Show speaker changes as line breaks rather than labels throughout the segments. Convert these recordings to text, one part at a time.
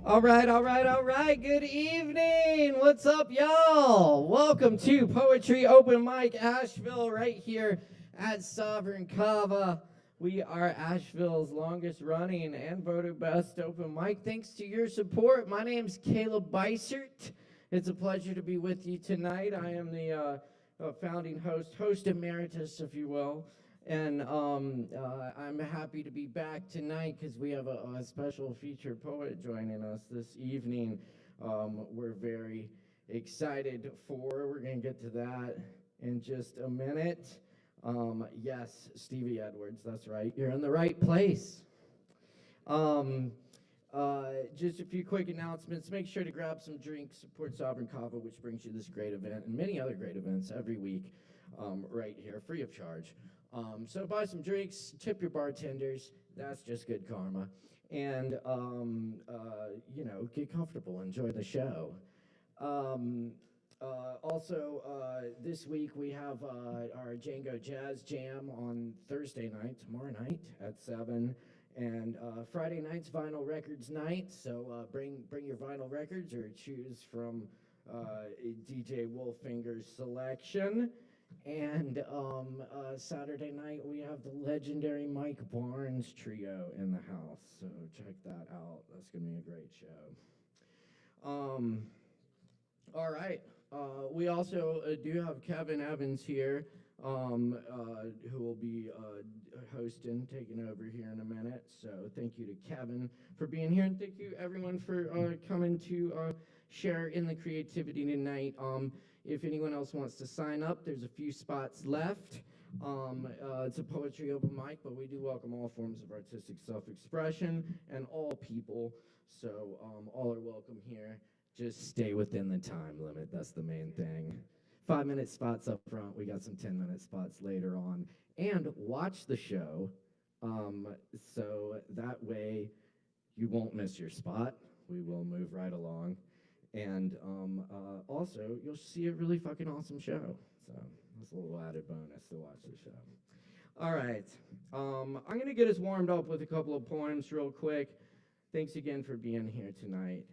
All right. Good evening. What's up, y'all? Welcome to Poetry Open Mic Asheville, right here at Sovereign Kava. We are Asheville's longest running and voted best open mic. Thanks to your support. My name's Caleb Beisert. It's a pleasure to be with you tonight. I am the founding host emeritus, if you will. And I'm happy to be back tonight because we have a special featured poet joining us this evening. We're very excited for. We're going to get to that in just a minute. Yes, Stevie Edwards, that's right. You're in the right place. Just a few quick announcements. Make sure to grab some drinks, support Sovereign Kava, which brings you this great event and many other great events every week right here, free of charge. So buy some drinks, tip your bartenders. That's just good karma. And, get comfortable, enjoy the show. Also, this week we have our Django Jazz Jam on Thursday night, tomorrow night at 7. And Friday night's Vinyl Records night. So bring your vinyl records or choose from DJ Wolfinger's selection. And Saturday night, we have the legendary Mike Barnes trio in the house. So check that out. That's going to be a great show. All right. We also do have Kevin Evans here, who will be hosting, taking over here in a minute. So thank you to Kevin for being here. And thank you, everyone, for coming to share in the creativity tonight. If anyone else wants to sign up, there's a few spots left. It's a poetry open mic, but we do welcome all forms of artistic self-expression and all people. So all are welcome here. Just stay within the time limit. That's the main thing. 5-minute spots up front. We got some 10-minute spots later on. And watch the show so that way you won't miss your spot. We will move right along. And also, you'll see a really fucking awesome show. So that's a little added bonus to watch the show. All right. I'm going to get us warmed up with a couple of poems real quick. Thanks again for being here tonight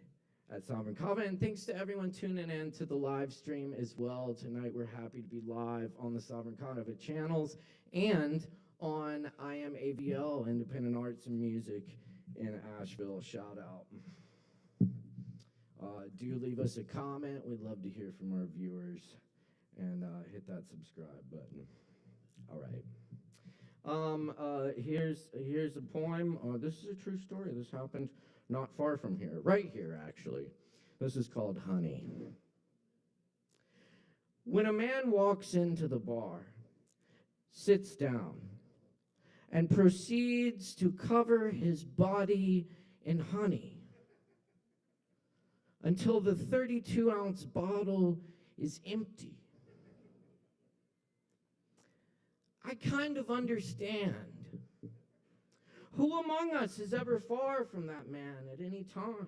at Sovereign Kava. And thanks to everyone tuning in to the live stream as well. Tonight, we're happy to be live on the Sovereign Kava channels and on IMAVL, Independent Arts and Music in Asheville. Shout out. Do leave us a comment. We'd love to hear from our viewers. And hit that subscribe button. All right. Here's a poem. This is a true story. This happened not far from here. Right here, actually. This is called Honey. When a man walks into the bar, sits down, and proceeds to cover his body in honey, until the 32-ounce bottle is empty, I kind of understand. Who among us is ever far from that man at any time?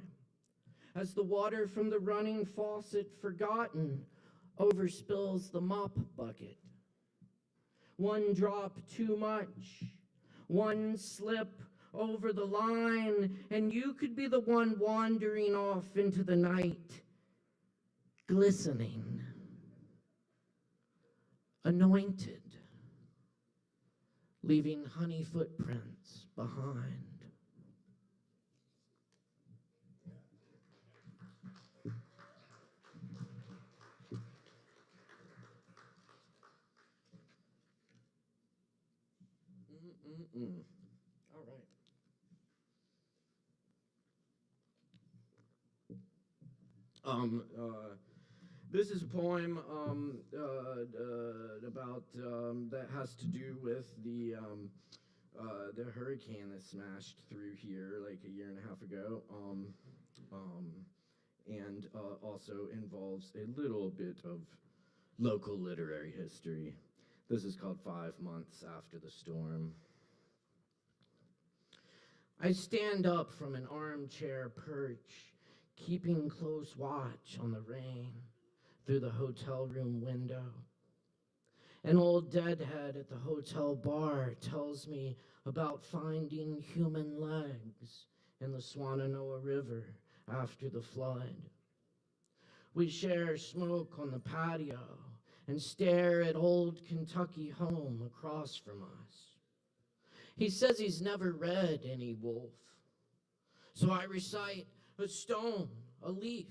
As the water from the running faucet, forgotten, overspills the mop bucket. One drop too much, one slip over the line, and you could be the one wandering off into the night, glistening, anointed, leaving honey footprints behind. All right. This is a poem about that has to do with the hurricane that smashed through here like a year and a half ago, and also involves a little bit of local literary history. This is called 5 Months After the Storm. I stand up from an armchair perch, keeping close watch on the rain through the hotel room window. An old deadhead at the hotel bar tells me about finding human legs in the Swannanoa River after the flood. We share smoke on the patio and stare at old Kentucky home across from us. He says he's never read any Wolf. So I recite a stone, a leaf,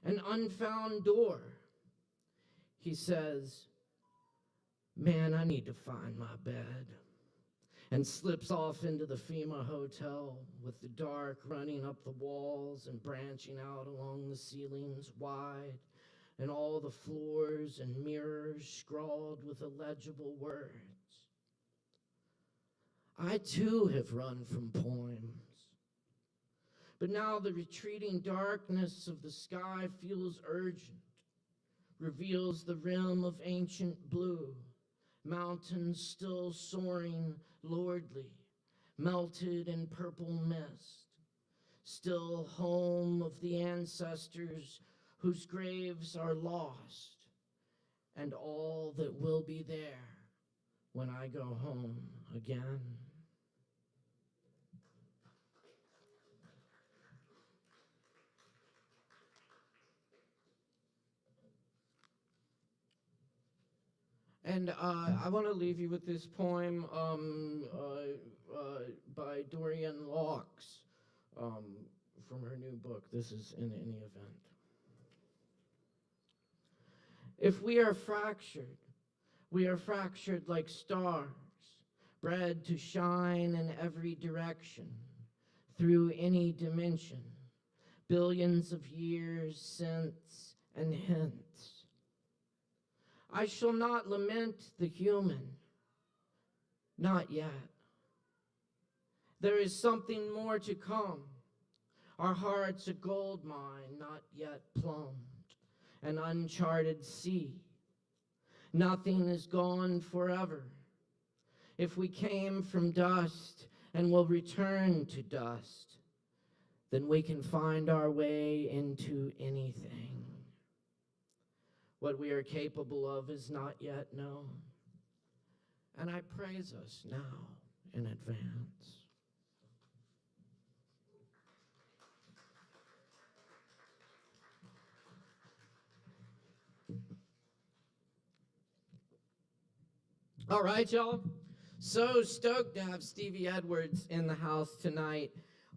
an unfound door. He says, man, I need to find my bed, and slips off into the FEMA hotel with the dark running up the walls and branching out along the ceilings wide, and all the floors and mirrors scrawled with illegible words. I too have run from poems, but now the retreating darkness of the sky feels urgent, reveals the rim of ancient blue, mountains still soaring lordly, melted in purple mist, still home of the ancestors whose graves are lost, and all that will be there when I go home again. And I want to leave you with this poem by Dorian Laux from her new book, This Is in Any Event. If we are fractured like stars, bred to shine in every direction, through any dimension, billions of years since and hence. I shall not lament the human, not yet. There is something more to come. Our heart's a gold mine, not yet plumbed, an uncharted sea. Nothing is gone forever. If we came from dust and will return to dust, then we can find our way into anything. What we are capable of is not yet known, and I praise us now in advance. All right, y'all. So stoked to have Stevie Edwards in the house tonight.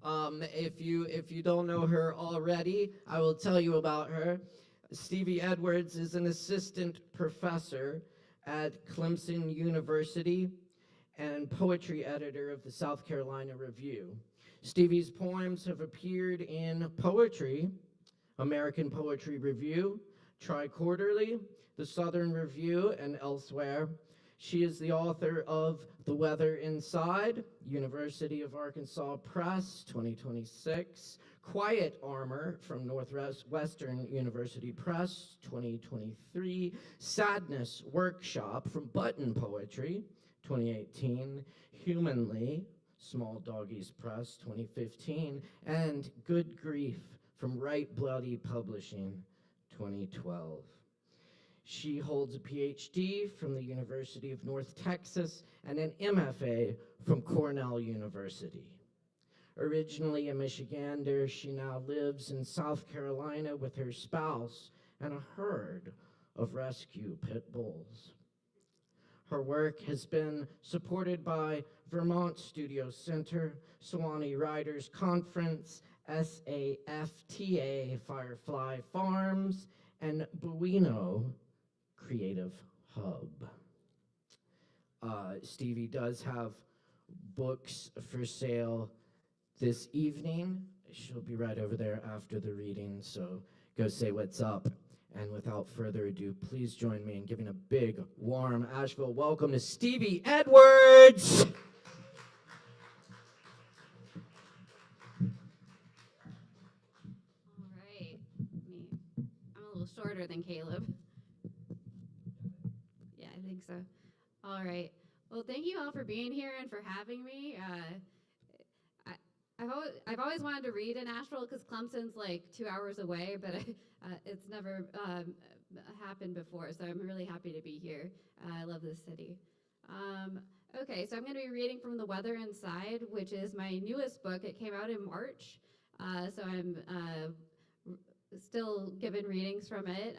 If you don't know her already, I will tell you about her. Stevie Edwards is an assistant professor at Clemson University and poetry editor of the South Carolina Review. Stevie's poems have appeared in Poetry, American Poetry Review, Tri-Quarterly, the Southern Review, and elsewhere. She is the author of The Weather Inside, University of Arkansas Press, 2026, Quiet Armor from Northwestern University Press, 2023, Sadness Workshop from Button Poetry, 2018, Humanly, Small Doggies Press, 2015, and Good Grief from Right Bloody Publishing, 2012. She holds a PhD from the University of North Texas and an MFA from Cornell University. Originally a Michigander, she now lives in South Carolina with her spouse and a herd of rescue pit bulls. Her work has been supported by Vermont Studio Center, Sewanee Writers Conference, SAFTA Firefly Farms, and Bueno Creative Hub. Stevie does have books for sale this evening. She'll be right over there after the reading, so go say what's up. And without further ado, please join me in giving a big, warm Asheville welcome to Stevie Edwards!
All right. I'm a little shorter than Caleb. Yeah, I think so. All right. Well, thank you all for being here and for having me. I've always wanted to read in Asheville because Clemson's like 2 hours away, but it's never happened before, so I'm really happy to be here. I love this city. Okay, so I'm going to be reading from The Weather Inside, which is my newest book. It came out in March. So I'm still given readings from it.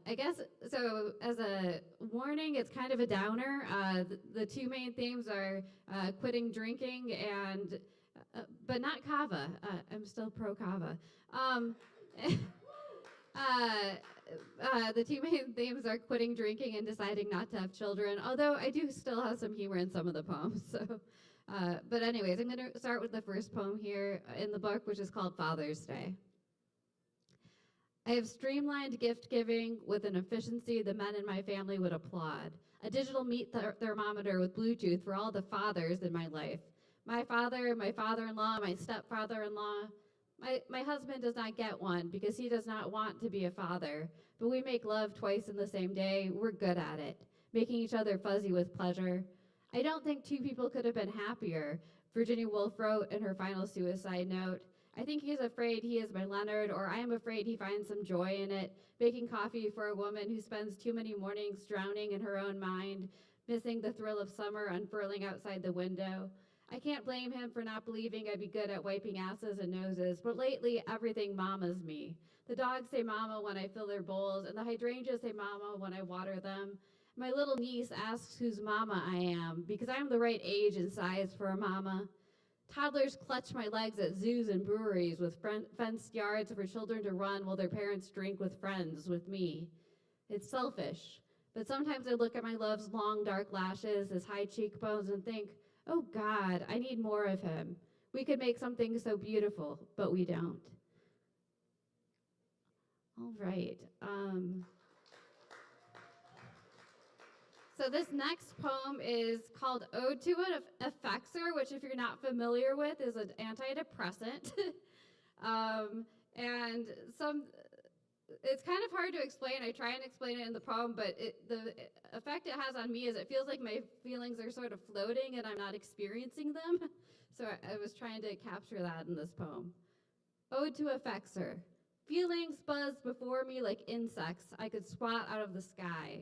I guess, so as a warning, it's kind of a downer. The two main themes are quitting drinking but not Kava. I'm still pro Kava. Um, uh, the two main themes are quitting drinking and deciding not to have children, although I do still have some humor in some of the poems. But anyways, I'm going to start with the first poem here in the book, which is called Father's Day. I have streamlined gift giving with an efficiency the men in my family would applaud. A digital meat thermometer with Bluetooth for all the fathers in my life. My father, my father-in-law, my stepfather-in-law. My husband does not get one because he does not want to be a father, but we make love twice in the same day. We're good at it, making each other fuzzy with pleasure. I don't think two people could have been happier, Virginia Woolf wrote in her final suicide note. I think he is afraid he is my Leonard, or I am afraid he finds some joy in it, baking coffee for a woman who spends too many mornings drowning in her own mind, missing the thrill of summer unfurling outside the window. I can't blame him for not believing I'd be good at wiping asses and noses, but lately everything mamas me. The dogs say mama when I fill their bowls, and the hydrangeas say mama when I water them. My little niece asks whose mama I am, because I'm the right age and size for a mama. Toddlers clutch my legs at zoos and breweries with fenced yards for children to run while their parents drink with friends with me. It's selfish, but sometimes I look at my love's long dark lashes, his high cheekbones, and think, oh God, I need more of him. We could make something so beautiful, but we don't. All right. So this next poem is called Ode to an Affexor, which if you're not familiar with is an antidepressant. And it's kind of hard to explain. I try and explain it in the poem, but the effect it has on me is it feels like my feelings are sort of floating and I'm not experiencing them. So I was trying to capture that in this poem. Ode to Affexor. Feelings buzzed before me like insects I could swat out of the sky.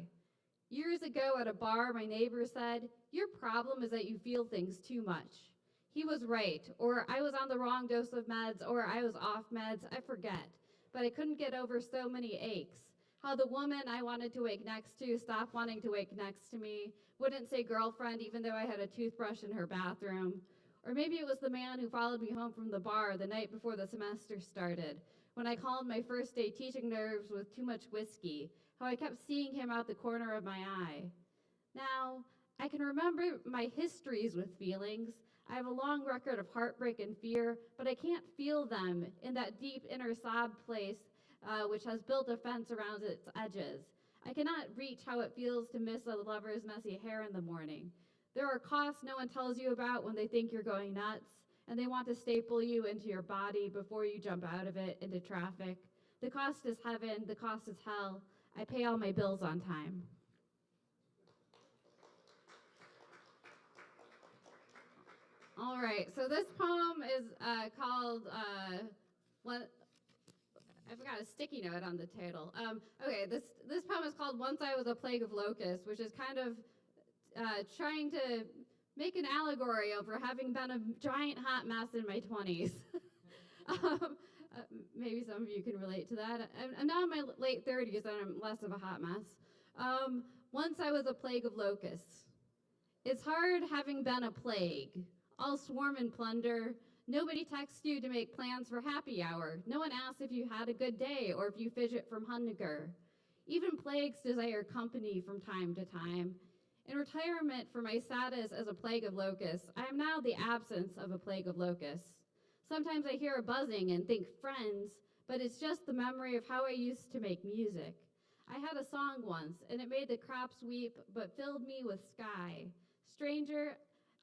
Years ago at a bar, my neighbor said, your problem is that you feel things too much. He was right, or I was on the wrong dose of meds, or I was off meds, I forget. But I couldn't get over so many aches. How the woman I wanted to wake next to stopped wanting to wake next to me, wouldn't say girlfriend even though I had a toothbrush in her bathroom. Or maybe it was the man who followed me home from the bar the night before the semester started, when I calmed my first day teaching nerves with too much whiskey, how I kept seeing him out the corner of my eye. Now, I can remember my histories with feelings. I have a long record of heartbreak and fear, but I can't feel them in that deep inner sob place which has built a fence around its edges. I cannot reach how it feels to miss a lover's messy hair in the morning. There are costs no one tells you about when they think you're going nuts, and they want to staple you into your body before you jump out of it into traffic. The cost is heaven, the cost is hell. I pay all my bills on time. All right, so this poem is called, I've got a sticky note on the title. Okay, this poem is called Once I Was a Plague of Locusts, which is kind of trying to make an allegory over having been a giant hot mess in my 20s. Maybe some of you can relate to that. I'm now in my late 30s and I'm less of a hot mess. Once I was a plague of locusts. It's hard having been a plague. All swarm and plunder. Nobody texts you to make plans for happy hour. No one asks if you had a good day or if you fidget from hunger. Even plagues desire company from time to time. In retirement for my status as a plague of locusts, I am now the absence of a plague of locusts. Sometimes I hear a buzzing and think friends, but it's just the memory of how I used to make music. I had a song once, and it made the crops weep, but filled me with sky. Stranger,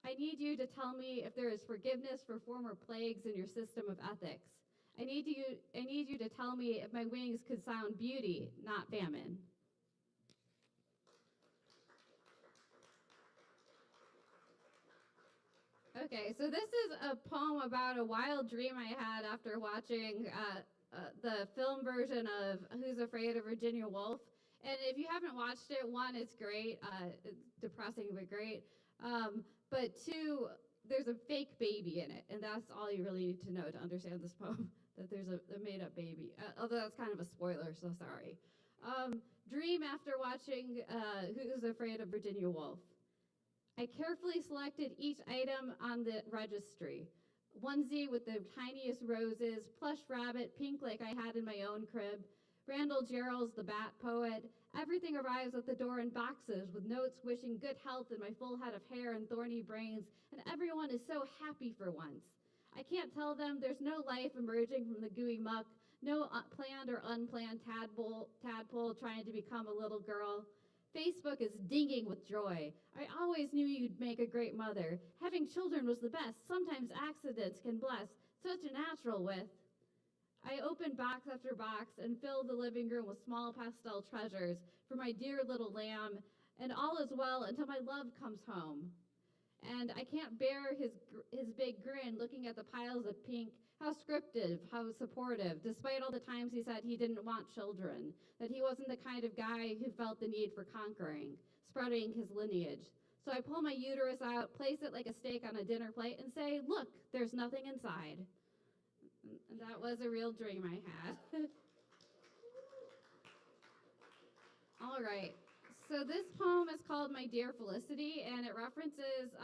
I need you to tell me if there is forgiveness for former plagues in your system of ethics. I need you to tell me if my wings could sound beauty, not famine. Okay, so this is a poem about a wild dream I had after watching the film version of Who's Afraid of Virginia Woolf. And if you haven't watched it, one, it's great. It's depressing, but great. But two, there's a fake baby in it, and that's all you really need to know to understand this poem, that there's a made-up baby. Although that's kind of a spoiler, so sorry. Dream after watching Who's Afraid of Virginia Woolf. I carefully selected each item on the registry. Onesie with the tiniest roses, plush rabbit, pink like I had in my own crib, Randall Jarrell's The Bat Poet. Everything arrives at the door in boxes with notes wishing good health in my full head of hair and thorny brains, and everyone is so happy for once. I can't tell them there's no life emerging from the gooey muck, no planned or unplanned tadpole trying to become a little girl. Facebook is dinging with joy. I always knew you'd make a great mother. Having children was the best. Sometimes accidents can bless. Such a natural with. I open box after box and fill the living room with small pastel treasures for my dear little lamb, and all is well until my love comes home. And I can't bear his big grin looking at the piles of pink. How scriptive, how supportive, despite all the times he said he didn't want children, that he wasn't the kind of guy who felt the need for conquering, spreading his lineage. So I pull my uterus out, place it like a steak on a dinner plate, and say, look, there's nothing inside. And that was a real dream I had. All right. So this poem is called My Dear Felicity, and it references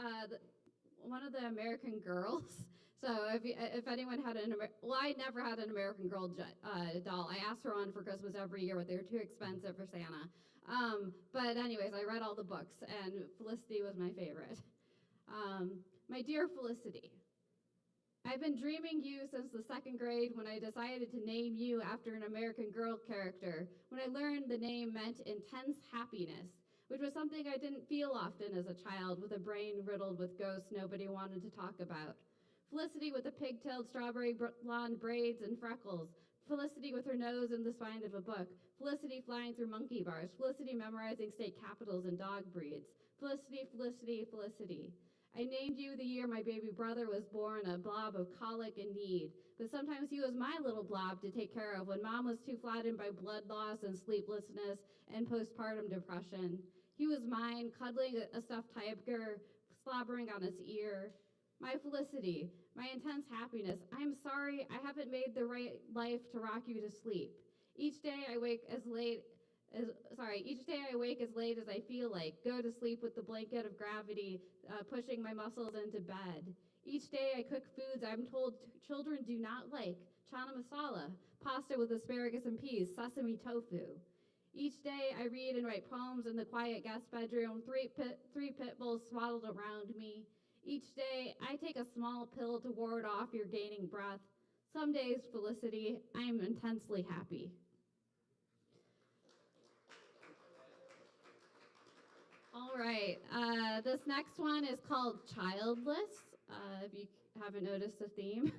one of the American Girls. So if anyone had I never had an American Girl doll. I asked for one for Christmas every year, but they were too expensive for Santa. But anyways, I read all the books, and Felicity was my favorite. My Dear Felicity. I've been dreaming you since the second grade when I decided to name you after an American Girl character, when I learned the name meant intense happiness, which was something I didn't feel often as a child with a brain riddled with ghosts nobody wanted to talk about. Felicity with the pigtailed strawberry blonde braids and freckles, Felicity with her nose in the spine of a book, Felicity flying through monkey bars, Felicity memorizing state capitals and dog breeds, Felicity, Felicity, Felicity. I named you the year my baby brother was born, a blob of colic and need. But sometimes he was my little blob to take care of when mom was too flattened by blood loss and sleeplessness and postpartum depression. He was mine, cuddling a stuffed tiger, slobbering on its ear. My Felicity, my intense happiness. I'm sorry I haven't made the right life to rock you to sleep. Each day I wake as late as I feel like, go to sleep with the blanket of gravity, pushing my muscles into bed. Each day I cook foods I'm told children do not like, chana masala, pasta with asparagus and peas, sesame tofu. Each day I read and write poems in the quiet guest bedroom, three pit bulls swaddled around me. Each day I take a small pill to ward off your gaining breath. Some days, Felicity, I am intensely happy. All right, this next one is called Childless, if you haven't noticed the theme.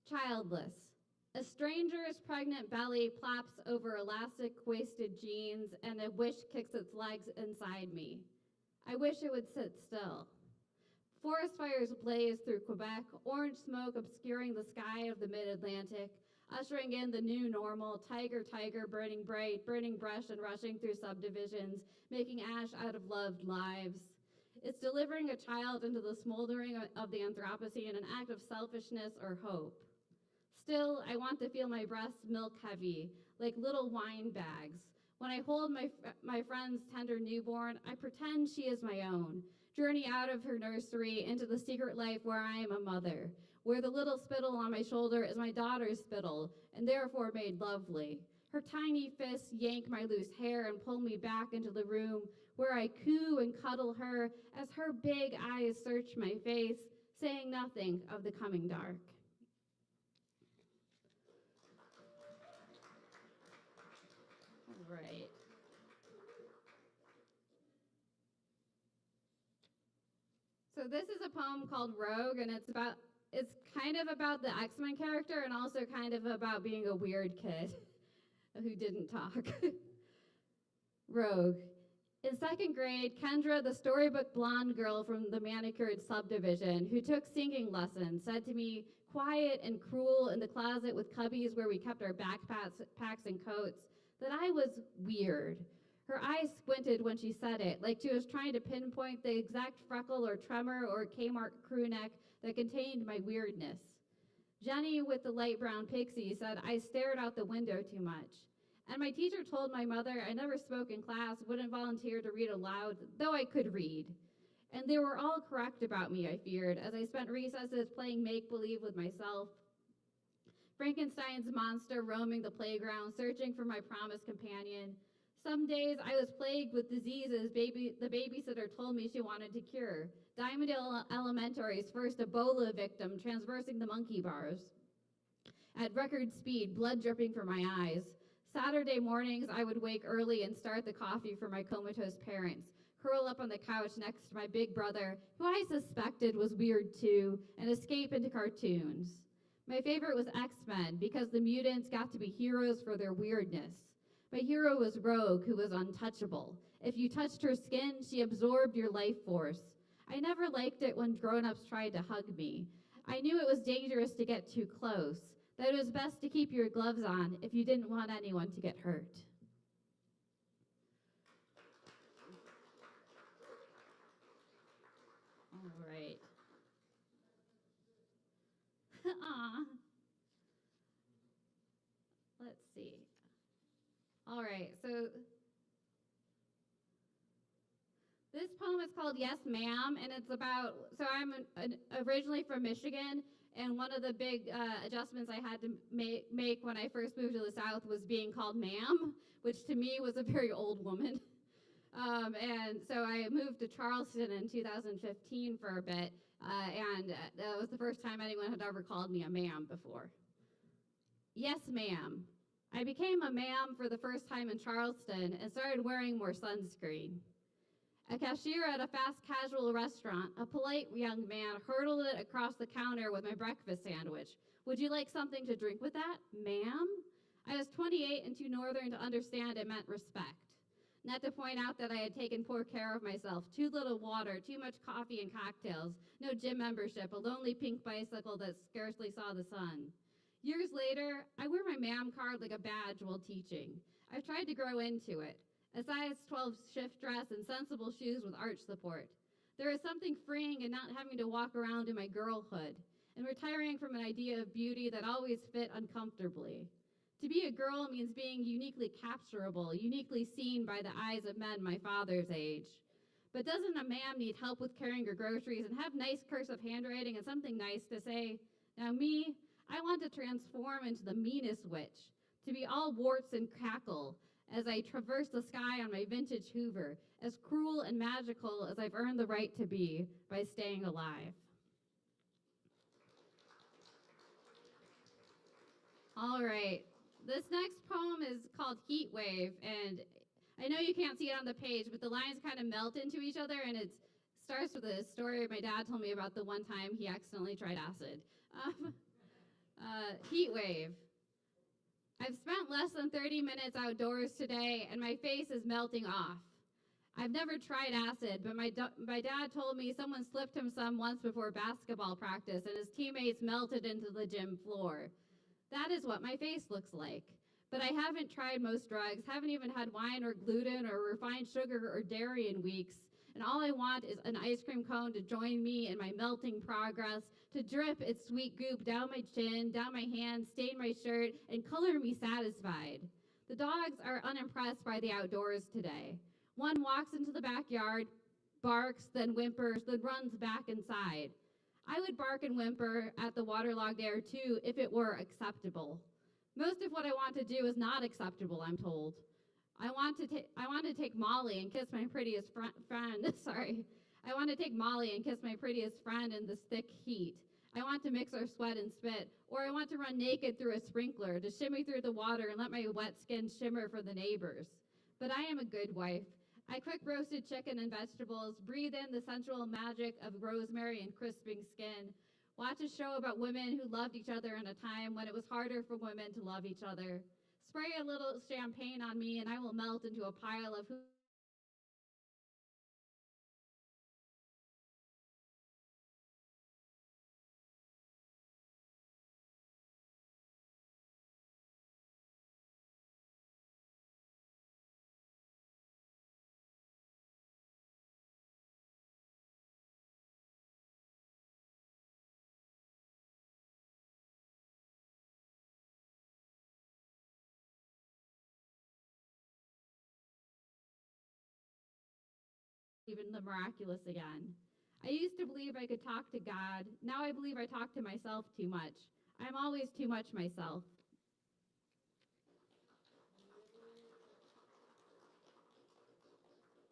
Childless. A stranger's pregnant belly plops over elastic-waisted jeans, and a wish kicks its legs inside me. I wish it would sit still. Forest fires blaze through Quebec, orange smoke obscuring the sky of the mid-Atlantic, ushering in the new normal, tiger, burning bright, burning brush and rushing through subdivisions, making ash out of loved lives. It's delivering a child into the smoldering of the Anthropocene, an act of selfishness or hope. Still, I want to feel my breasts milk heavy, like little wine bags. When I hold my friend's tender newborn, I pretend she is my own, journey out of her nursery into the secret life where I am a mother, where the little spittle on my shoulder is my daughter's spittle, and therefore made lovely. Her tiny fists yank my loose hair and pull me back into the room, where I coo and cuddle her as her big eyes search my face, saying nothing of the coming dark. All right. So this is a poem called Rogue, and it's kind of about the X-Men character and also kind of about being a weird kid who didn't talk. Rogue. In second grade, Kendra, the storybook blonde girl from the manicured subdivision who took singing lessons, said to me, quiet and cruel in the closet with cubbies where we kept our backpacks and coats, that I was weird. Her eyes squinted when she said it, like she was trying to pinpoint the exact freckle or tremor or Kmart crew neck that contained my weirdness. Jenny with the light brown pixie said I stared out the window too much. And my teacher told my mother I never spoke in class, wouldn't volunteer to read aloud, though I could read. And they were all correct about me, I feared, as I spent recesses playing make-believe with myself. Frankenstein's monster roaming the playground, searching for my promised companion. Some days I was plagued with diseases the babysitter told me she wanted to cure. Diamondale Elementary's first Ebola victim transversing the monkey bars. At record speed, blood dripping from my eyes. Saturday mornings, I would wake early and start the coffee for my comatose parents, curl up on the couch next to my big brother, who I suspected was weird too, and escape into cartoons. My favorite was X-Men because the mutants got to be heroes for their weirdness. My hero was Rogue, who was untouchable. If you touched her skin, she absorbed your life force. I never liked it when grown-ups tried to hug me. I knew it was dangerous to get too close, that it was best to keep your gloves on if you didn't want anyone to get hurt. All right. Aw. Let's see. All right, so this poem is called Yes, Ma'am, and it's about, so I'm originally from Michigan, and one of the big adjustments I had to make when I first moved to the South was being called ma'am, which to me was a very old woman. And so I moved to Charleston in 2015 for a bit, and that was the first time anyone had ever called me a ma'am before. Yes, ma'am. I became a ma'am for the first time in Charleston and started wearing more sunscreen. A cashier at a fast casual restaurant, a polite young man, hurtled it across the counter with my breakfast sandwich. Would you like something to drink with that, ma'am? I was 28 and too northern to understand it meant respect. Not to point out that I had taken poor care of myself, too little water, too much coffee and cocktails, no gym membership, a lonely pink bicycle that scarcely saw the sun. Years later, I wear my ma'am card like a badge while teaching. I've tried to grow into it. A size 12 shift dress and sensible shoes with arch support. There is something freeing in not having to walk around in my girlhood and retiring from an idea of beauty that always fit uncomfortably. To be a girl means being uniquely capturable, uniquely seen by the eyes of men my father's age. But doesn't a ma'am need help with carrying her groceries and have nice cursive handwriting and something nice to say? Now me, I want to transform into the meanest witch, to be all warts and cackle, as I traverse the sky on my vintage Hoover, as cruel and magical as I've earned the right to be by staying alive. All right, this next poem is called Heat Wave, and I know you can't see it on the page, but the lines kind of melt into each other, and it starts with a story my dad told me about the one time he accidentally tried acid. Heat Wave. I've spent less than 30 minutes outdoors today, and my face is melting off. I've never tried acid, but my dad told me someone slipped him some once before basketball practice, and his teammates melted into the gym floor. That is what my face looks like. But I haven't tried most drugs, haven't even had wine or gluten or refined sugar or dairy in weeks, and all I want is an ice cream cone to join me in my melting progress, to drip its sweet goop down my chin, down my hands, stain my shirt, and color me satisfied. The dogs are unimpressed by the outdoors today. One walks into the backyard, barks, then whimpers, then runs back inside. I would bark and whimper at the waterlogged air too if it were acceptable. Most of what I want to do is not acceptable, I'm told. I want to take Molly and kiss my prettiest friend. Sorry. I want to take Molly and kiss my prettiest friend in this thick heat. I want to mix our sweat and spit, or I want to run naked through a sprinkler, to shimmy through the water and let my wet skin shimmer for the neighbors. But I am a good wife. I cook roasted chicken and vegetables, breathe in the sensual magic of rosemary and crisping skin, watch a show about women who loved each other in a time when it was harder for women to love each other. Spray a little champagne on me and I will melt into a pile of even the miraculous again. I used to believe I could talk to God. Now I believe I talk to myself too much. I'm always too much myself.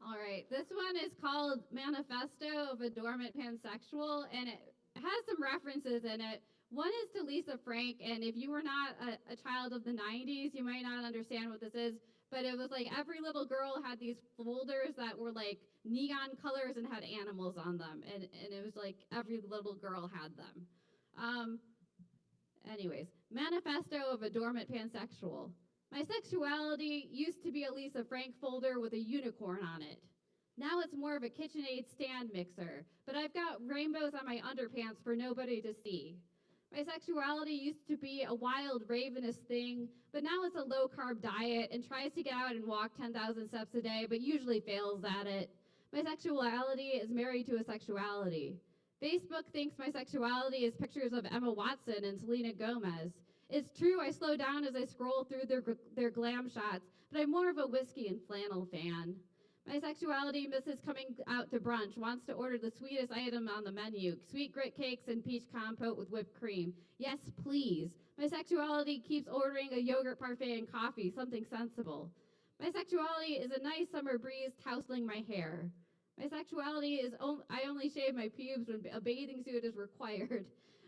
All right, this one is called Manifesto of a Dormant Pansexual, and it has some references in it. One is to Lisa Frank, and if you were not a child of the 90s, you might not understand what this is, but it was like every little girl had these folders that were like neon colors and had animals on them, and it was like every little girl had them. Anyways, Manifesto of a Dormant Pansexual. My sexuality used to be a Lisa Frank folder with a unicorn on it. Now it's more of a KitchenAid stand mixer, but I've got rainbows on my underpants for nobody to see. My sexuality used to be a wild, ravenous thing, but now it's a low-carb diet and tries to get out and walk 10,000 steps a day, but usually fails at it. My sexuality is married to a sexuality. Facebook thinks my sexuality is pictures of Emma Watson and Selena Gomez. It's true I slow down as I scroll through their glam shots, but I'm more of a whiskey and flannel fan. My sexuality misses coming out to brunch, wants to order the sweetest item on the menu, sweet grit cakes and peach compote with whipped cream. Yes, please. My sexuality keeps ordering a yogurt parfait and coffee, something sensible. My sexuality is a nice summer breeze tousling my hair. My sexuality is I only shave my pubes when a bathing suit is required.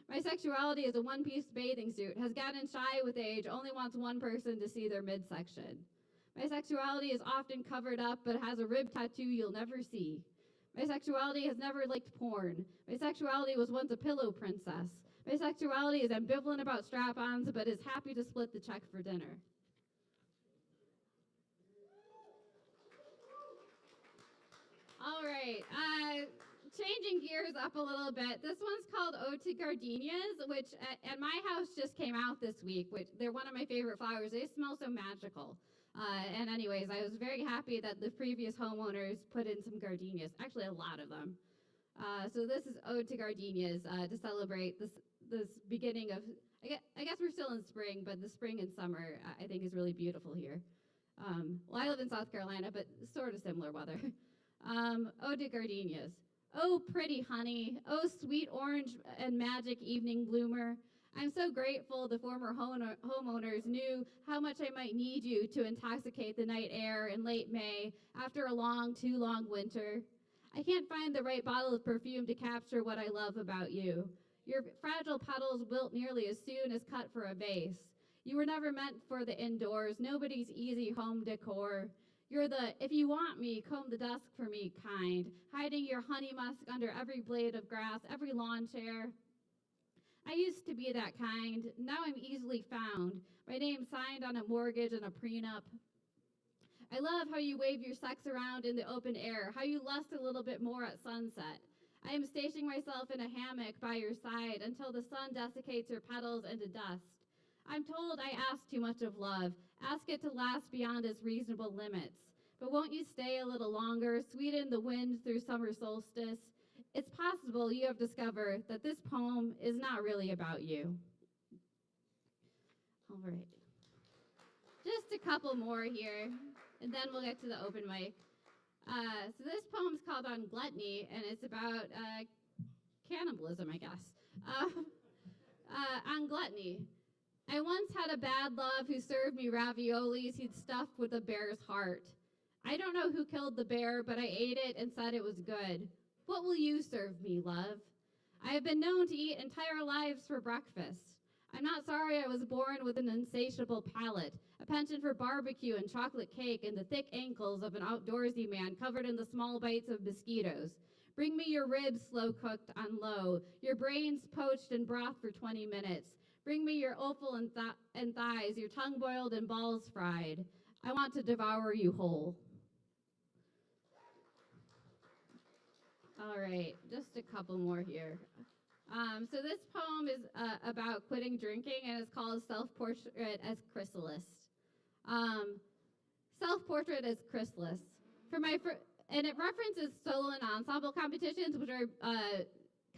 My sexuality is a one-piece bathing suit, has gotten shy with age, only wants one person to see their midsection. My sexuality is often covered up, but has a rib tattoo you'll never see. My sexuality has never liked porn. My sexuality was once a pillow princess. My sexuality is ambivalent about strap-ons, but is happy to split the check for dinner. All right, changing gears up a little bit. This one's called Ode to Gardenias, which at my house just came out this week, which they're one of my favorite flowers. They smell so magical. And anyways, I was very happy that the previous homeowners put in some gardenias, actually a lot of them. So this is Ode to Gardenias to celebrate this beginning of, I guess we're still in spring, but the spring and summer I think is really beautiful here. Well, I live in South Carolina, but sort of similar weather. Ode to Gardenias. Oh, pretty honey. Oh, sweet orange and magic evening bloomer. I'm so grateful the former homeowners knew how much I might need you to intoxicate the night air in late May after a long, too long winter. I can't find the right bottle of perfume to capture what I love about you. Your fragile petals wilt nearly as soon as cut for a vase. You were never meant for the indoors, nobody's easy home decor. You're the, if you want me, comb the desk for me kind, hiding your honey musk under every blade of grass, every lawn chair. I used to be that kind. Now I'm easily found. My name signed on a mortgage and a prenup. I love how you wave your sex around in the open air, how you lust a little bit more at sunset. I am stationing myself in a hammock by your side until the sun desiccates your petals into dust. I'm told I ask too much of love, ask it to last beyond its reasonable limits. But won't you stay a little longer, sweeten the wind through summer solstice? It's possible you have discovered that this poem is not really about you. All right. Just a couple more here, and then we'll get to the open mic. So this poem's called On Gluttony, and it's about cannibalism, I guess. On gluttony. I once had a bad love who served me raviolis he'd stuffed with a bear's heart. I don't know who killed the bear, but I ate it and said it was good. What will you serve me, love? I have been known to eat entire lives for breakfast. I'm not sorry I was born with an insatiable palate, a penchant for barbecue and chocolate cake and the thick ankles of an outdoorsy man covered in the small bites of mosquitoes. Bring me your ribs slow-cooked on low, your brains poached in broth for 20 minutes. Bring me your offal and thighs, your tongue boiled and balls fried. I want to devour you whole. All right, just a couple more here. So this poem is about quitting drinking, and it's called Self-Portrait as Chrysalis. Self-Portrait as Chrysalis. And it references solo and ensemble competitions, which are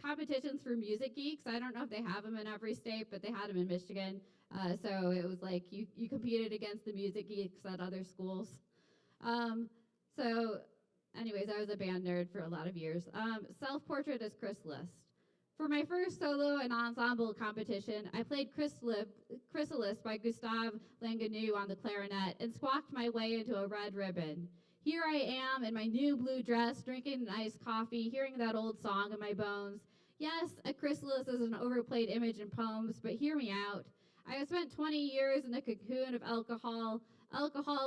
competitions for music geeks. I don't know if they have them in every state, but they had them in Michigan. So it was like you competed against the music geeks at other schools. So Anyways, I was a band nerd for a lot of years. Self-portrait as Chrysalis. For my first solo and ensemble competition, I played Chrysalis by Gustave Langanoux on the clarinet and squawked my way into a red ribbon. Here I am in my new blue dress, drinking iced coffee, hearing that old song in my bones. Yes, a chrysalis is an overplayed image in poems, but hear me out. I have spent 20 years in a cocoon of alcohol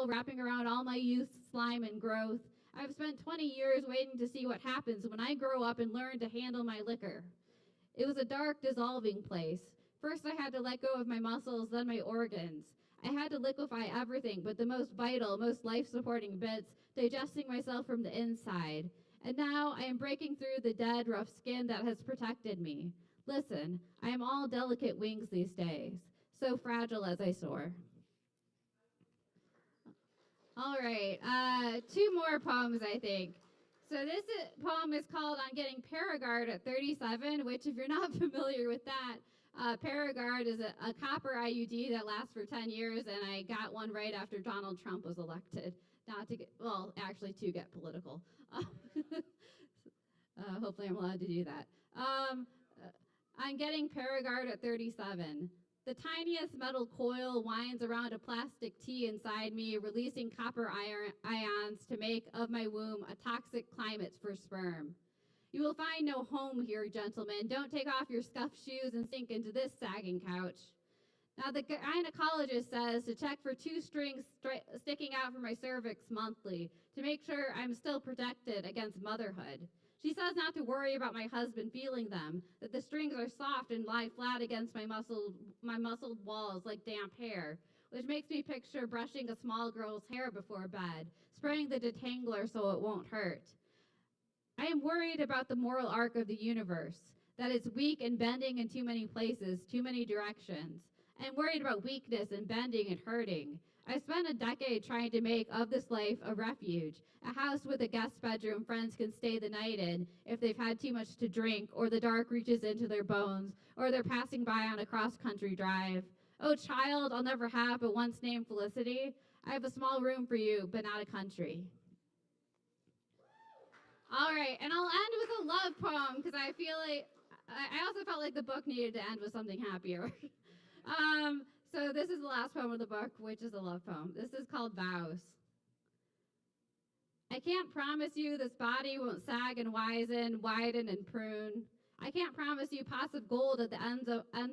wrapping around all my youth's slime and growth. I've spent 20 years waiting to see what happens when I grow up and learn to handle my liquor. It was a dark, dissolving place. First, I had to let go of my muscles, then my organs. I had to liquefy everything but the most vital, most life-supporting bits, digesting myself from the inside. And now I am breaking through the dead, rough skin that has protected me. Listen, I am all delicate wings these days, so fragile as I soar. All right, two more poems, I think. So this poem is called On Getting Paragard at 37, which if you're not familiar with that, Paragard is a copper IUD that lasts for 10 years, and I got one right after Donald Trump was elected. Not to get, well, actually to get political. Hopefully I'm allowed to do that. On Getting Paragard at 37. The tiniest metal coil winds around a plastic T inside me, releasing copper ions to make of my womb a toxic climate for sperm. You will find no home here, gentlemen. Don't take off your scuffed shoes and sink into this sagging couch. Now, the gynecologist says to check for two strings sticking out from my cervix monthly to make sure I'm still protected against motherhood. She says not to worry about my husband feeling them, that the strings are soft and lie flat against my muscled walls like damp hair, which makes me picture brushing a small girl's hair before bed, spraying the detangler so it won't hurt. I am worried about the moral arc of the universe, that it's weak and bending in too many places, too many directions. I am worried about weakness and bending and hurting. I spent a decade trying to make of this life a refuge, a house with a guest bedroom friends can stay the night in if they've had too much to drink, or the dark reaches into their bones, or they're passing by on a cross-country drive. Oh, child I'll never have but once named Felicity, I have a small room for you, but not a country. All right, and I'll end with a love poem, because I feel like, I also felt like the book needed to end with something happier. So this is the last poem of the book, which is a love poem. This is called Vows. I can't promise you this body won't sag and widen and prune. I can't promise you pots of gold at the ends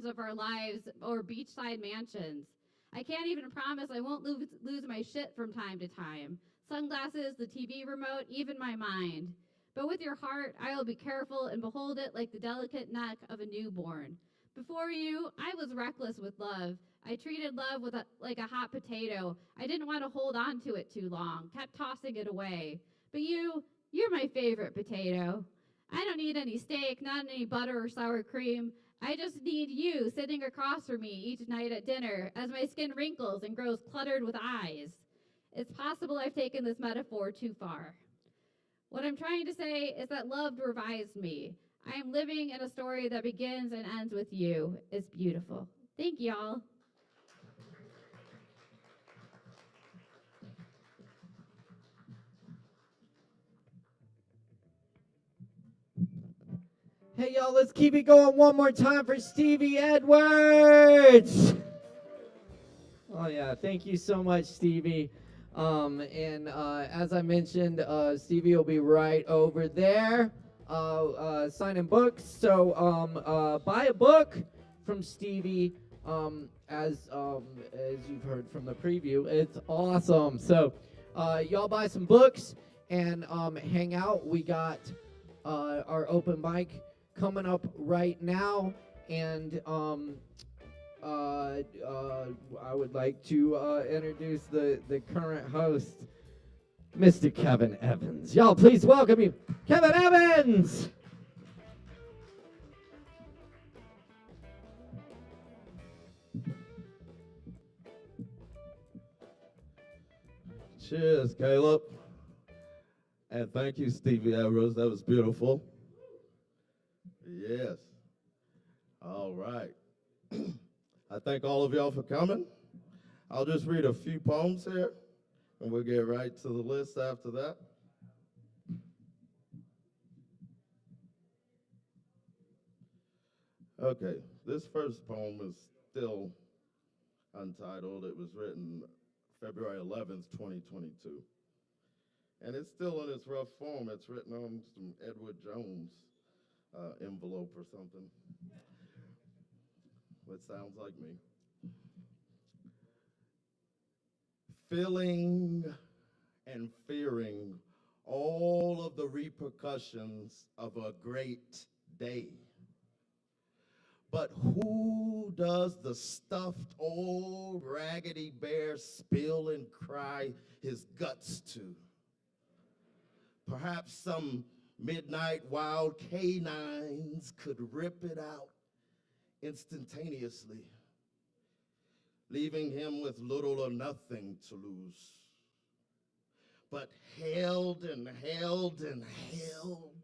of our lives or beachside mansions. I can't even promise I won't lose my shit from time to time. Sunglasses, the TV remote, even my mind. But with your heart, I will be careful and behold it like the delicate neck of a newborn. Before you, I was reckless with love. I treated love like a hot potato. I didn't want to hold on to it too long, kept tossing it away. But you're my favorite potato. I don't need any steak, not any butter or sour cream. I just need you sitting across from me each night at dinner as my skin wrinkles and grows cluttered with eyes. It's possible I've taken this metaphor too far. What I'm trying to say is that love revives me. I am living in a story that begins and ends with you. It's beautiful. Thank y'all.
Hey, y'all, let's keep it going one more time for Stevie Edwards. Oh, yeah, thank you so much, Stevie. As I mentioned, Stevie will be right over there signing books. So buy a book from Stevie. As you've heard from the preview, it's awesome. So y'all buy some books and hang out. We got our open mic coming up right now, and I would like to introduce the current host, Mr. Kevin Evans. Y'all, please welcome you, Kevin Evans.
Cheers, Caleb. And thank you, Stevie Edwards. That was beautiful. Yes. All right. I thank all of y'all for coming. I'll just read a few poems here, and we'll get right to the list after that. Okay, this first poem is still untitled. It was written February 11th, 2022. And it's still in its rough form. It's written on some Edward Jones envelope or something, which sounds like me. Feeling and fearing all of the repercussions of a great day. But who does the stuffed old raggedy bear spill and cry his guts to? Perhaps some midnight wild canines could rip it out instantaneously, leaving him with little or nothing to lose. But held and held and held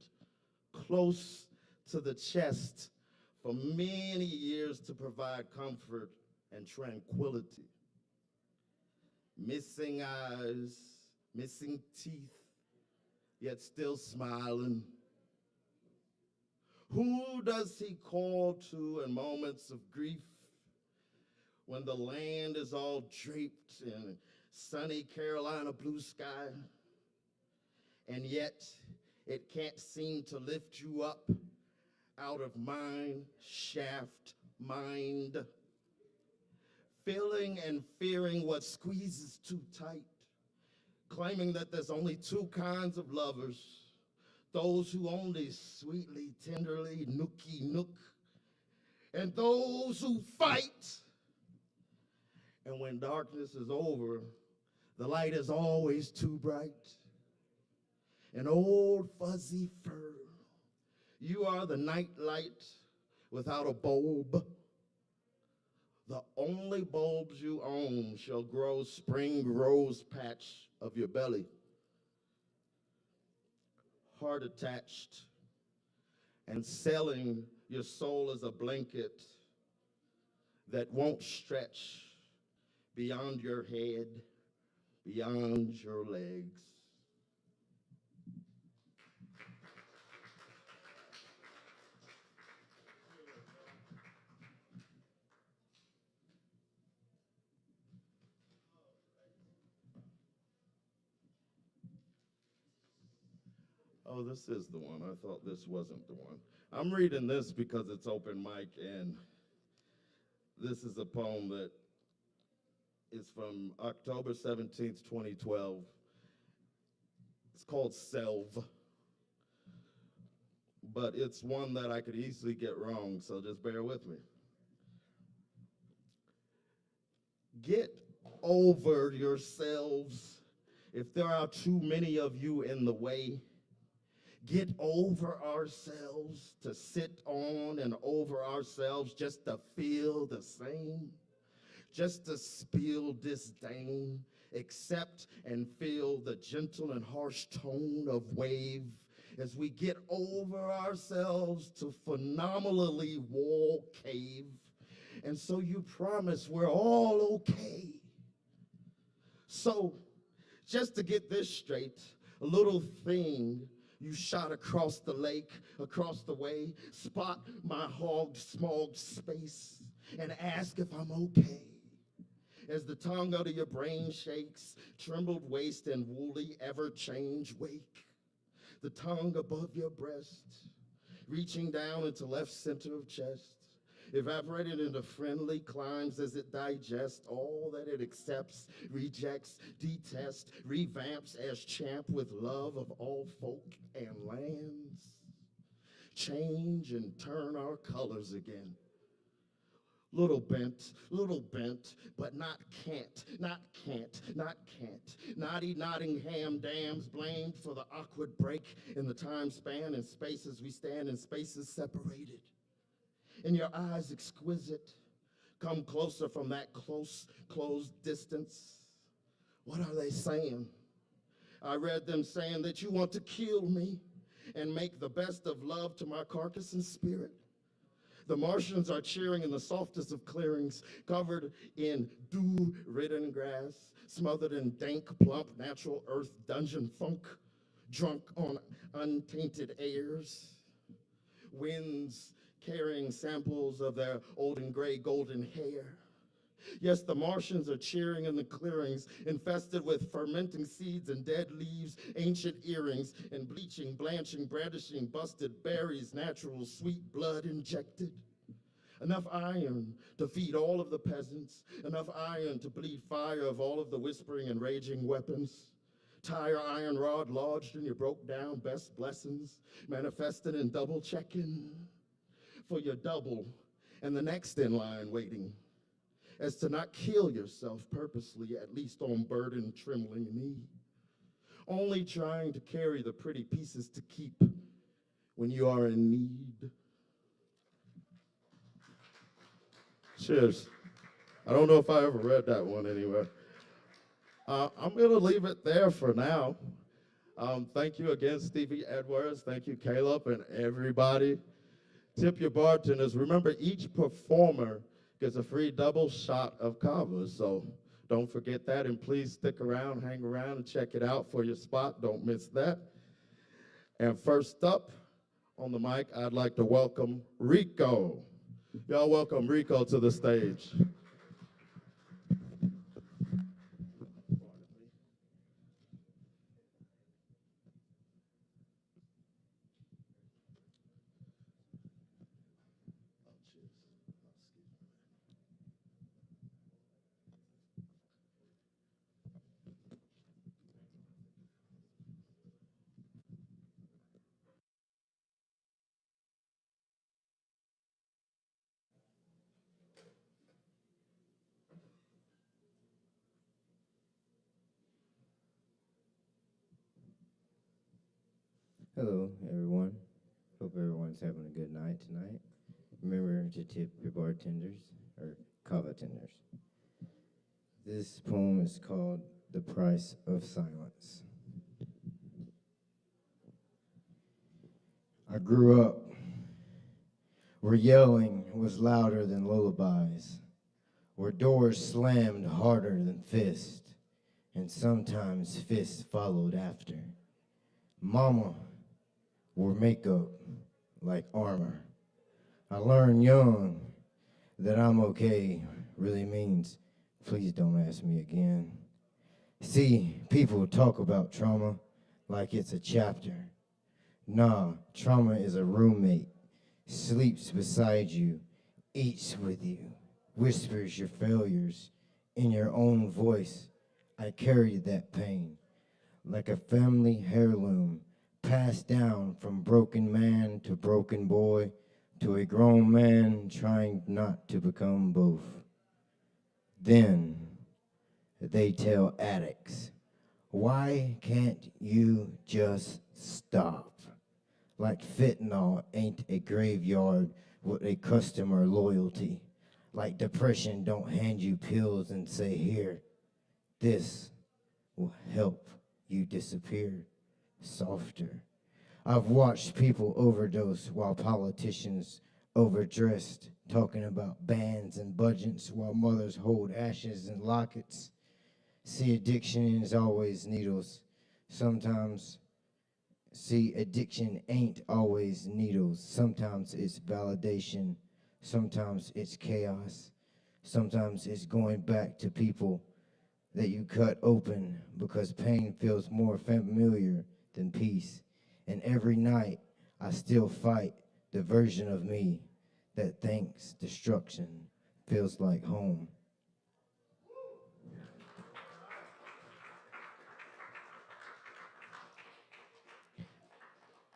close to the chest for many years to provide comfort and tranquility. Missing eyes, missing teeth, yet still smiling. Who does he call to in moments of grief when the land is all draped in sunny Carolina blue sky, and yet it can't seem to lift you up out of mine shaft mind, feeling and fearing what squeezes too tight, claiming that there's only two kinds of lovers, those who only sweetly, tenderly nookie nook, and those who fight. And when darkness is over, the light is always too bright. An old fuzzy fur, you are the night light without a bulb. The only bulbs you own shall grow spring rose patch of your belly. Heart attached and selling your soul as a blanket that won't stretch beyond your head, beyond your legs. Oh, this is the one. I thought this wasn't the one. I'm reading this because it's open mic, and this is a poem that is from October 17th, 2012. It's called Selve, but it's one that I could easily get wrong, so just bear with me. Get over yourselves if there are too many of you in the way. Get over ourselves to sit on and over ourselves just to feel the same, just to spill disdain, accept and feel the gentle and harsh tone of wave as we get over ourselves to phenomenally wall cave. And so you promise we're all okay. So just to get this straight, a little thing you shot across the lake, across the way, spot my hogged, smogged space, and ask if I'm okay. As the tongue out of your brain shakes, trembled waist and woolly ever-change wake, the tongue above your breast, reaching down into left center of chest, evaporated into friendly climes as it digests all that it accepts, rejects, detests, revamps as champ with love of all folk and lands. Change and turn our colors again. Little bent, but not can't, not can't, not can't. Naughty Nottingham dams blamed for the awkward break in the time span and spaces we stand in spaces separated. In your eyes exquisite, come closer from that close, closed distance. What are they saying? I read them saying that you want to kill me and make the best of love to my carcass and spirit. The Martians are cheering in the softest of clearings, covered in dew-ridden grass, smothered in dank, plump, natural earth dungeon funk, drunk on untainted airs. Winds carrying samples of their old and gray golden hair. Yes, the Martians are cheering in the clearings, infested with fermenting seeds and dead leaves, ancient earrings, and bleaching, blanching, bradishing, busted berries, natural sweet blood injected. Enough iron to feed all of the peasants, enough iron to bleed fire of all of the whispering and raging weapons. Tire iron rod lodged in your broke down best blessings, manifesting and double checking for your double and the next in line waiting, as to not kill yourself purposely, at least on burdened, trembling knee. Only trying to carry the pretty pieces to keep when you are in need. Cheers. I don't know if I ever read that one anywhere. I'm going to leave it there for now. Thank you again, Stevie Edwards. Thank you, Caleb, and everybody. Tip your bartenders. Remember, each performer gets a free double shot of Kava, so don't forget that, and please stick around, hang around, and check it out for your spot. Don't miss that. And first up on the mic, I'd like to welcome Rico. Y'all welcome Rico to the stage.
Hello, everyone. Hope everyone's having a good night tonight. Remember to tip your bartenders, or kava tenders. This poem is called The Price of Silence. I grew up where yelling was louder than lullabies, where doors slammed harder than fists, and sometimes fists followed after. Mama wore makeup like armor. I learned young that I'm okay really means please don't ask me again. See, people talk about trauma like it's a chapter. Nah, trauma is a roommate, sleeps beside you, eats with you, whispers your failures in your own voice. I carried that pain like a family heirloom, passed down from broken man to broken boy to a grown man trying not to become both. Then they tell addicts, why can't you just stop? Like fentanyl ain't a graveyard with a customer loyalty. Like depression don't hand you pills and say, here, this will help you disappear softer. I've watched people overdose while politicians overdressed, talking about bans and budgets while mothers hold ashes in lockets. See, addiction is always needles. Sometimes, see, addiction ain't always needles. Sometimes it's validation. Sometimes it's chaos. Sometimes it's going back to people that you cut open because pain feels more familiar than peace. And every night I still fight the version of me that thinks destruction feels like home.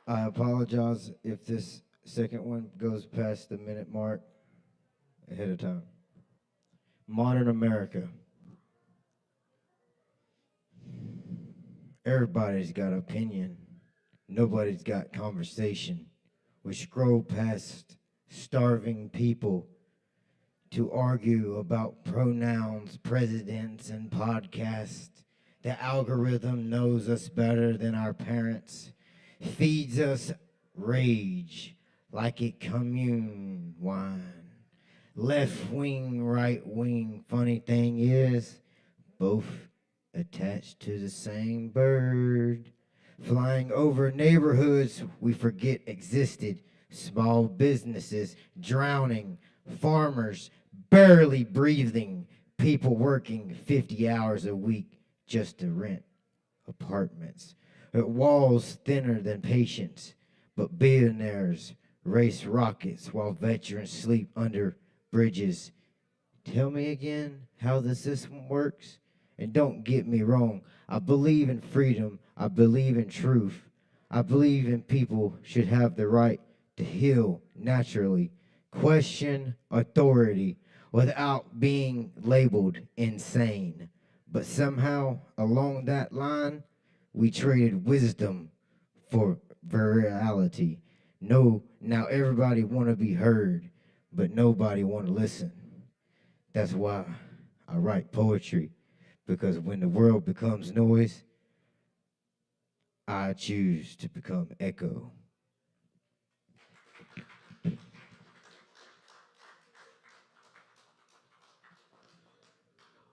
I apologize if this second one goes past the minute mark ahead of time. Modern America. Everybody's got opinion. Nobody's got conversation. We scroll past starving people to argue about pronouns, presidents, and podcasts. The algorithm knows us better than our parents, feeds us rage like it commune wine. Left wing, right wing, funny thing is, both attached to the same bird. Flying over neighborhoods we forget existed, Small businesses drowning, farmers barely breathing, people working 50 hours a week just to rent apartments. Walls thinner than patience, but billionaires race rockets while veterans sleep under bridges. Tell me again how the system works? And don't get me wrong, I believe in freedom, I believe in truth. I believe in people should have the right to heal naturally, question authority without being labeled insane. But somehow, along that line, we traded wisdom for virality. No, now everybody want to be heard, but nobody want to listen. That's why I write poetry, because when the world becomes noise, I choose to become echo.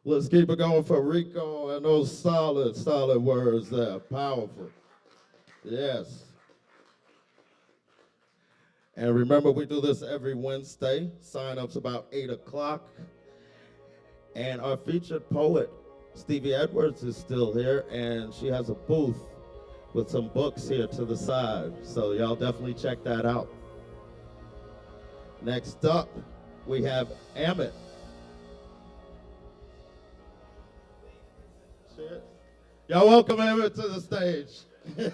Let's keep it going for Rico and those solid words there. Powerful. Yes. And remember, we do this every Wednesday. Sign-ups about 8 o'clock. And our featured poet, Stevie Edwards, is still here, and she has a booth with some books here to the side. So y'all definitely check that out. Next up, we have Amit. Y'all welcome Amit to the stage.
Hi,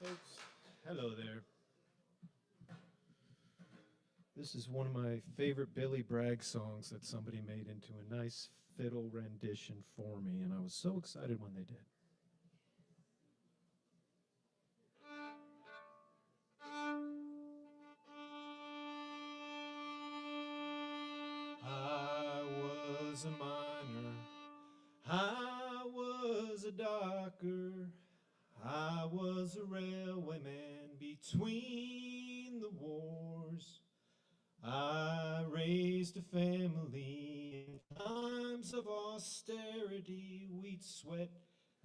folks. Hello there. This is one of my favorite Billy Bragg songs that somebody made into a nice fiddle rendition for me, and I was so excited when they did. I was a miner, I was a docker, I was a railwayman between the wars. I raised a family in times of austerity. We'd sweat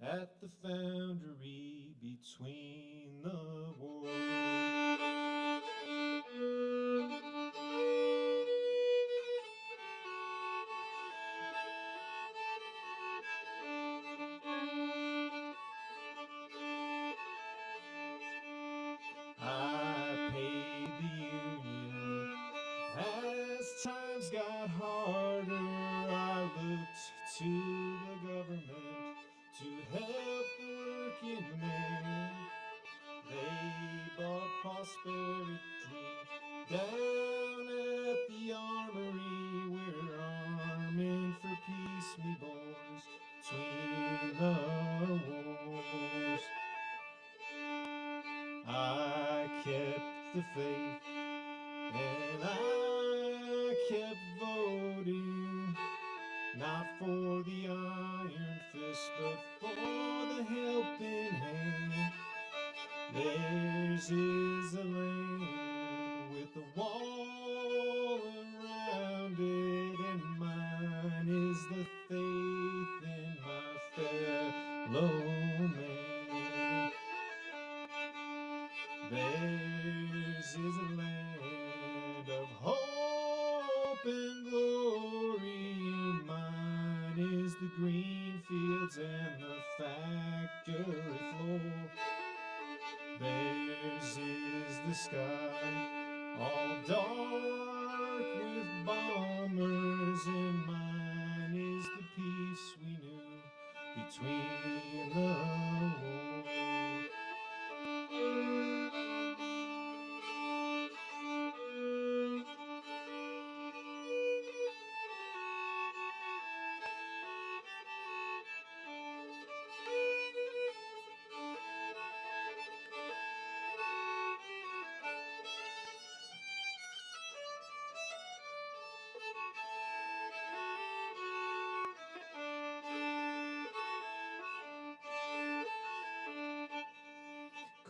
at the foundry between the wars. I paid the union as times got harder. I looked to the government to help the working man. They bought prosperity down at the armory. We're arming for peace, me boys, between the wars. I kept the faith and I kept voting, not for the iron fist, but for the helping hand. Theirs is a land with a wall around it, and mine is the faith in my fellow man. Theirs is a land of hope and glory, and mine is the green fields and the factory floor. Theirs is the sky, all dark with bombers, and mine is the peace we knew between the wars.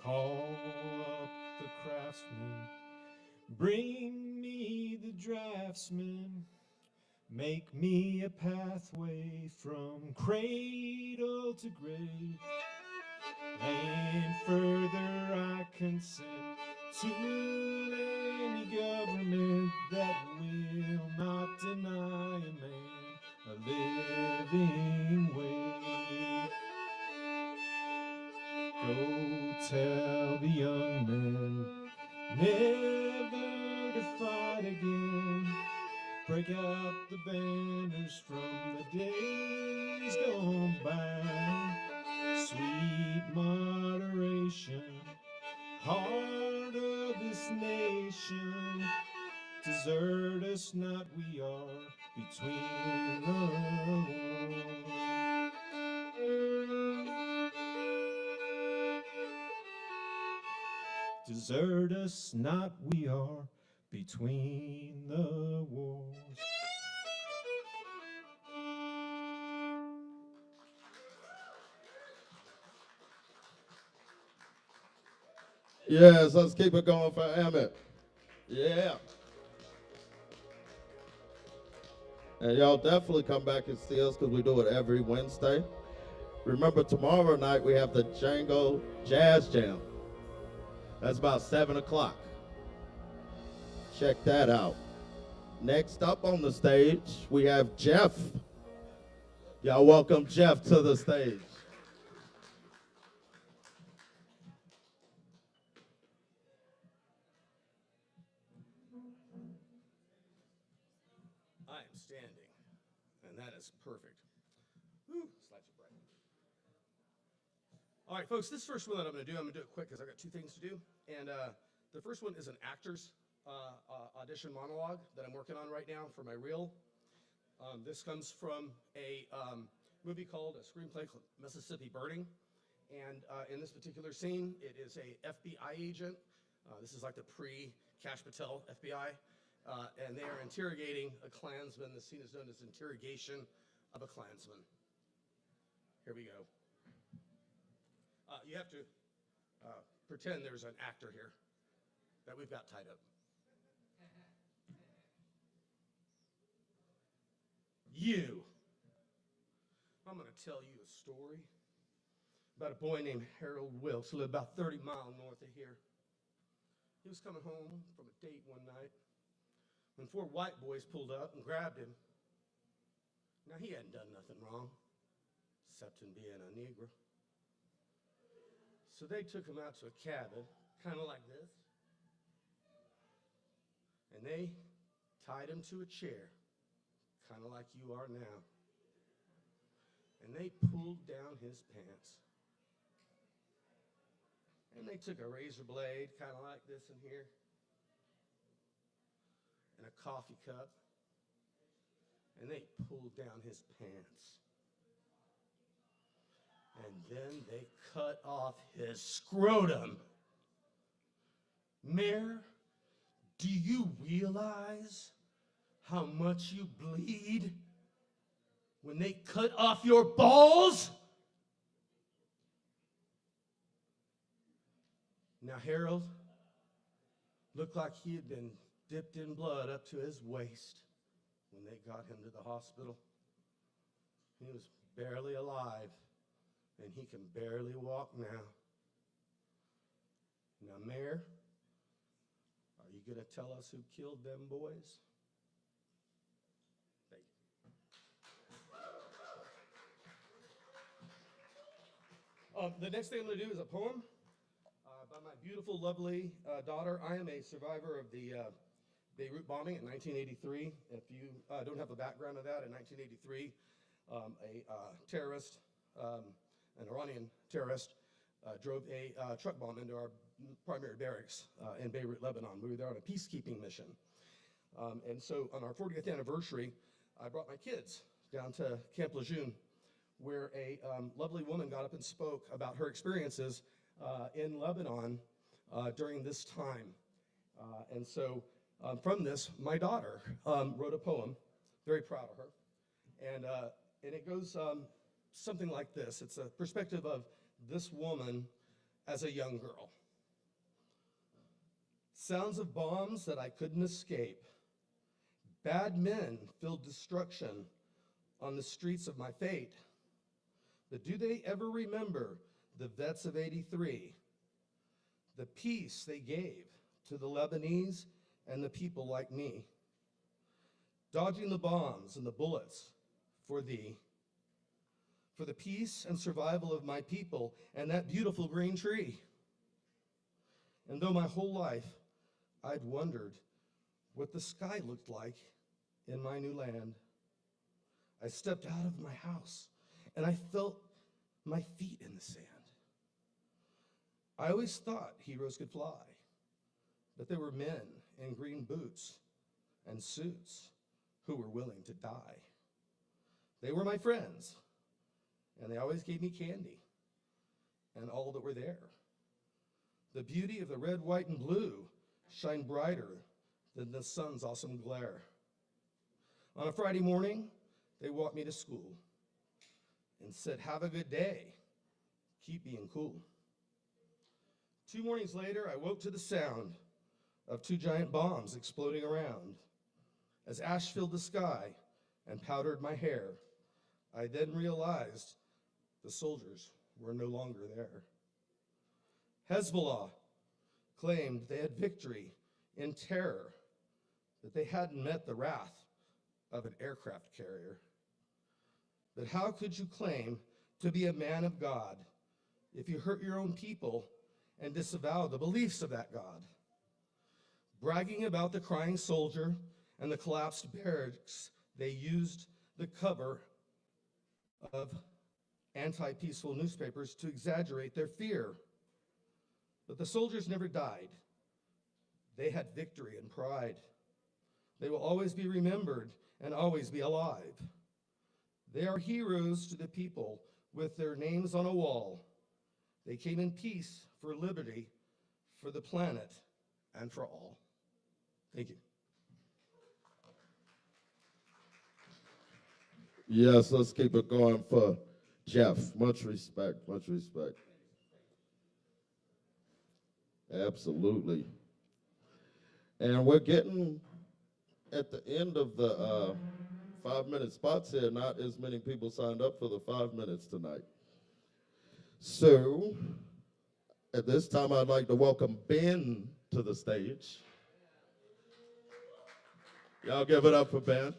Call up the craftsmen, bring me the draftsman, make me a pathway from cradle to grave. And further, I consent to any government that will not deny a man a living wage. Go tell the young men never to fight again. Break out the banners from the days gone by. Sweet moderation, heart of this nation, desert us not, we are between the wars. Desert us not, we are between the wars.
Yes, let's keep it going for Emmett. Yeah. And y'all definitely come back and see us because we do it every Wednesday. Remember, tomorrow night we have the Django Jazz Jam. That's about 7 o'clock. Check that out. Next up on the stage, we have Jeff. Y'all welcome Jeff to the stage.
I am standing, and that is perfect. Whew, slides are bright. All right, folks, this first one that I'm going to do it quick because I've got two things to do. And the first one is an actor's audition monologue that I'm working on right now for my reel. This comes from a movie called, a screenplay called Mississippi Burning. And in this particular scene, it is a FBI agent. This is like the pre-Cash Patel FBI. And they are interrogating a Klansman. The scene is known as interrogation of a Klansman. Here we go. You have to pretend there's an actor here that we've got tied up. I'm going to tell you a story about a boy named Harold Wilkes who lived about 30 miles north of here. He was coming home from a date one night when 4 white boys pulled up and grabbed him. Now, he hadn't done nothing wrong, except in being a Negro. So they took him out to a cabin, kind of like this, and they tied him to a chair, kind of like you are now. And they pulled down his pants. And they took a razor blade, kind of like this in here, and a coffee cup, and they pulled down his pants. And then they cut off his scrotum. Mayor, do you realize how much you bleed when they cut off your balls? Now, Harold looked like he had been dipped in blood up to his waist when they got him to the hospital. He was barely alive, and he can barely walk now. Now, Mayor, are you going to tell us who killed them boys? Thank you. The next thing I'm going to do is a poem by my beautiful, lovely daughter. I am a survivor of the Beirut bombing in 1983. If you don't have a background of that, in 1983, a terrorist, an Iranian terrorist, drove a truck bomb into our primary barracks in Beirut, Lebanon. We were there on a peacekeeping mission. And so on our 40th anniversary, I brought my kids down to Camp Lejeune, where a lovely woman got up and spoke about her experiences in Lebanon during this time. And so from this, my daughter wrote a poem, very proud of her. And it goes something like this. It's a perspective of this woman as a young girl. Sounds of bombs that I couldn't escape. Bad men filled destruction on the streets of my fate. But do they ever remember the vets of '83, the peace they gave to the Lebanese and the people like me, dodging the bombs and the bullets for thee, for the peace and survival of my people and that beautiful green tree. And though my whole life I'd wondered what the sky looked like in my new land, I stepped out of my house and I felt my feet in the sand. I always thought heroes could fly, but there were men in green boots and suits who were willing to die. They were my friends, and they always gave me candy and all that were there. The beauty of the red, white, and blue shined brighter than the sun's awesome glare. On a Friday morning, they walked me to school and said, "Have a good day. Keep being cool." 2 mornings later, I woke to the sound of 2 giant bombs exploding around. As ash filled the sky and powdered my hair, I then realized the soldiers were no longer there. Hezbollah claimed they had victory in terror, that they hadn't met the wrath of an aircraft carrier. But how could you claim to be a man of God if you hurt your own people and disavow the beliefs of that God? Bragging about the crying soldier and the collapsed barracks, they used the cover of anti-peaceful newspapers to exaggerate their fear. But the soldiers never died. They had victory and pride. They will always be remembered and always be alive. They are heroes to the people with their names on a wall. They came in peace for liberty, for the planet, and for all. Thank you.
Yes, let's keep it going for Jeff. Much respect, much respect. Absolutely. And we're getting at the end of the 5-minute spots here. Not as many people signed up for the 5 minutes tonight. So, at this time, I'd like to welcome Ben to the stage. Y'all give it up for Ben.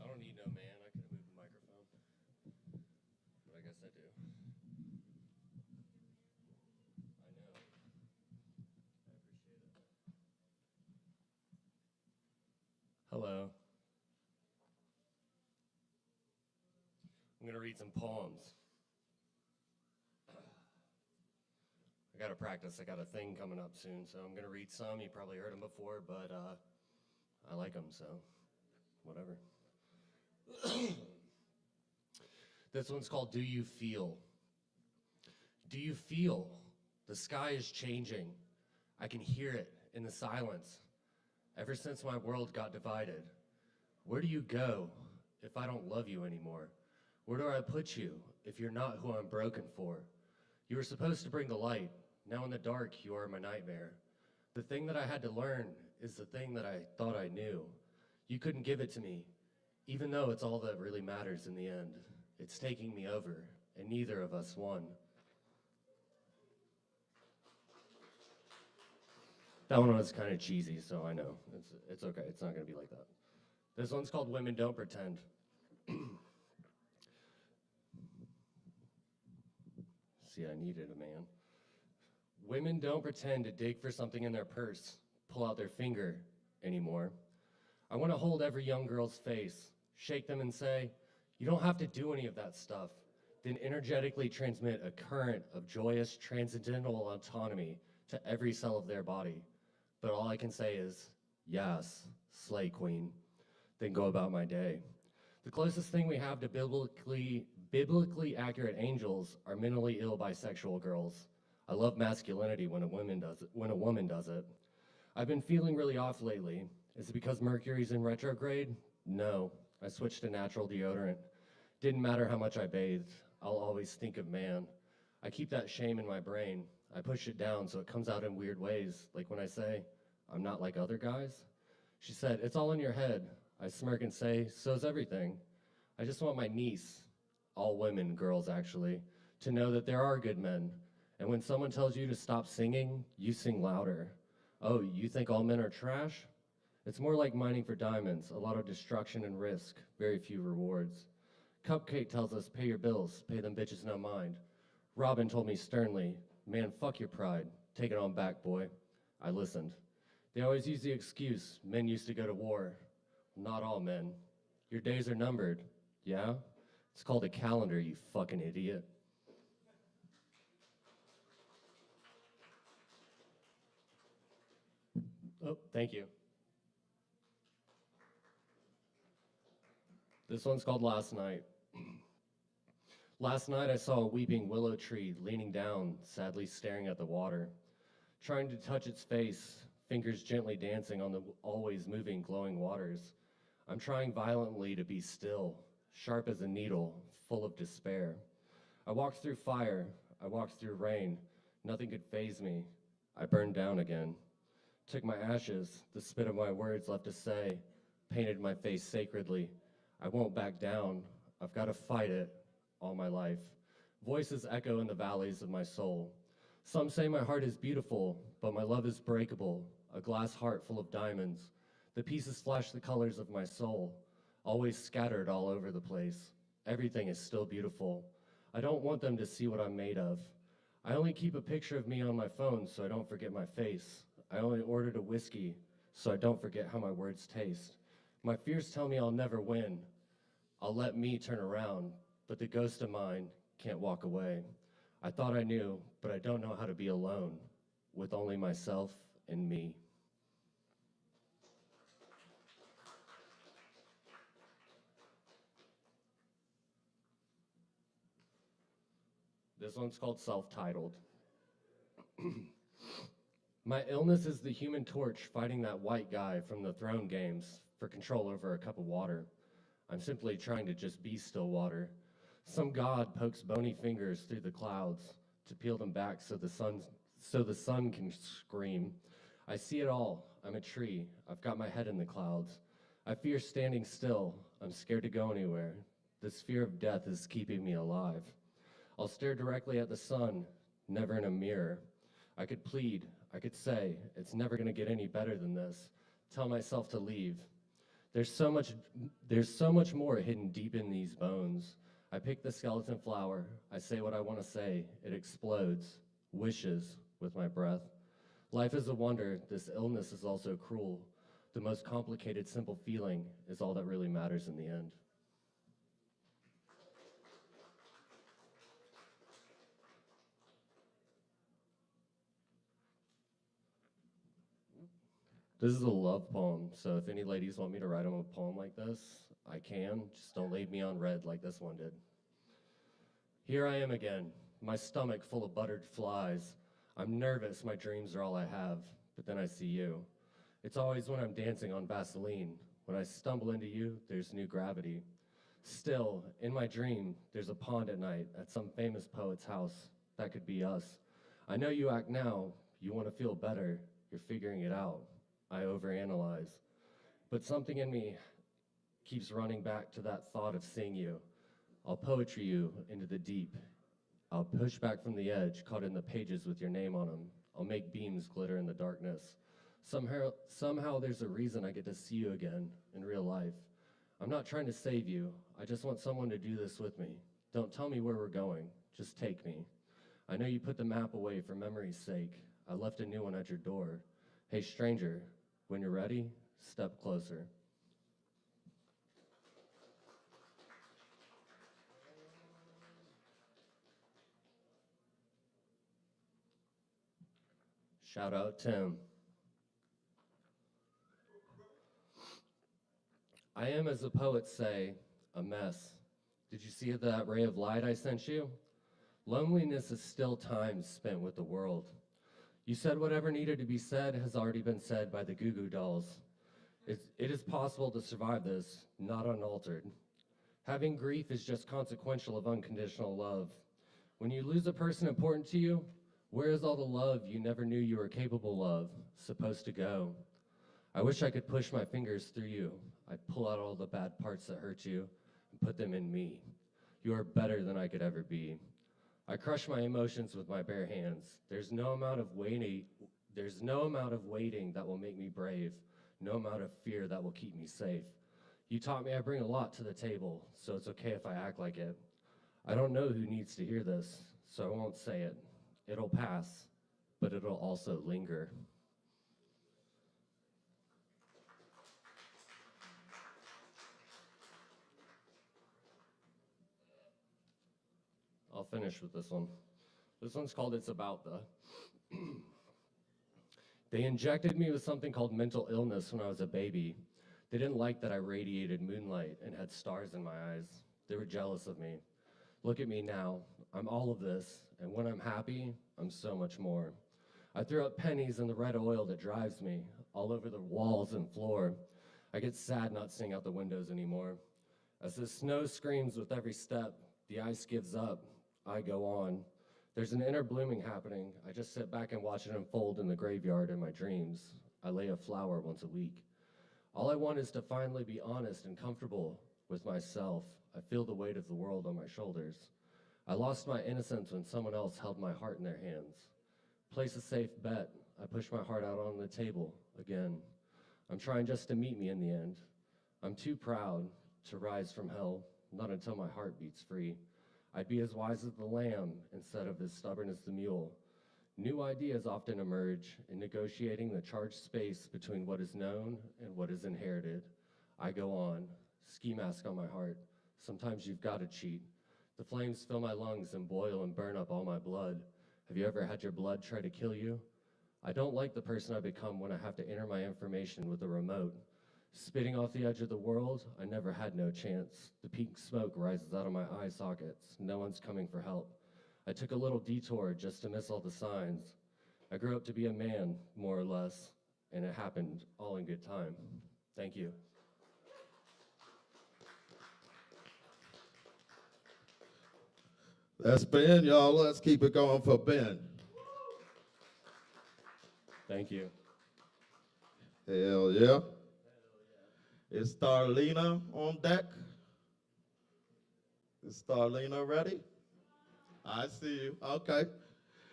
I don't need no man. I could have moved the microphone. But I guess I do. I know. I appreciate it. Hello. I'm going to read some poems. I got to practice. I got a thing coming up soon, so I'm going to read some. You probably heard them before, but I like them, so whatever. This one's called Do You Feel? Do you feel the sky is changing? I can hear it in the silence. Ever since my world got divided, where do you go if I don't love you anymore? Where do I put you if you're not who I'm broken for? You were supposed to bring the light. Now in the dark, you are my nightmare. The thing that I had to learn is the thing that I thought I knew. You couldn't give it to me, even though it's all that really matters in the end. It's taking me over, and neither of us won. That one was kind of cheesy, so I know. It's okay. It's not going to be like that. This one's called Women Don't Pretend. See, I needed a man. Women don't pretend to dig for something in their purse, pull out their finger anymore. I want to hold every young girl's face, shake them and say, you don't have to do any of that stuff, then energetically transmit a current of joyous transcendental autonomy to every cell of their body. But all I can say is, yes, slay queen, then go about my day. The closest thing we have to biblically accurate angels are mentally ill bisexual girls. I love masculinity when a woman does it. I've been feeling really off lately. Is it because Mercury's in retrograde? No, I switched to natural deodorant. Didn't matter how much I bathed, I'll always think of man. I keep that shame in my brain. I push it down so it comes out in weird ways, like when I say, I'm not like other guys. She said, it's all in your head. I smirk and say, so's everything. I just want my niece, all women, girls actually, to know that there are good men. And when someone tells you to stop singing, you sing louder. Oh, you think all men are trash? It's more like mining for diamonds, a lot of destruction and risk, very few rewards. Cupcake tells us, pay your bills, pay them bitches no mind. Robin told me sternly, man, fuck your pride, take it on back, boy. I listened. They always use the excuse, men used to go to war. Not all men. Your days are numbered, yeah? It's called a calendar, you fucking idiot. Oh, thank you. This one's called Last Night. Last night I saw a weeping willow tree leaning down, sadly staring at the water, trying to touch its face, fingers gently dancing on the always moving, glowing waters. I'm trying violently to be still, sharp as a needle, full of despair. I walked through fire, I walked through rain, nothing could faze me. I burned down again. Took my ashes, the spit of my words left to say, painted my face sacredly. I won't back down, I've got to fight it all my life. Voices echo in the valleys of my soul. Some say my heart is beautiful, but my love is breakable, a glass heart full of diamonds. The pieces flash the colors of my soul, always scattered all over the place. Everything is still beautiful. I don't want them to see what I'm made of. I only keep a picture of me on my phone so I don't forget my face. I only ordered a whiskey so I don't forget how my words taste. My fears tell me I'll never win. I'll let me turn around, but the ghost of mine can't walk away. I thought I knew, but I don't know how to be alone with only myself and me. This one's called Self-Titled. My illness is the Human Torch fighting that white guy from the Throne Games for control over a cup of water. I'm simply trying to just be still water. Some god pokes bony fingers through the clouds to peel them back so the sun can scream. I see it all. I'm a tree. I've got my head in the clouds. I fear standing still. I'm scared to go anywhere. This fear of death is keeping me alive. I'll stare directly at the sun, never in a mirror. I could plead. I could say, it's never going to get any better than this. Tell myself to leave. There's so much more hidden deep in these bones. I pick the skeleton flower. I say what I want to say. It explodes, wishes with my breath. Life is a wonder. This illness is also cruel. The most complicated, simple feeling is all that really matters in the end. This is a love poem, so if any ladies want me to write them a poem like this, I can. Just don't leave me on red like this one did. Here I am again, my stomach full of buttered flies. I'm nervous, my dreams are all I have, but then I see you. It's always when I'm dancing on Vaseline. When I stumble into you, there's new gravity. Still, in my dream, there's a pond at night at some famous poet's house. That could be us. I know you act now, you want to feel better, you're figuring it out. I overanalyze. But something in me keeps running back to that thought of seeing you. I'll poetry you into the deep. I'll push back from the edge, caught in the pages with your name on them. I'll make beams glitter in the darkness. Somehow there's a reason I get to see you again in real life. I'm not trying to save you. I just want someone to do this with me. Don't tell me where we're going. Just take me. I know you put the map away for memory's sake. I left a new one at your door. Hey, stranger, when you're ready, step closer. Shout out Tim. I am, as the poets say, a mess. Did you see that ray of light I sent you? Loneliness is still time spent with the world. You said whatever needed to be said has already been said by the Goo Goo Dolls. It is possible to survive this, not unaltered. Having grief is just consequential of unconditional love. When you lose a person important to you, where is all the love you never knew you were capable of, supposed to go? I wish I could push my fingers through you. I'd pull out all the bad parts that hurt you and put them in me. You are better than I could ever be. I crush my emotions with my bare hands. There's no amount of waiting that will make me brave, no amount of fear that will keep me safe. You taught me I bring a lot to the table, so it's okay if I act like it. I don't know who needs to hear this, so I won't say it. It'll pass, but it'll also linger. I'll finish with this one. This one's called It's About the. They injected me with something called mental illness when I was a baby. They didn't like that I radiated moonlight and had stars in my eyes. They were jealous of me. Look at me now. I'm all of this, and when I'm happy, I'm so much more. I threw up pennies in the red oil that drives me, all over the walls and floor. I get sad not seeing out the windows anymore. As the snow screams with every step, the ice gives up, I go on. There's an inner blooming happening. I just sit back and watch it unfold in the graveyard in my dreams. I lay a flower once a week. All I want is to finally be honest and comfortable with myself. I feel the weight of the world on my shoulders. I lost my innocence when someone else held my heart in their hands. Place a safe bet. I push my heart out on the table again. I'm trying just to meet me in the end. I'm too proud to rise from hell, not until my heart beats free. I'd be as wise as the lamb instead of as stubborn as the mule. New ideas often emerge in negotiating the charged space between what is known and what is inherited. I go on, ski mask on my heart. Sometimes you've got to cheat. The flames fill my lungs and boil and burn up all my blood. Have you ever had your blood try to kill you? I don't like the person I become when I have to enter my information with a remote. Spitting off the edge of the world, I never had no chance. The pink smoke rises out of my eye sockets. No one's coming for help. I took a little detour just to miss all the signs. I grew up to be a man, more or less, and it happened all in good time. Thank you.
That's Ben, y'all. Let's keep it going for Ben.
Thank you.
Hell yeah. Is Starlina on deck? Is Starlina ready? I see you. Okay.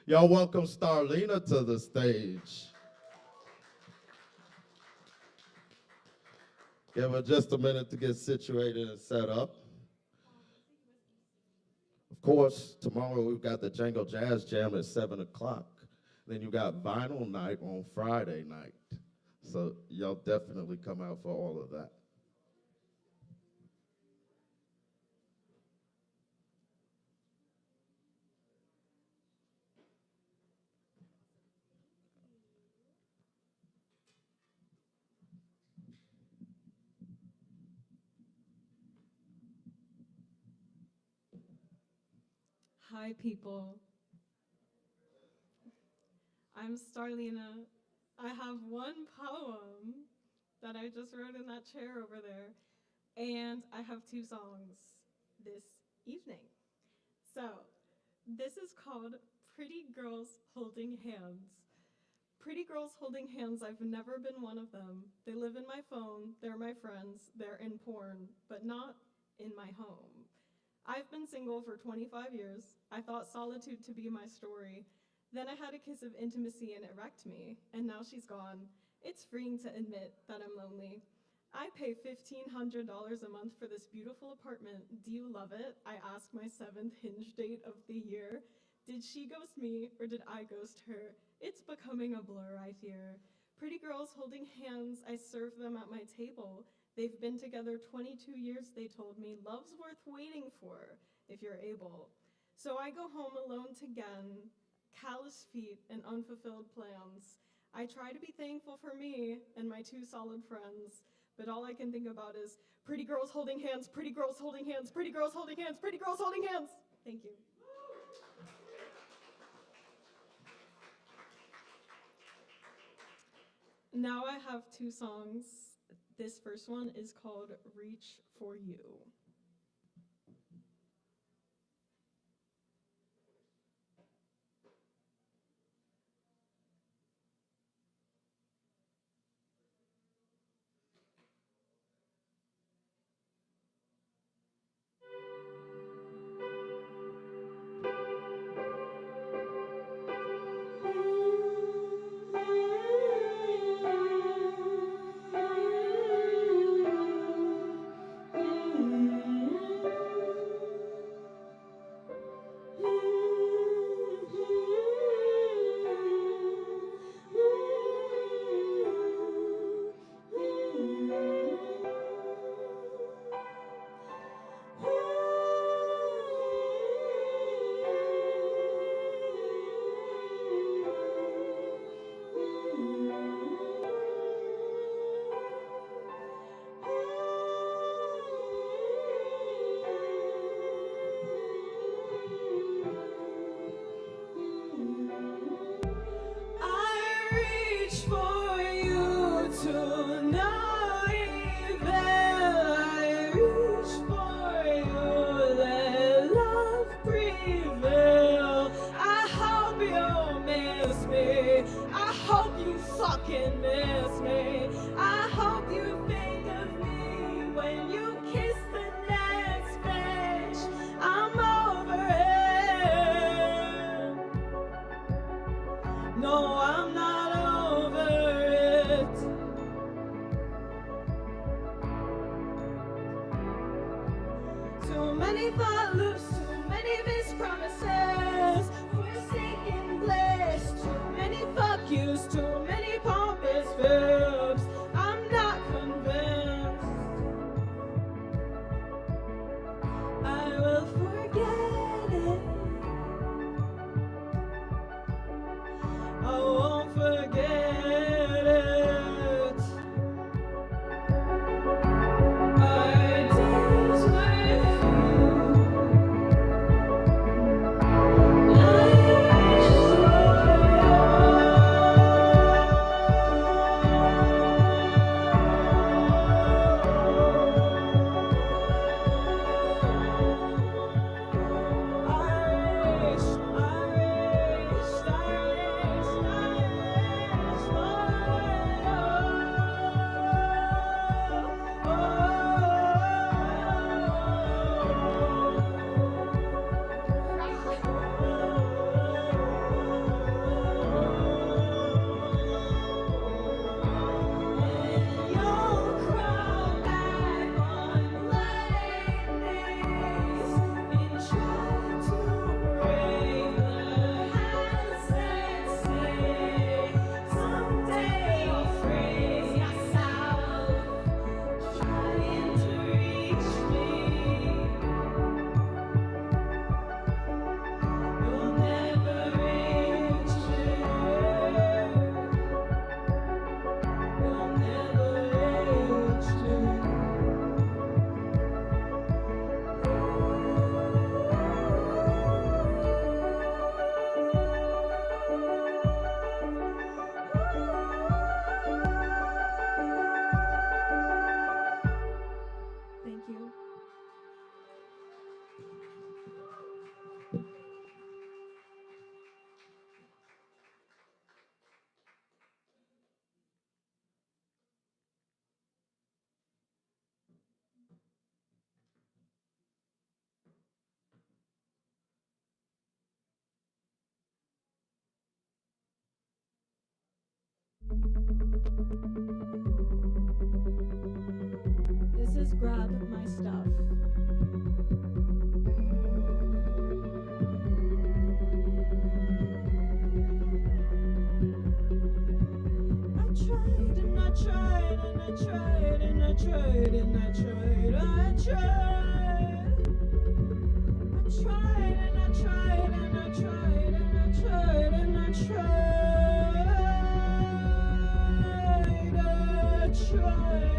Y'all welcome Starlina to the stage. Give her just a minute to get situated and set up. Of course, tomorrow we've got the Django Jazz Jam at 7 o'clock. Then you got Vinyl Night on Friday night. So y'all definitely come out for all of that.
Hi, people. I'm Starlina. I have one poem that I just wrote in that chair over there, and I have two songs this evening. So, this is called Pretty Girls Holding Hands. Pretty girls holding hands, I've never been one of them. They live in my phone, they're my friends, they're in porn, but not in my home. I've been single for 25 years. I thought solitude to be my story. Then I had a kiss of intimacy and it wrecked me, and now she's gone. It's freeing to admit that I'm lonely. I pay $1,500 a month for this beautiful apartment. Do you love it? I asked my 7th Hinge date of the year. Did she ghost me or did I ghost her? It's becoming a blur, I fear. Pretty girls holding hands, I serve them at my table. They've been together 22 years, they told me. Love's worth waiting for, if you're able. So I go home alone again, callous feet and unfulfilled plans. I try to be thankful for me and my 2 solid friends, but all I can think about is pretty girls holding hands, pretty girls holding hands, pretty girls holding hands, pretty girls holding hands. Thank you. Now I have 2 songs. This first one is called Reach for You. forget it. Our days with you, thank you. This is Grab My Stuff. I tried and I tried and I tried and I tried and I tried. I tried and I tried and I tried and I tried and I tried. I tried.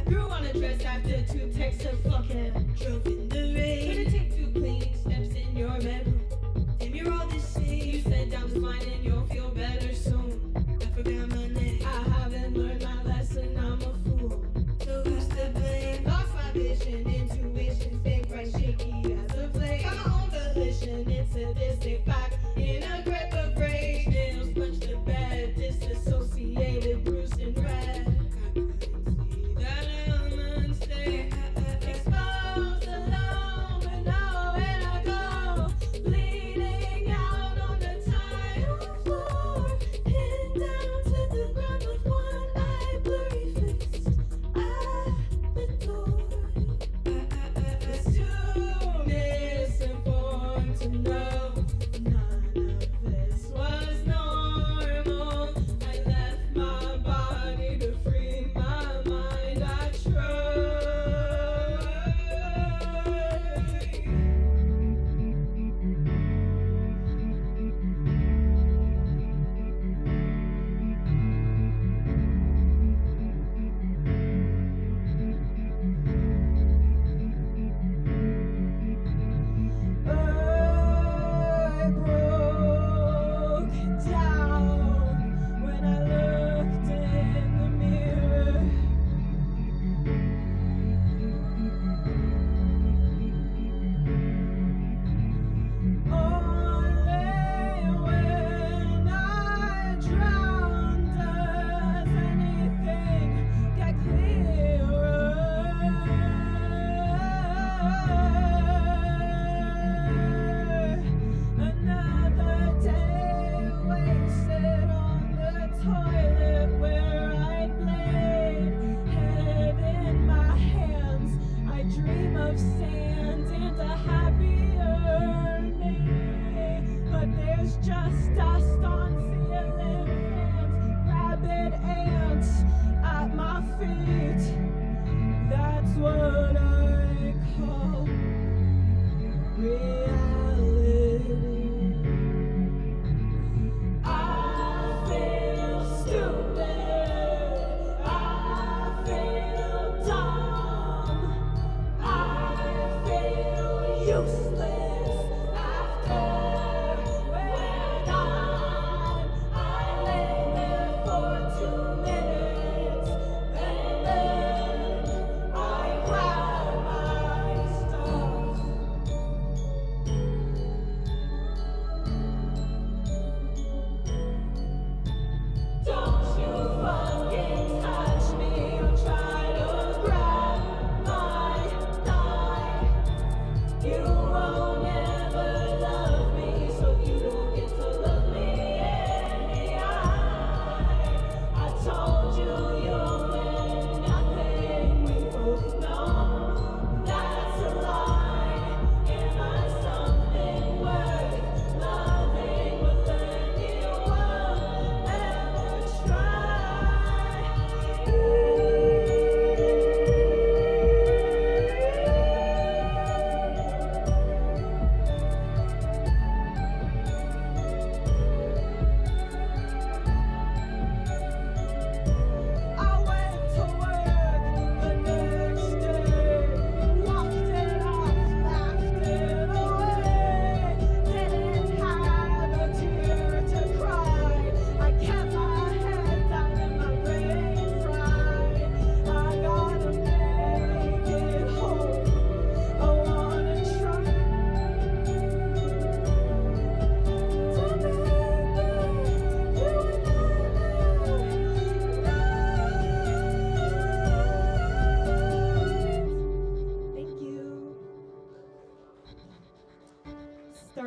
Grew on a dress after 2 texts to fucking drove in the rain. Couldn't take 2 clean steps in your bedroom. Damn, you're all this shit. You said I was fine and you'll feel better soon. I forgot my name. I haven't learned my lesson. I'm a fool. So who's to blame? Lost my vision, intuition, stay right shaky as a flame. Got my own volition, it's sadistic back in a grip of rage. Nails punched the bed, disassociated, bruised and red. That element stay exposed alone, but now when I go,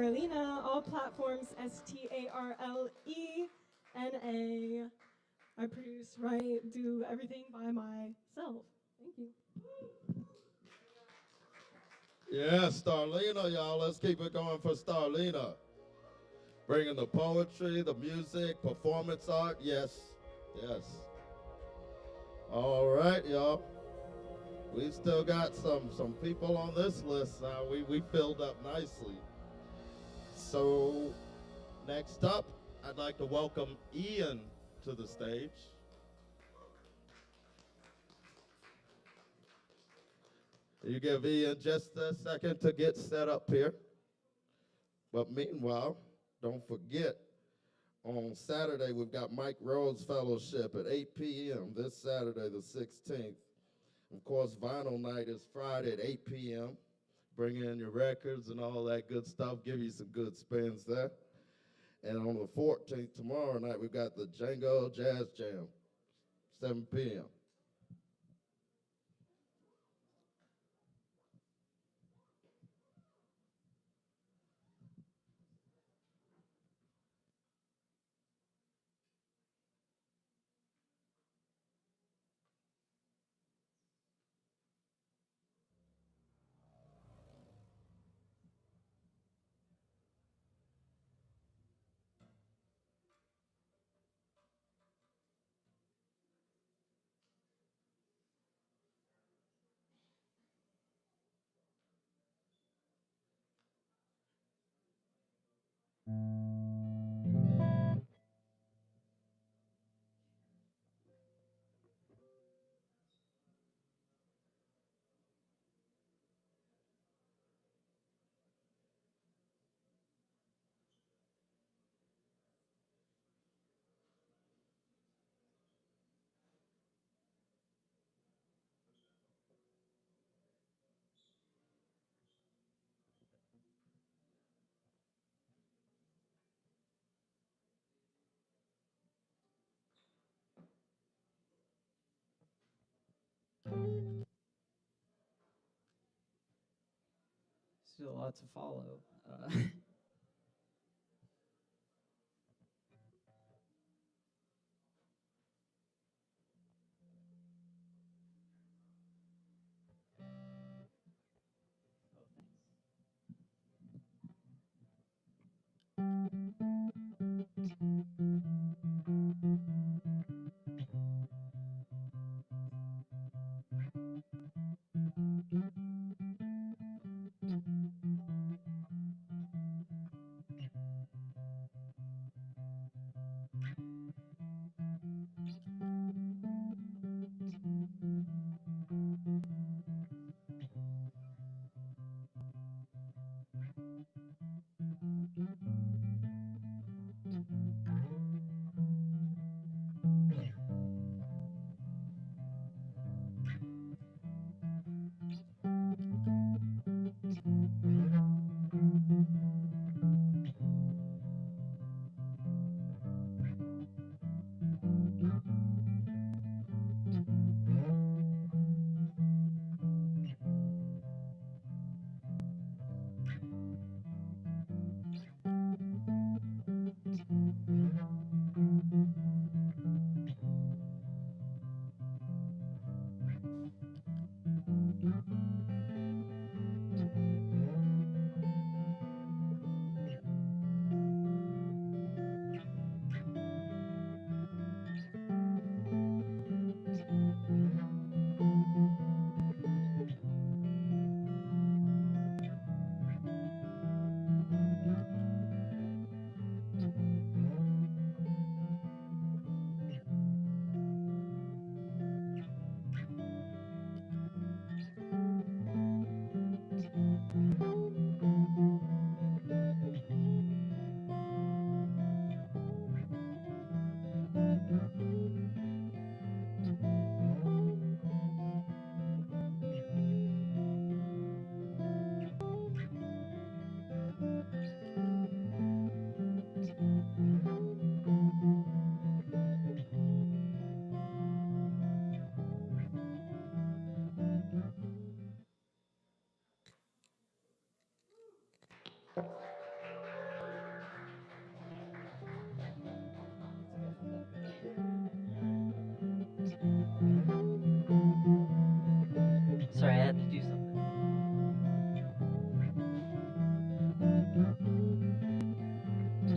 Starlena, all platforms Starlena. I produce, write, do everything by myself. Thank you.
Yeah, Starlena, y'all. Let's keep it going for Starlena. Bringing the poetry, the music, performance art. Yes, yes. All right, y'all. We still got some people on this list now. We filled up nicely. So next up, I'd like to welcome Ian to the stage. You give Ian just a second to get set up here. But meanwhile, don't forget, on Saturday, we've got Mike Rose Fellowship at 8 p.m. this Saturday, the 16th. Of course, Vinyl Night is Friday at 8 p.m. Bring in your records and all that good stuff. Give you some good spins there. And on the 14th, tomorrow night, we've got the Django Jazz Jam, 7 p.m.
Still a lot to follow.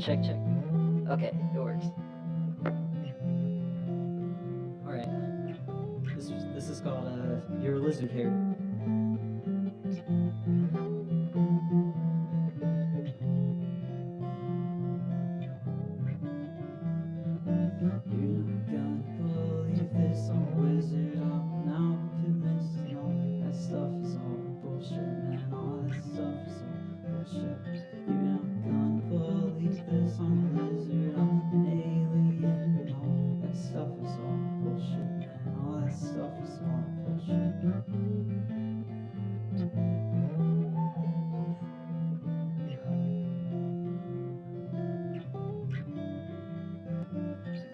check, check. Okay, it works. All right. This is called Your Lizard Hair. You're not gonna believe this, I'm a wizard, I'm an alchemist, and all that stuff is all bullshit, man, all that stuff is all bullshit. You're not gonna believe this, I'm a lizard, I'm an alien, and all that stuff is all bullshit, man, all that stuff is all bullshit.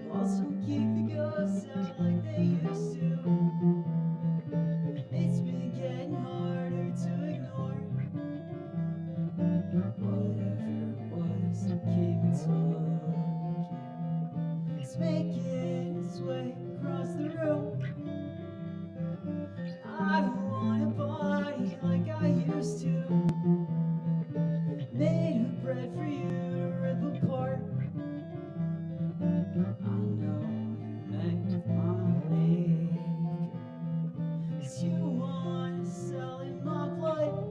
Walls don't keep the ghosts out like they used to. It's been getting harder to ignore. Whatever it was that came and took you, it's making its way across the room. I don't want a body like I used to, made of bread for you to rip apart. I know you met with my maker, 'cause you wanna sell in my blood.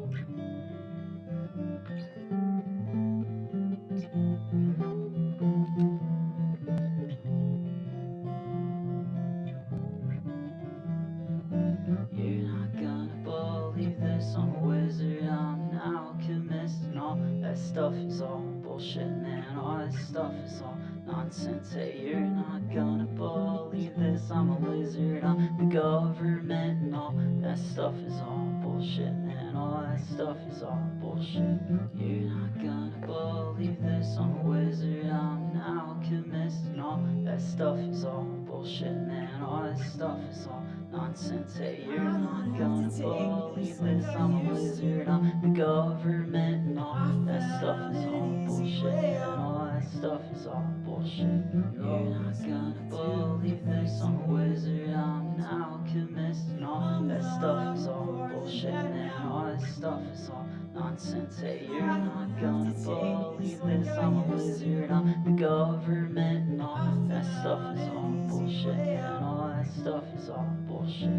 You're not gonna believe this, I'm a wizard, I'm an alchemist, and all that stuff is all bullshit, man, all that stuff is all nonsense. Hey, you're not gonna believe this, I'm a lizard, I'm the government, and all that stuff is all bullshit, man, all that stuff is all bullshit. You're not gonna believe this, I'm a wizard, I'm an alchemist, and all that stuff is all bullshit, man, all that stuff is all nonsense. Hey, you're not gonna believe this, I'm a lizard, I'm the government, and all that stuff is all bullshit, man, all that stuff is all bullshit. You're not gonna believe this, I'm a wizard, I'm an alchemist, and all that stuff is all bullshit, man, all that stuff is all nonsense. Hey, you're not gonna believe this, I'm a lizard, I'm the government, and all that stuff is all bullshit, man, all that stuff is all bullshit.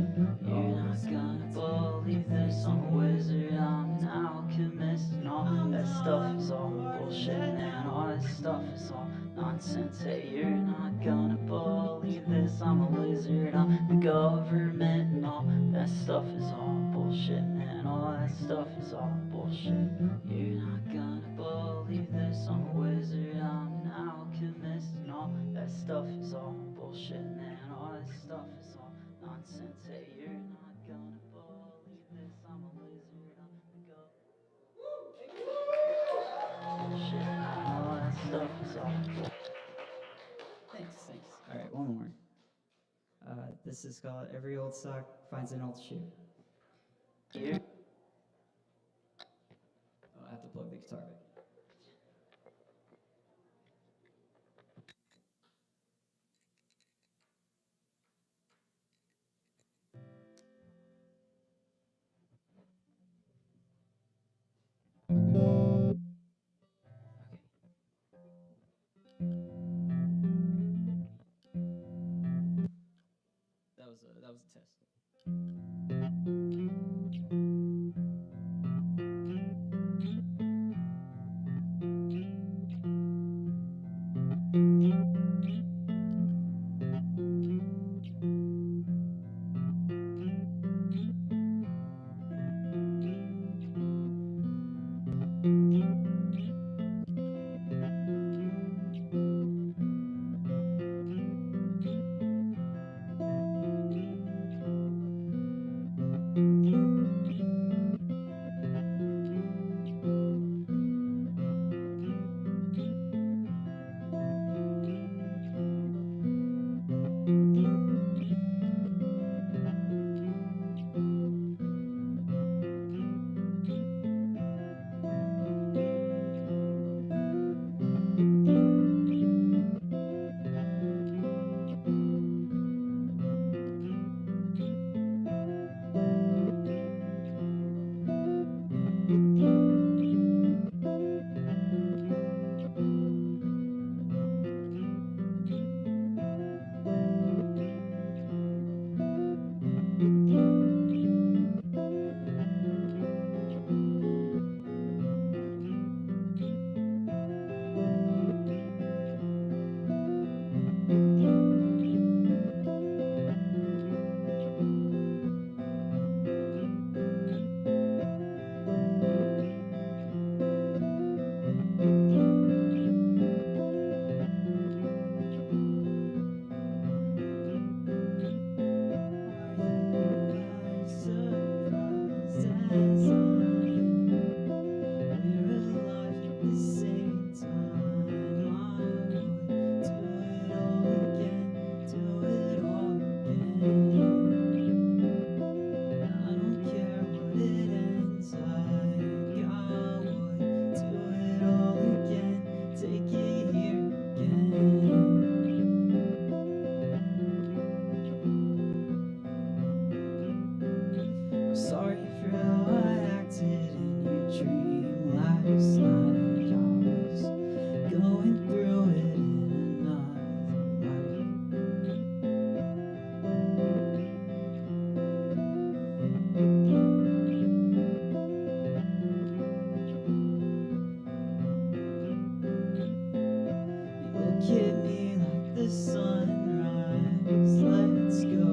You're not gonna believe this, I'm a wizard, I'm an alchemist, and all that stuff is all bullshit, man, all that stuff is all nonsense. Hey, you're not gonna believe this, I'm a lizard, I'm the government, and all that stuff is all bullshit, man, all that stuff is all bullshit. You're not gonna believe this, I'm a wizard, I'm an alchemist, and all that stuff is all bullshit, man, all that stuff is all nonsense. Hey, you're not gonna believe this, I'm a lizard, I'm the bullshit, man, all that stuff is all bullshit. Thanks. All right, one more. This is called Every Old Sock Finds an Old Shoe. Here. Oh, I have to plug the guitar back. That was a test. I'm sorry for how I acted in your dream last night. I was going through it in another life. You look at me like the sunrise. Let's go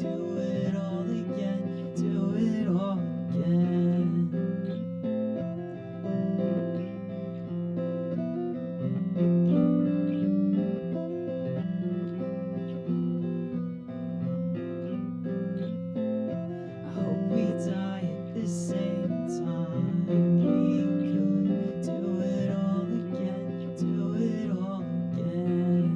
do it all again. Do it all again. I hope we die at the same time. We could do it all again. Do it all again.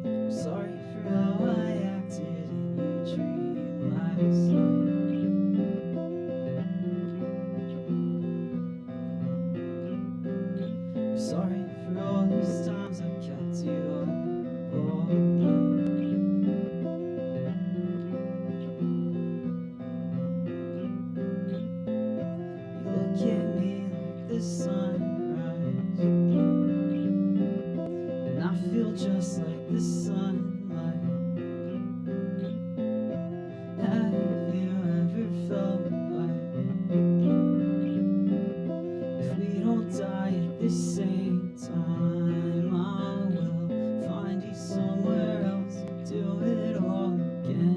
I'm sorry for how I acted in your dream last night. I'm sorry for all those times I kept you up all night. You look at me like the sunrise, and I feel just like the sunlight. Have you ever felt like if we don't die at the same time, I will find you somewhere else, do it all again.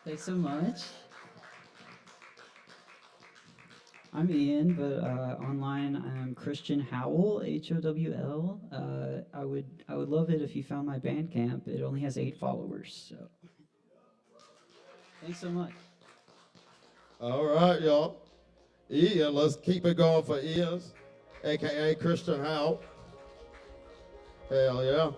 Thanks so much. I'm Ian, but online I'm Christian Howell, Howl. I would love it if you found my Bandcamp. It only has 8 followers, so thanks so much.
All right, y'all. Ian, let's keep it going for Ian's, a.k.a. Christian Howe. Hell yeah.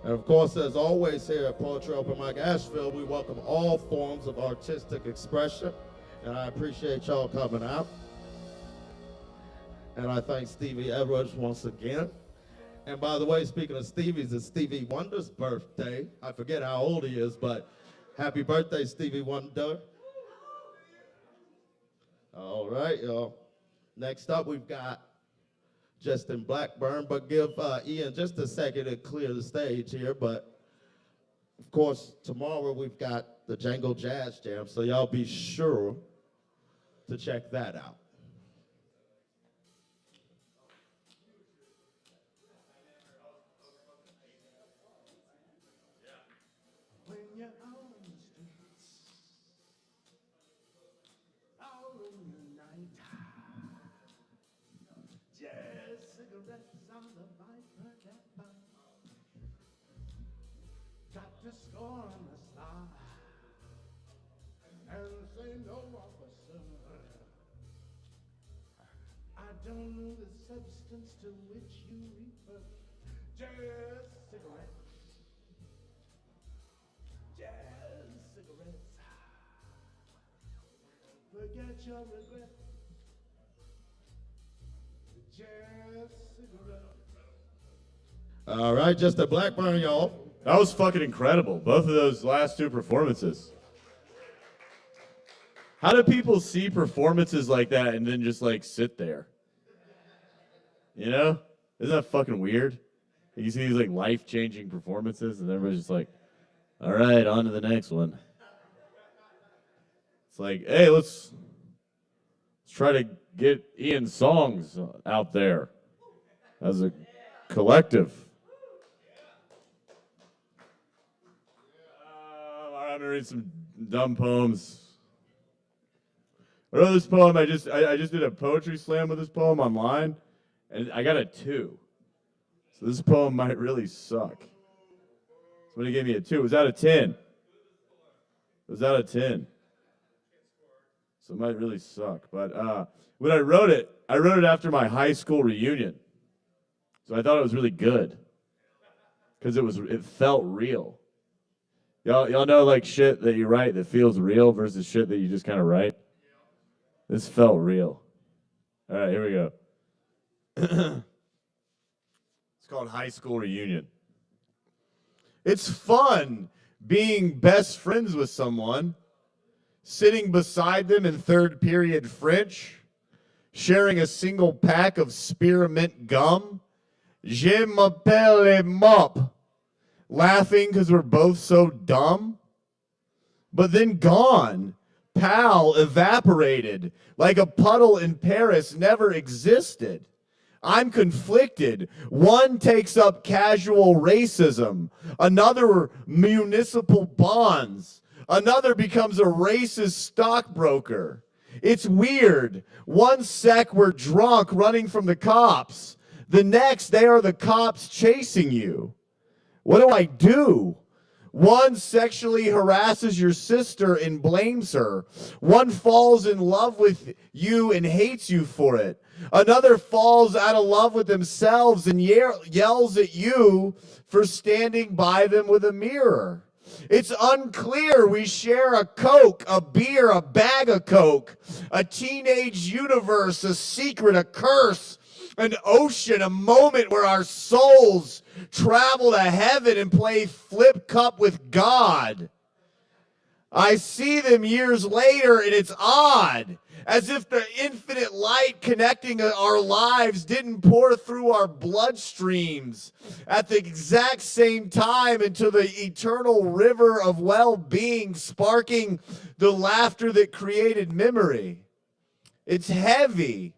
And of course, as always here at Poetry Open Mic Asheville, we welcome all forms of artistic expression. And I appreciate y'all coming out. And I thank Stevie Edwards once again. And by the way, speaking of Stevie's, it's Stevie Wonder's birthday. I forget how old he is, but happy birthday, Stevie Wonder. All right, y'all. Next up, we've got Justin Blackburn, but give Ian just a second to clear the stage here. But of course, tomorrow we've got the Django Jazz Jam, so y'all be sure to check that out.
When you're out on the streets, out in the night, jazz cigarettes on the viper that bite. Got to score on the star and say no, officer. I don't know the substance to which you refer. Jazz cigarettes. Jazz cigarettes. Forget your regret. Jazz cigarettes.
All right, just a Blackburn, y'all.
That was fucking incredible. Both of those last 2 performances. How do people see performances like that and then just like sit there? You know? Isn't that fucking weird? You see these like life-changing performances and everybody's just like, all right, on to the next one. It's like, hey, let's try to get Ian's songs out there as a collective. I'm gonna read some dumb poems. I wrote this poem. I just did a poetry slam with this poem online, and I got a 2. So this poem might really suck. Somebody gave me a 2. It was out of 10. It was out of 10. So it might really suck. But when I wrote it after my high school reunion. So I thought it was really good. Because it felt real. Y'all know like shit that you write that feels real versus shit that you just kind of write? This felt real. All right, here we go. It's called High School Reunion. It's fun being best friends with someone, sitting beside them in third period French, sharing a single pack of spearmint gum. Je m'appelle Mop. Laughing because we're both so dumb. But then gone. Pal evaporated like a puddle in Paris never existed. I'm conflicted. One takes up casual racism. Another municipal bonds. Another becomes a racist stockbroker. It's weird. One sec we're drunk running from the cops. The next they are the cops chasing you. What do I do? One sexually harasses your sister and blames her. One falls in love with you and hates you for it. Another falls out of love with themselves and yells at you for standing by them with a mirror. It's unclear we share a Coke, a beer, a bag of Coke, a teenage universe, a secret, a curse, an ocean, a moment where our souls travel to heaven and play flip cup with God. I see them years later and it's odd, as if the infinite light connecting our lives didn't pour through our bloodstreams at the exact same time into the eternal river of well-being, sparking the laughter that created memory. It's heavy.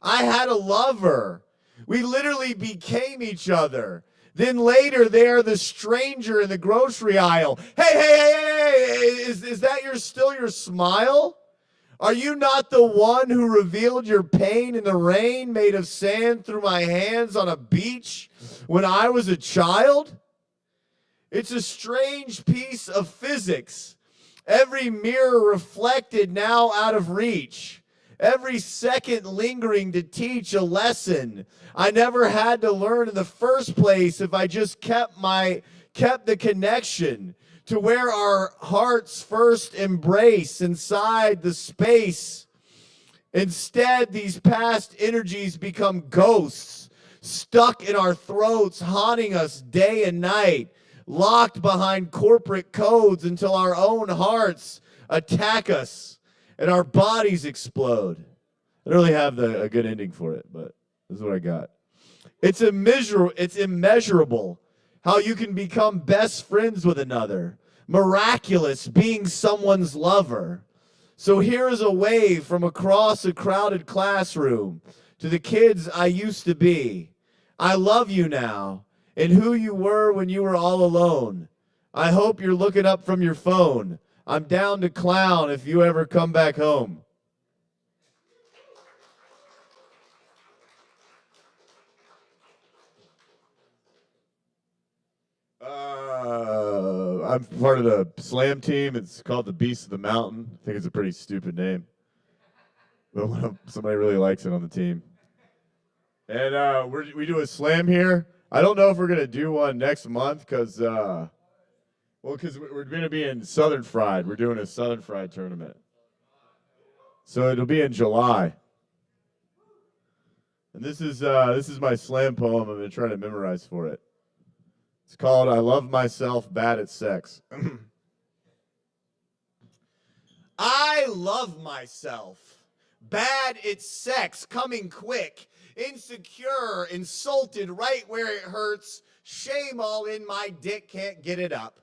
I had a lover. We literally became each other. Then later, they are the stranger in the grocery aisle. Hey, is that still your smile? Are you not the one who revealed your pain in the rain made of sand through my hands on a beach when I was a child? It's a strange piece of physics. Every mirror reflected, now out of reach. Every second lingering to teach a lesson I never had to learn in the first place if I just kept the connection to where our hearts first embrace inside the space. Instead, these past energies become ghosts, stuck in our throats, haunting us day and night, locked behind corporate codes until our own hearts attack us and our bodies explode. I don't really have a good ending for it, but this is what I got. It's immeasurable how you can become best friends with another. Miraculous being someone's lover. So here is a wave from across a crowded classroom to the kids I used to be. I love you now and who you were when you were all alone. I hope you're looking up from your phone. I'm down to clown if you ever come back home. I'm part of the slam team. It's called the Beast of the Mountain. I think it's a pretty stupid name, but somebody really likes it on the team. And we do a slam here. I don't know if we're gonna do one next month because we're gonna be in Southern Fried. We're doing a Southern Fried tournament, so it'll be in July. And this is my slam poem. I'm gonna try to memorize for it. It's called I Love Myself, Bad at Sex. I love myself. Bad at sex, coming quick. Insecure, insulted right where it hurts. Shame all in my dick, can't get it up.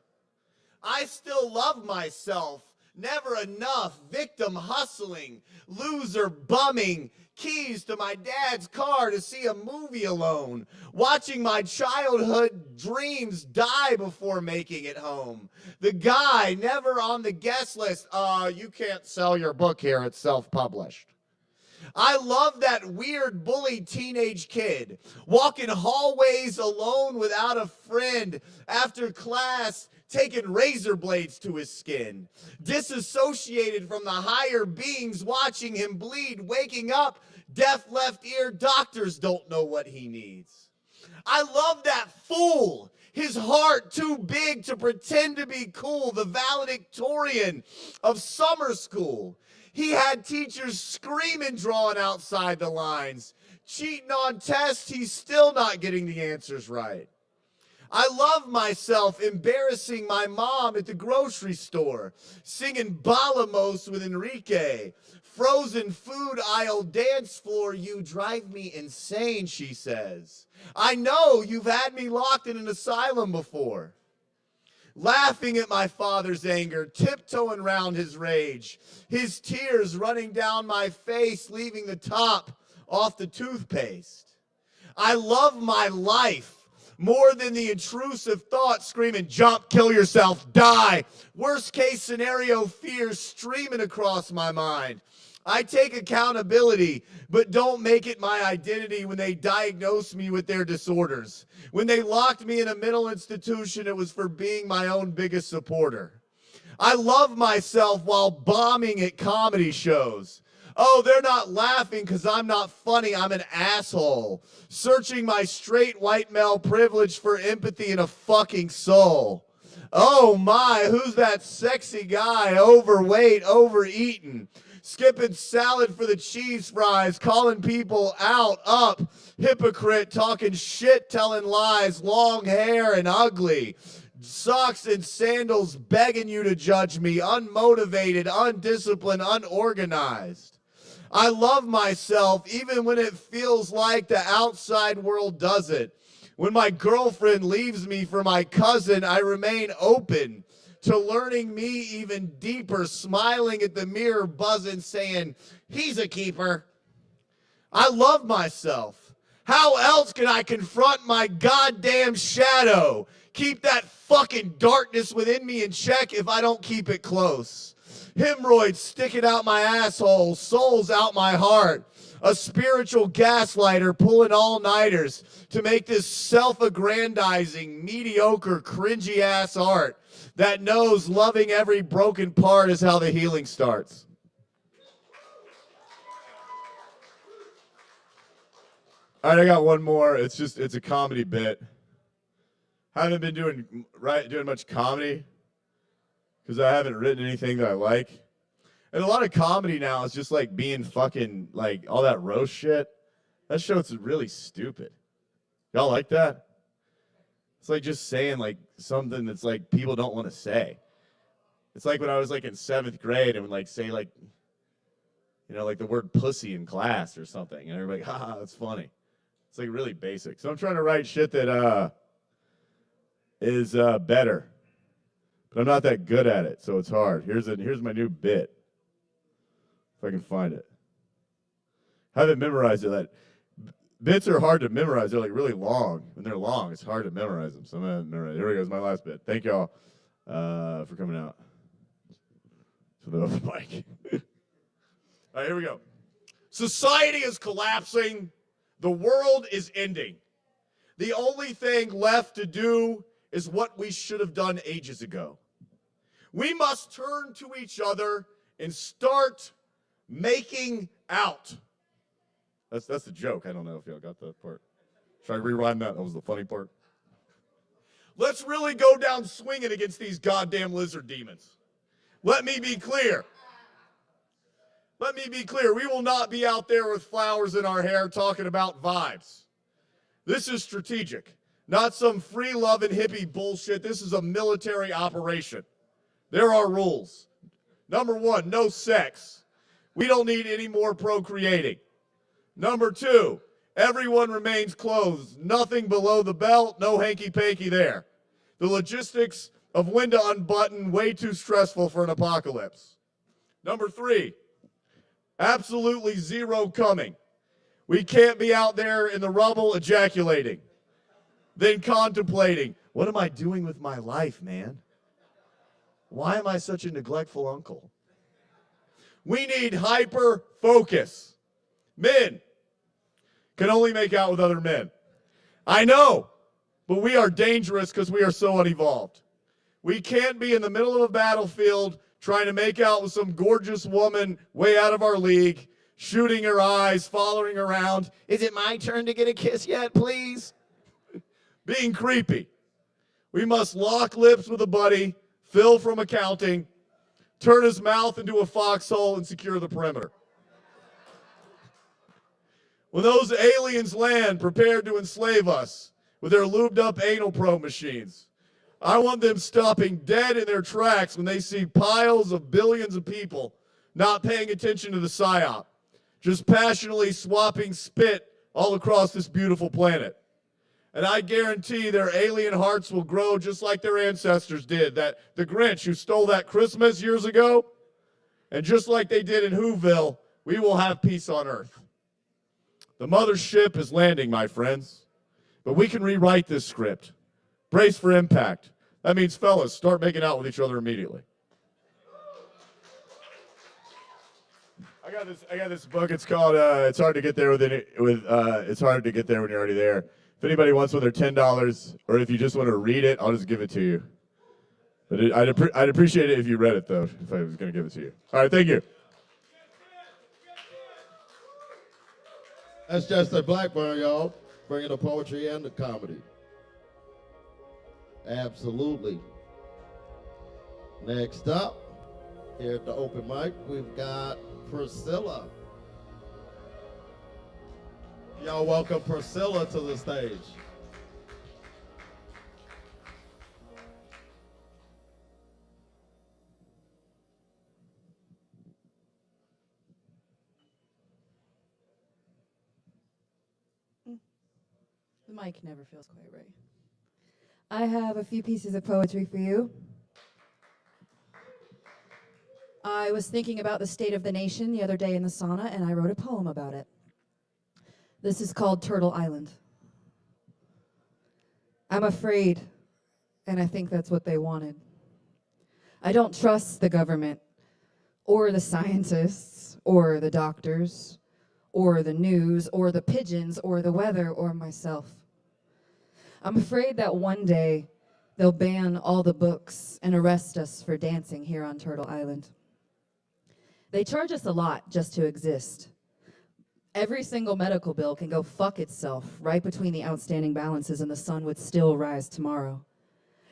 I still love myself.
Never enough, victim hustling, loser bumming, keys to my dad's car to see a movie alone, watching my childhood dreams die before making it home. The guy never on the guest list, you can't sell your book here, it's self-published. I love that weird bullied teenage kid, walking hallways alone without a friend after class, taking razor blades to his skin, disassociated from the higher beings watching him bleed, waking up, deaf left ear, doctors don't know what he needs. I love that fool, his heart too big to pretend to be cool, the valedictorian of summer school. He had teachers screaming, drawing outside the lines. Cheating on tests, he's still not getting the answers right. I love myself embarrassing my mom at the grocery store, singing Balamos with Enrique. Frozen food aisle dance floor, you drive me insane, she says. I know you've had me locked in an asylum before. Laughing at my father's anger, tiptoeing around his rage, his tears running down my face, leaving the top off the toothpaste. I love my life more than the intrusive thought screaming, jump, kill yourself, die. Worst case scenario fears streaming across my mind. I take accountability, but don't make it my identity when they diagnose me with their disorders. When they locked me in a mental institution, it was for being my own biggest supporter. I love myself while bombing at comedy shows. Oh, they're not laughing because I'm not funny. I'm an asshole. Searching my straight white male privilege for empathy in a fucking soul. Oh my, who's that sexy guy? Overweight, overeaten. Skipping salad for the cheese fries, calling people out, up, hypocrite, talking shit, telling lies, long hair and ugly. Socks and sandals begging you to judge me, unmotivated, undisciplined, unorganized. I love myself even when it feels like the outside world doesn't. When my girlfriend leaves me for my cousin, I remain open to learning me even deeper, smiling at the mirror, buzzing, saying, he's a keeper. I love myself. How else can I confront my goddamn shadow? Keep that fucking darkness within me in check if I don't keep it close. Hemorrhoids sticking out my asshole, souls out my heart. A spiritual gaslighter pulling all-nighters to make this self-aggrandizing, mediocre, cringy-ass art that knows loving every broken part is how the healing starts.
All right, I got one more. It's a comedy bit. Haven't been doing much comedy because I haven't written anything that I like. And a lot of comedy now is just like being fucking like all that roast shit. That show's really stupid. Y'all like that? It's like just saying like something that's like people don't want to say. It's like when I was like in 7th grade and would like say like, you know, like the word pussy in class or something. And everybody, haha, that's funny. It's like really basic. So I'm trying to write shit that is better. But I'm not that good at it, so it's hard. Here's my new bit. If I can find it. I haven't memorized it. Bits are hard to memorize. They're like really long. When they're long, it's hard to memorize them. So I'm gonna memorize. Here we go. It's my last bit. Thank y'all for coming out to the open mic. All right, here we go. Society is collapsing. The world is ending. The only thing left to do is what we should have done ages ago. We must turn to each other and start making out. That's the joke. I don't know if y'all got that part. Should I rewind that? That was the funny part. Let's really go down swinging against these goddamn lizard demons. Let me be clear. Let me be clear. We will not be out there with flowers in our hair talking about vibes. This is strategic, not some free-loving hippie bullshit. This is a military operation. There are rules. Number 1, no sex. We don't need any more procreating. Number 2, everyone remains clothed. Nothing below the belt, no hanky-panky there. The logistics
of when to unbutton, way too stressful for an apocalypse. Number 3, absolutely zero coming. We can't be out there in the rubble ejaculating, then contemplating, what am I doing with my life, man? Why am I such a neglectful uncle? We need hyper focus. Men can only make out with other men. I know, but we are dangerous because we are so unevolved. We can't be in the middle of a battlefield trying to make out with some gorgeous woman way out of our league, shooting her eyes, following around. Is it my turn to get a kiss yet, please? Being creepy. We must lock lips with a buddy, Phil from accounting, turn his mouth into a foxhole, and secure the perimeter. When those aliens land prepared to enslave us with their lubed up anal probe machines, I want them stopping dead in their tracks when they see piles of billions of people not paying attention to the psyop, just passionately swapping spit all across this beautiful planet. And I guarantee their alien hearts will grow just like their ancestors did, that the Grinch who stole that Christmas years ago, and just like they did in Whoville, we will have peace on Earth. The mothership is landing, my friends, but we can rewrite this script. Brace for impact. That means, fellas, start making out with each other immediately. I got this book. It's called "It's Hard to Get There It's Hard to Get There When You're Already There." If anybody wants one, they're $10, or if you just want to read it, I'll just give it to you. But I'd appreciate it if you read it, though, if I was going to give it to you. All right, thank you.
That's Chester Blackburn, y'all, bringing the poetry and the comedy. Absolutely. Next up, here at the open mic, we've got Priscilla. Y'all welcome Priscilla to the stage.
The mic never feels quite right. I have a few pieces of poetry for you. I was thinking about the state of the nation the other day in the sauna, and I wrote a poem about it. This is called Turtle Island. I'm afraid, and I think that's what they wanted. I don't trust the government, or the scientists, or the doctors, or the news, or the pigeons, or the weather, or myself. I'm afraid that one day they'll ban all the books and arrest us for dancing here on Turtle Island. They charge us a lot just to exist. Every single medical bill can go fuck itself right between the outstanding balances, and the sun would still rise tomorrow.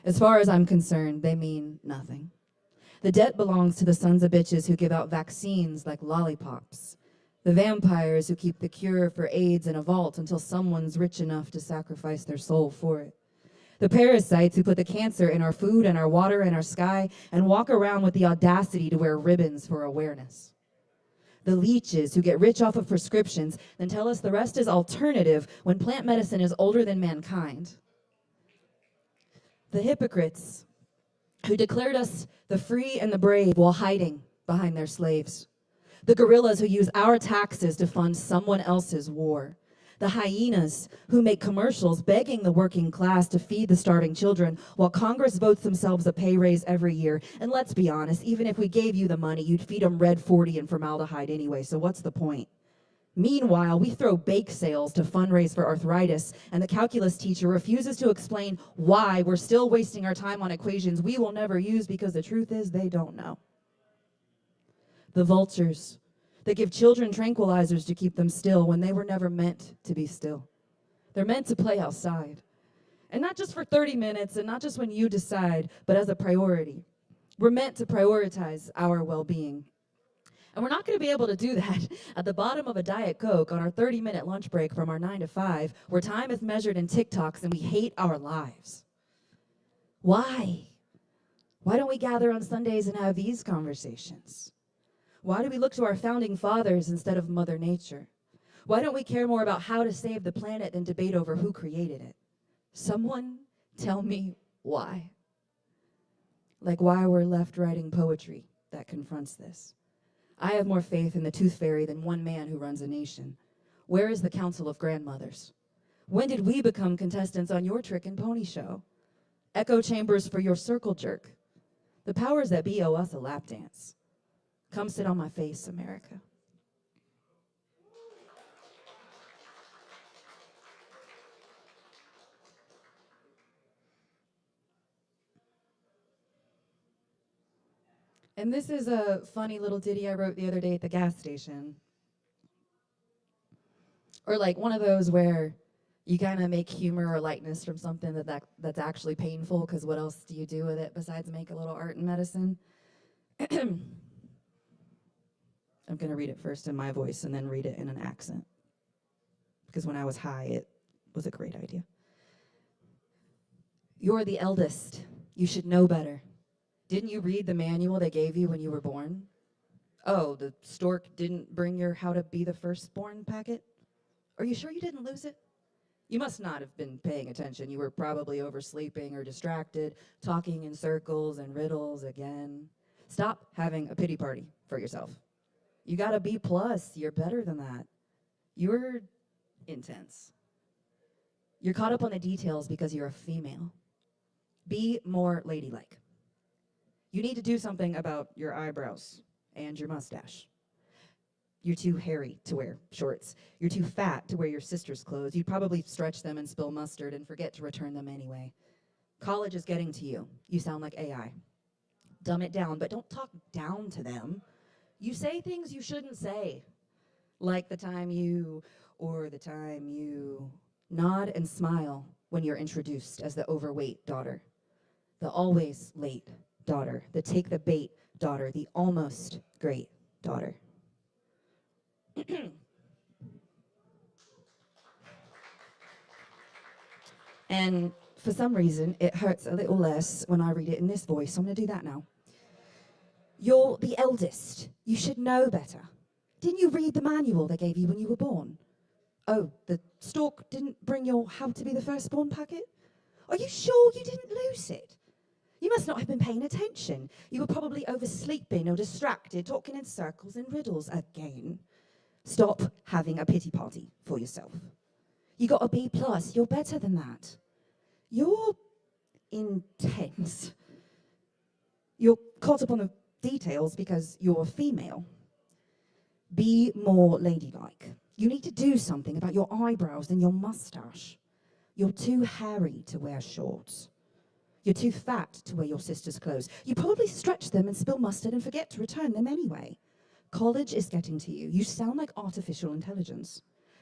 As far as I'm concerned, they mean nothing. The debt belongs to the sons of bitches who give out vaccines like lollipops, the vampires who keep the cure for AIDS in a vault until someone's rich enough to sacrifice their soul for it, the parasites who put the cancer in our food and our water and our sky and walk around with the audacity to wear ribbons for awareness, the leeches who get rich off of prescriptions, then tell us the rest is alternative when plant medicine is older than mankind, the hypocrites who declared us the free and the brave while hiding behind their slaves, the gorillas who use our taxes to fund someone else's war, the hyenas who make commercials begging the working class to feed the starving children while Congress votes themselves a pay raise every year. And let's be honest, even if we gave you the money, you'd feed them Red 40 and formaldehyde anyway, so what's the point? Meanwhile, we throw bake sales to fundraise for arthritis, and the calculus teacher refuses to explain why we're still wasting our time on equations we will never use, because the truth is they don't know. The vultures that give children tranquilizers to keep them still when they were never meant to be still. They're meant to play outside. And not just for 30 minutes, and not just when you decide, but as a priority. We're meant to prioritize our well-being. And we're not going to be able to do that at the bottom of a Diet Coke on our 30-minute lunch break from our 9 to 5, where time is measured in TikToks and we hate our lives. Why? Why don't we gather on Sundays and have these conversations? Why do we look to our founding fathers instead of Mother Nature? Why don't we care more about how to save the planet than debate over who created it? Someone tell me why. like why we're left writing poetry that confronts this. I have more faith in the tooth fairy than one man who runs a nation. Where is the Council of Grandmothers? When did we become contestants on your trick and pony show? Echo chambers for your circle jerk. The powers that be owe us a lap dance. Come sit on my face, America. And this is a funny little ditty I wrote the other day at the gas station. Or like one of those where you kind of make humor or lightness from something that's actually painful, because what else do you do with it besides make a little art and medicine? I'm going to read it first in my voice and then read it in an accent, because when I was high, it was a great idea. You're the eldest. You should know better. Didn't you read the manual they gave you when you were born? Oh, the stork didn't bring your How to Be the Firstborn packet? Are you sure you didn't lose it? You must not have been paying attention. You were probably oversleeping or distracted, talking in circles and riddles again. Stop having a pity party for yourself. You got a B+. You're better than that. You're intense. You're caught up on the details because you're a female. Be more ladylike. You need to do something about your eyebrows and your mustache. You're too hairy to wear shorts. You're too fat to wear your sister's clothes. You'd probably stretch them and spill mustard and forget to return them anyway. College is getting to you. You sound like AI. Dumb it down, but don't talk down to them. You say things you shouldn't say, like the time you nod and smile when you're introduced as the overweight daughter, the always late daughter, the take the bait daughter, the almost great daughter. And for some reason, it hurts a little less when I read it in this voice, so I'm going to do that now. You're the eldest. You should know better. Didn't you read the manual they gave you when you were born? Oh, the stork didn't bring your How to Be the Firstborn packet? Are you sure you didn't lose it? You must not have been paying attention. You were probably oversleeping or distracted, talking in circles and riddles again. Stop having a pity party for yourself. You got a B+. You're better than that. You're intense. You're caught up on the details because you're a female. Be more ladylike. You need to do something about your eyebrows and your mustache. You're too hairy to wear shorts. You're too fat to wear your sister's clothes. You probably stretch them and spill mustard and forget to return them anyway. College is getting to you. You sound like artificial intelligence.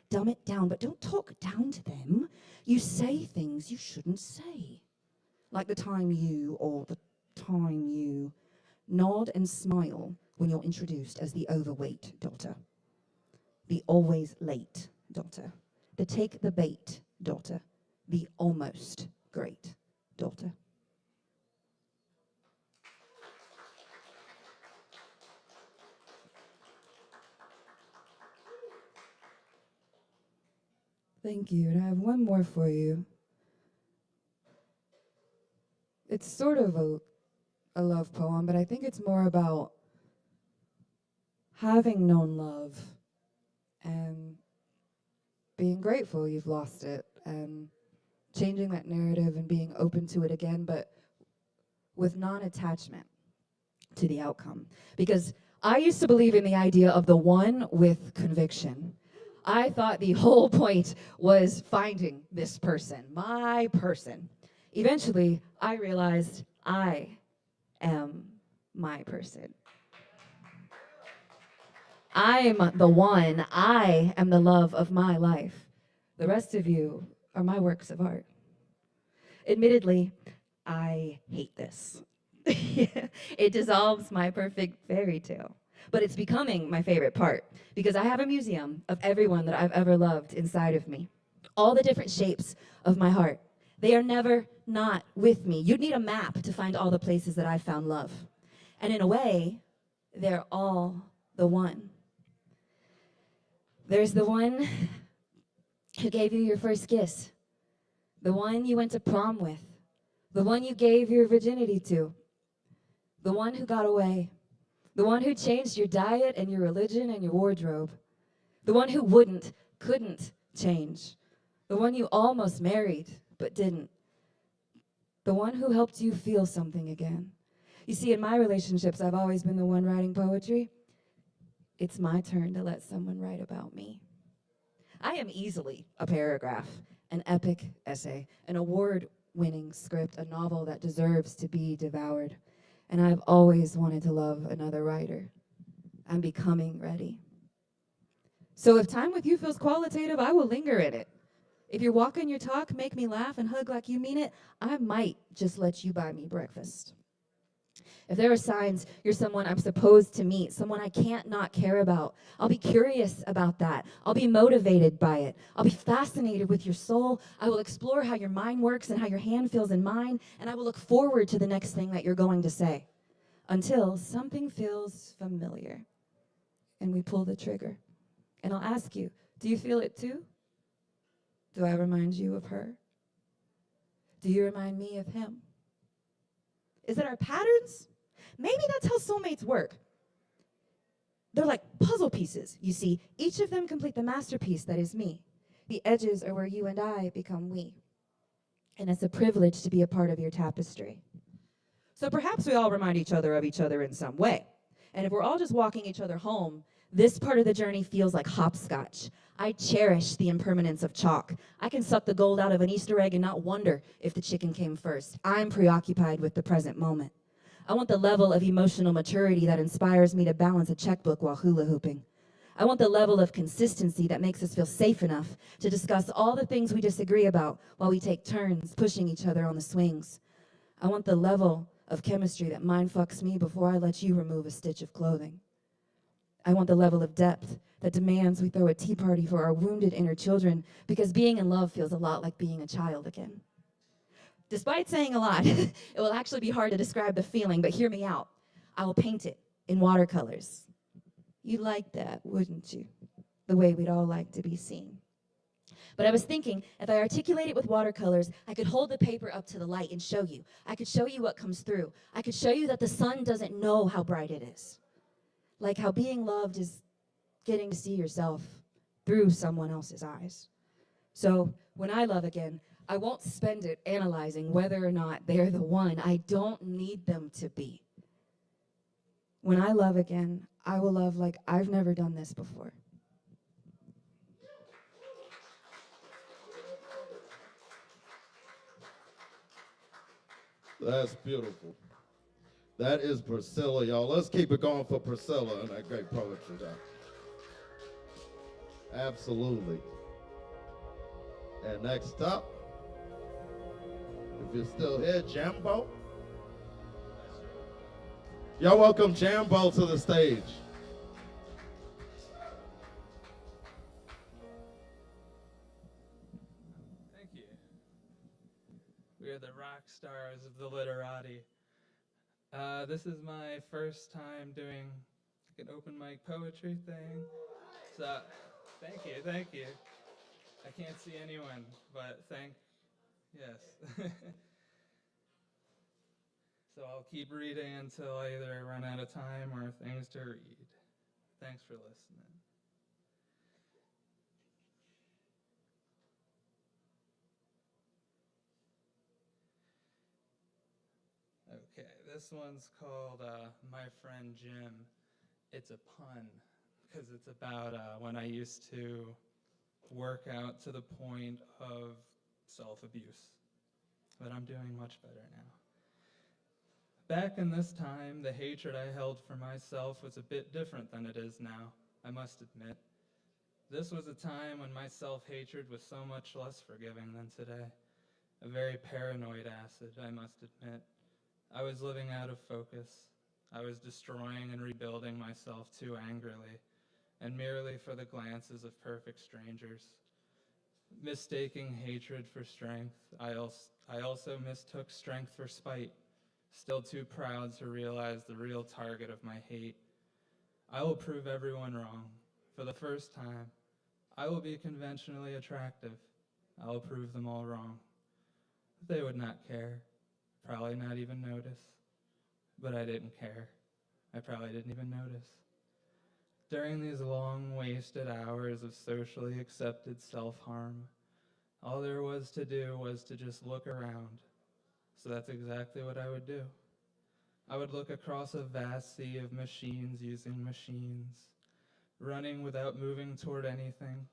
Dumb it down, but don't talk down to them. You say things you shouldn't say. Like the time you nod and smile when you're introduced as the overweight daughter, the always late daughter, the take the bait daughter, the almost great daughter. Thank you, and I have one more for you. It's sort of a love poem, but I think it's more about having known love and being grateful you've lost it and changing that narrative and being open to it again, but with non-attachment to the outcome. Because I used to believe in the idea of the one with conviction. I thought the whole point was finding this person, my person. Eventually, I realized I am my person. I'm the one. I am the love of my life. The rest of you are my works of art. Admittedly, I hate this. It dissolves my perfect fairy tale. But it's becoming my favorite part because I have a museum of everyone that I've ever loved inside of me. All the different shapes of my heart. They are never not with me. You'd need a map to find all the places that I've found love. And in a way, they're all the one. There's the one who gave you your first kiss, the one you went to prom with, the one you gave your virginity to, The one who got away. The one who changed your diet and your religion and your wardrobe. The one who couldn't change. The one you almost married but didn't. The one who helped you feel something again. You see, in my relationships, I've always been the one writing poetry. It's my turn to let someone write about me. I am easily a paragraph, an epic essay, an award-winning script, a novel that deserves to be devoured. And I've always wanted to love another writer. I'm becoming ready. So if time with you feels qualitative, I will linger in it. If you're walking your talk, make me laugh and hug like you mean it, I might just let you buy me breakfast. If there are signs you're someone I'm supposed to meet, someone I can't not care about, I'll be curious about that. I'll be motivated by it. I'll be fascinated with your soul. I will explore how your mind works and how your hand feels in mine, and I will look forward to the next thing that you're going to say until something feels familiar and we pull the trigger. And I'll ask you, do you feel it too? Do I remind you of her? Do you remind me of him? Is it our patterns? Maybe that's how soulmates work. They're like puzzle pieces, you see. Each of them complete the masterpiece that is me. The edges are where you and I become we. And it's a privilege to be a part of your tapestry. So perhaps we all remind each other of each other in some way. And if we're all just walking each other home, this part of the journey feels like hopscotch. I cherish the impermanence of chalk. I can suck the gold out of an Easter egg and not wonder if the chicken came first. I'm preoccupied with the present moment. I want the level of emotional maturity that inspires me to balance a checkbook while hula hooping. I want the level of consistency that makes us feel safe enough to discuss all the things we disagree about while we take turns pushing each other on the swings. I want the level of chemistry that mind fucks me before I let you remove a stitch of clothing. I want the level of depth that demands we throw a tea party for our wounded inner children, because being in love feels a lot like being a child again. Despite saying a lot, it will actually be hard to describe the feeling, but hear me out. I will paint it in watercolors. You'd like that, wouldn't you? The way we'd all like to be seen. But I was thinking, if I articulate it with watercolors, I could hold the paper up to the light and show you. I could show you what comes through. I could show you that the sun doesn't know how bright it is. Like how being loved is getting to see yourself through someone else's eyes. So when I love again, I won't spend it analyzing whether or not they're the one. I don't need them to be. When I love again, I will love like I've never done this before.
That's beautiful. That is Priscilla, y'all. Let's keep it going for Priscilla and that great poetry, y'all. Absolutely. And next up, if you're still here, Jambo. Y'all welcome Jambo to the stage.
Thank you. We are the rock stars of the literati. This is my first time doing like an open mic poetry thing. So, thank you. I can't see anyone, but yes. So I'll keep reading until I either run out of time or things to read. Thanks for listening. Okay, this one's called My Friend Jim. It's a pun, because it's about when I used to work out to the point of self-abuse. But I'm doing much better now. Back in this time, the hatred I held for myself was a bit different than it is now, I must admit. This was a time when my self-hatred was so much less forgiving than today. A very paranoid acid, I must admit. I was living out of focus. I was destroying and rebuilding myself too angrily, and merely for the glances of perfect strangers. Mistaking hatred for strength, I also mistook strength for spite, still too proud to realize the real target of my hate. I will prove everyone wrong. For the first time, I will be conventionally attractive. I will prove them all wrong. They would not care, probably not even notice. but I didn't care. I probably didn't even notice. During these long, wasted hours of socially accepted self-harm, all there was to do was to just look around. So that's exactly what I would do. I would look across a vast sea of machines using machines, running without moving toward anything,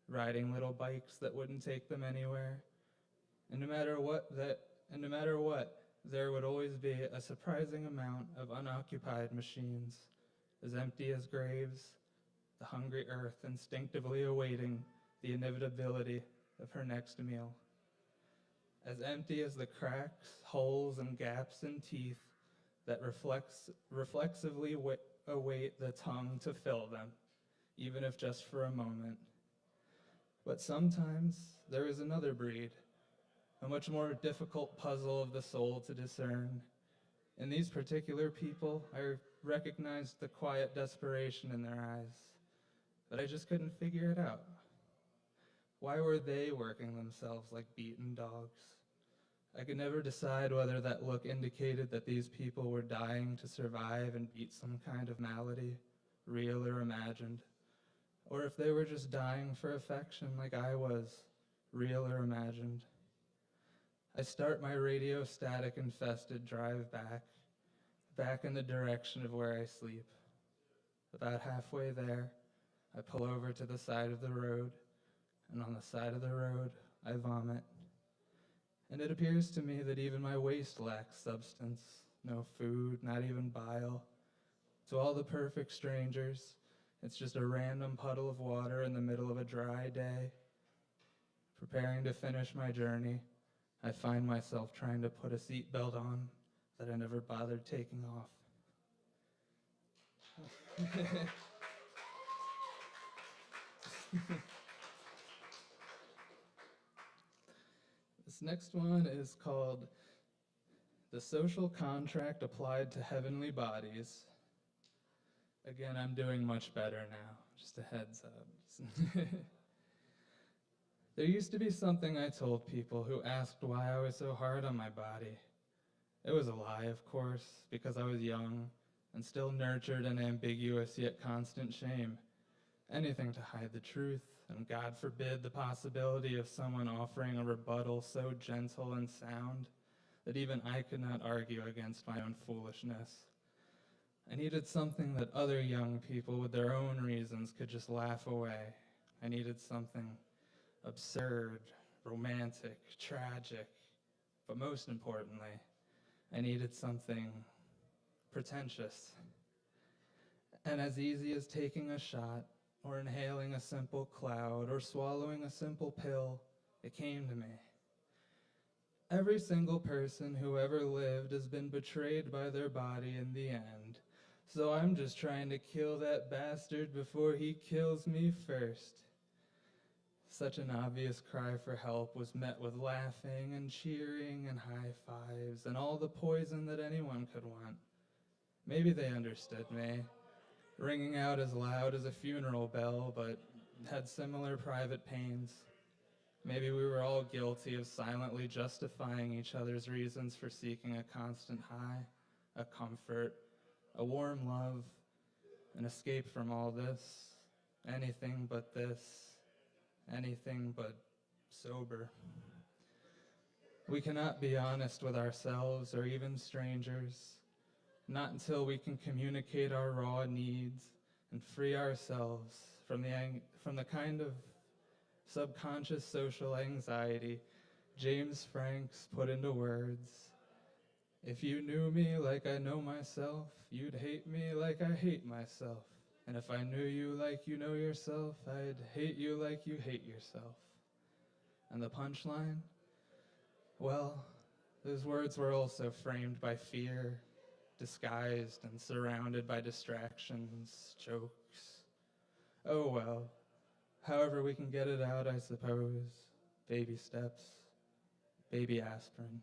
riding little bikes that wouldn't take them anywhere. And no matter what, there would always be a surprising amount of unoccupied machines, as empty as graves, the hungry earth instinctively awaiting the inevitability of her next meal. As empty as the cracks, holes, and gaps in teeth that reflexively await the tongue to fill them, even if just for a moment. But sometimes there is another breed, a much more difficult puzzle of the soul to discern. In these particular people, I recognized the quiet desperation in their eyes, but I just couldn't figure it out. Why were they working themselves like beaten dogs? I could never decide whether that look indicated that these people were dying to survive and beat some kind of malady, real or imagined, or if they were just dying for affection like I was, real or imagined. I start my radio static infested drive back in the direction of where I sleep. About halfway there, I pull over to the side of the road, and on the side of the road, I vomit. And it appears to me that even my waste lacks substance, no food, not even bile. To all the perfect strangers, it's just a random puddle of water in the middle of a dry day. Preparing to finish my journey, I find myself trying to put a seatbelt on that I never bothered taking off. This next one is called The Social Contract Applied to Heavenly Bodies. Again, I'm doing much better now, just a heads up. There used to be something I told people who asked why I was so hard on my body. It was a lie, of course, because I was young and still nurtured an ambiguous yet constant shame. Anything to hide the truth, and God forbid the possibility of someone offering a rebuttal so gentle and sound that even I could not argue against my own foolishness. I needed something that other young people with their own reasons could just laugh away. I needed something absurd, romantic, tragic, but most importantly, I needed something pretentious. And as easy as taking a shot, or inhaling a simple cloud, or swallowing a simple pill, it came to me. Every single person who ever lived has been betrayed by their body in the end. So I'm just trying to kill that bastard before he kills me first. Such an obvious cry for help was met with laughing and cheering and high fives and all the poison that anyone could want. Maybe they understood me, ringing out as loud as a funeral bell, but had similar private pains. Maybe we were all guilty of silently justifying each other's reasons for seeking a constant high, a comfort, a warm love, an escape from all this, anything but this, anything but sober. We cannot be honest with ourselves or even strangers, not until we can communicate our raw needs and free ourselves from the kind of subconscious social anxiety James Franks put into words. If you knew me like I know myself, you'd hate me like I hate myself. And if I knew you like you know yourself, I'd hate you like you hate yourself. And the punchline? Well, those words were also framed by fear, disguised and surrounded by distractions, jokes. Oh well, however we can get it out, I suppose. Baby steps, baby aspirin.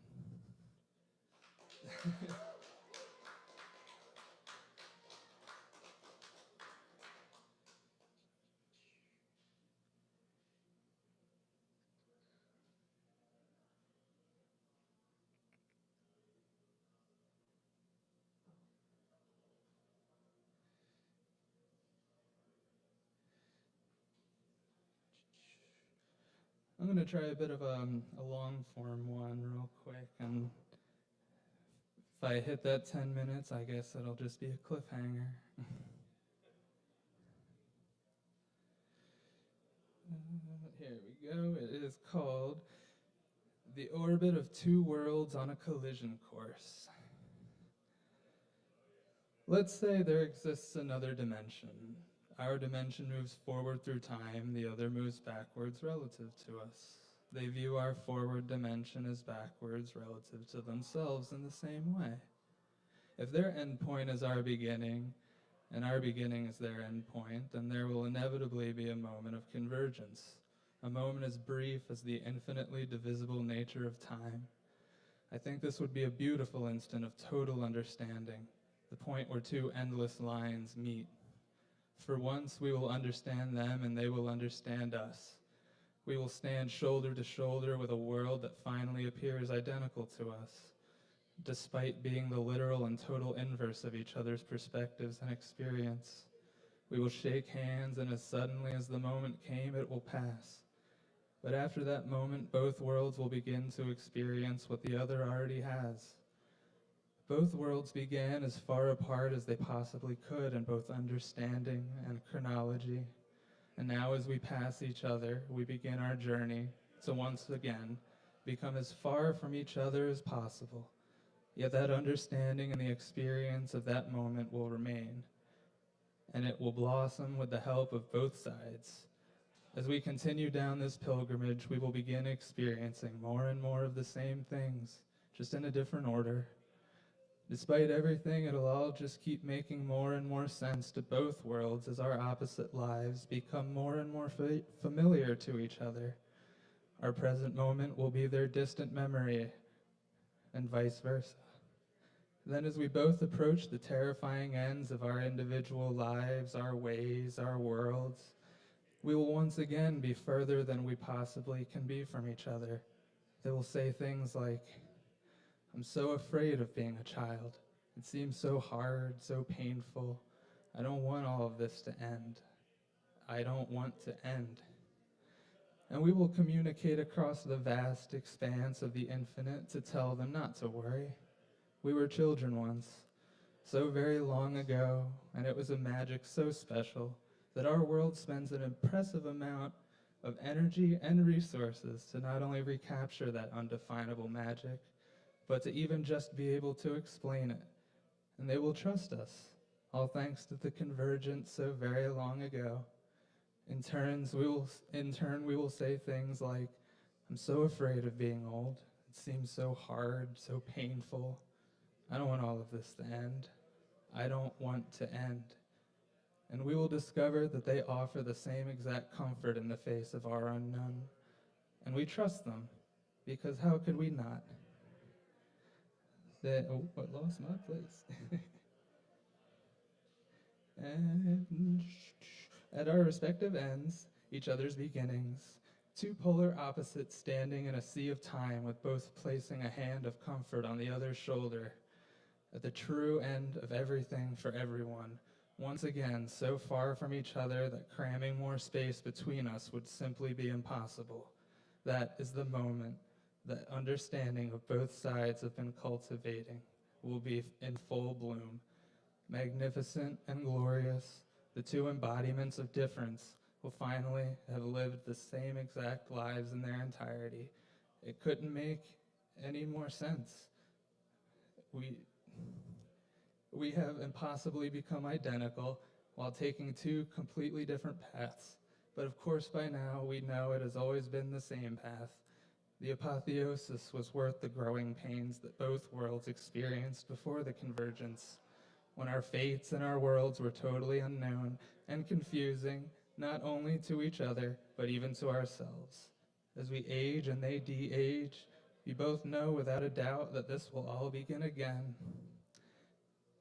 I'm going to try a bit of a long form one real quick, and if I hit that 10 minutes, I guess it'll just be a cliffhanger. Here we go. It is called The Orbit of Two Worlds on a Collision Course. Let's say there exists another dimension. Our dimension moves forward through time, the other moves backwards relative to us. They view our forward dimension as backwards relative to themselves in the same way. If their endpoint is our beginning, and our beginning is their endpoint, then there will inevitably be a moment of convergence, a moment as brief as the infinitely divisible nature of time. I think this would be a beautiful instant of total understanding, the point where two endless lines meet. For once, we will understand them and they will understand us. We will stand shoulder to shoulder with a world that finally appears identical to us, despite being the literal and total inverse of each other's perspectives and experience. We will shake hands, and as suddenly as the moment came, it will pass. But after that moment, both worlds will begin to experience what the other already has. Both worlds began as far apart as they possibly could in both understanding and chronology. And now as we pass each other, we begin our journey to once again become as far from each other as possible. Yet that understanding and the experience of that moment will remain, and it will blossom with the help of both sides. As we continue down this pilgrimage, we will begin experiencing more and more of the same things, just in a different order. Despite everything, it'll all just keep making more and more sense to both worlds as our opposite lives become more and more familiar to each other. Our present moment will be their distant memory, and vice versa. Then as we both approach the terrifying ends of our individual lives, our ways, our worlds, we will once again be further than we possibly can be from each other. They will say things like, "I'm so afraid of being a child. It seems so hard, so painful. I don't want all of this to end. I don't want to end." And we will communicate across the vast expanse of the infinite to tell them not to worry. We were children once, so very long ago, and it was a magic so special that our world spends an impressive amount of energy and resources to not only recapture that undefinable magic, but to even just be able to explain it. And they will trust us, all thanks to the convergence so very long ago. In turn, we will say things like, "I'm so afraid of being old. It seems so hard, so painful. I don't want all of this to end. I don't want to end." And we will discover that they offer the same exact comfort in the face of our unknown. And we trust them, because how could we not? I lost my place. And at our respective ends, each other's beginnings, two polar opposites standing in a sea of time, with both placing a hand of comfort on the other's shoulder, at the true end of everything for everyone, once again so far from each other that cramming more space between us would simply be impossible. That is the moment that understanding of both sides have been cultivating will be in full bloom. Magnificent and glorious, the two embodiments of difference will finally have lived the same exact lives in their entirety. It couldn't make any more sense. We have impossibly become identical while taking two completely different paths. But of course by now we know it has always been the same path. The apotheosis was worth the growing pains that both worlds experienced before the convergence, when our fates and our worlds were totally unknown and confusing, not only to each other, but even to ourselves. As we age and they de-age, we both know without a doubt that this will all begin again.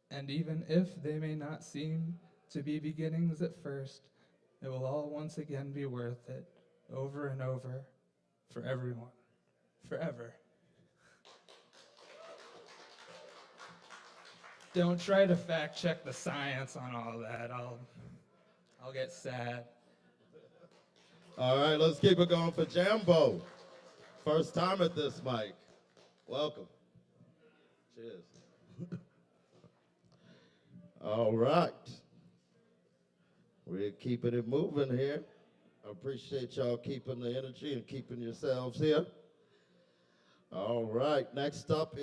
And even if they may not seem to be beginnings at first, it will all once again be worth it, over and over, for everyone, forever. Don't try to fact check the science on all that. I'll get sad.
All right, let's keep it going for Jambo. First time at this mic. Welcome. Cheers. All right. We're keeping it moving here. I appreciate y'all keeping the energy and keeping yourselves here. All right, next up,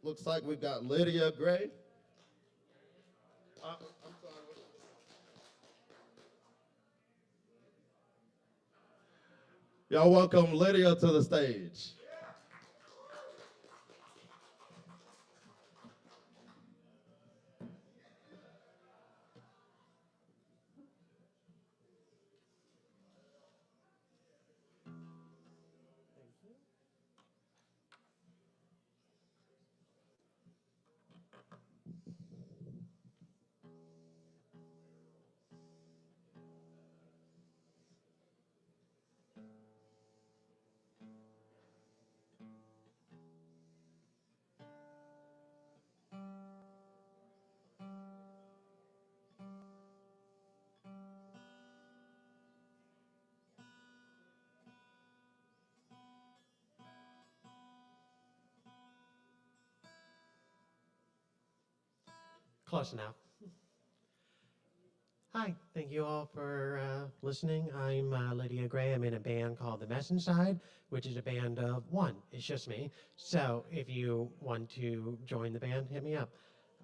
looks like we've got Lydia Gray. I'm sorry. Y'all welcome Lydia to the stage.
Close enough. Hi, thank you all for listening. I'm Lydia Gray. I'm in a band called The Mess Inside, which is a band of one. It's just me. So if you want to join the band, hit me up.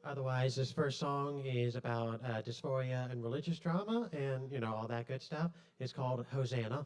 Otherwise, this first song is about dysphoria and religious trauma and, you know, all that good stuff. It's called Hosanna.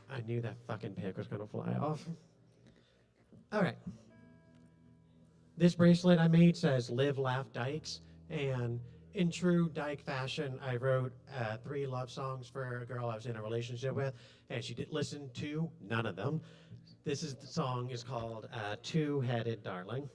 I knew that fucking pig was gonna fly off. All right. This bracelet I made says "Live, Laugh, Dykes," and in true Dyke fashion, I wrote 3 love songs for a girl I was in a relationship with, and she did listen to none of them. The song is called "Two-Headed Darling."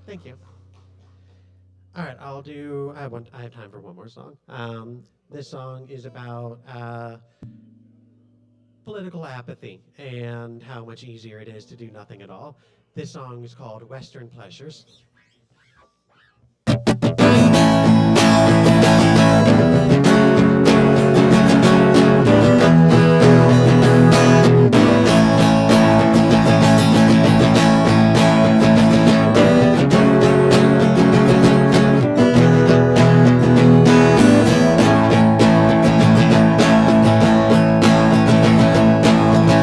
Thank you. All right, I have time for one more song. This song is about political apathy and how much easier it is to do nothing at all. This song is called Western Pleasures.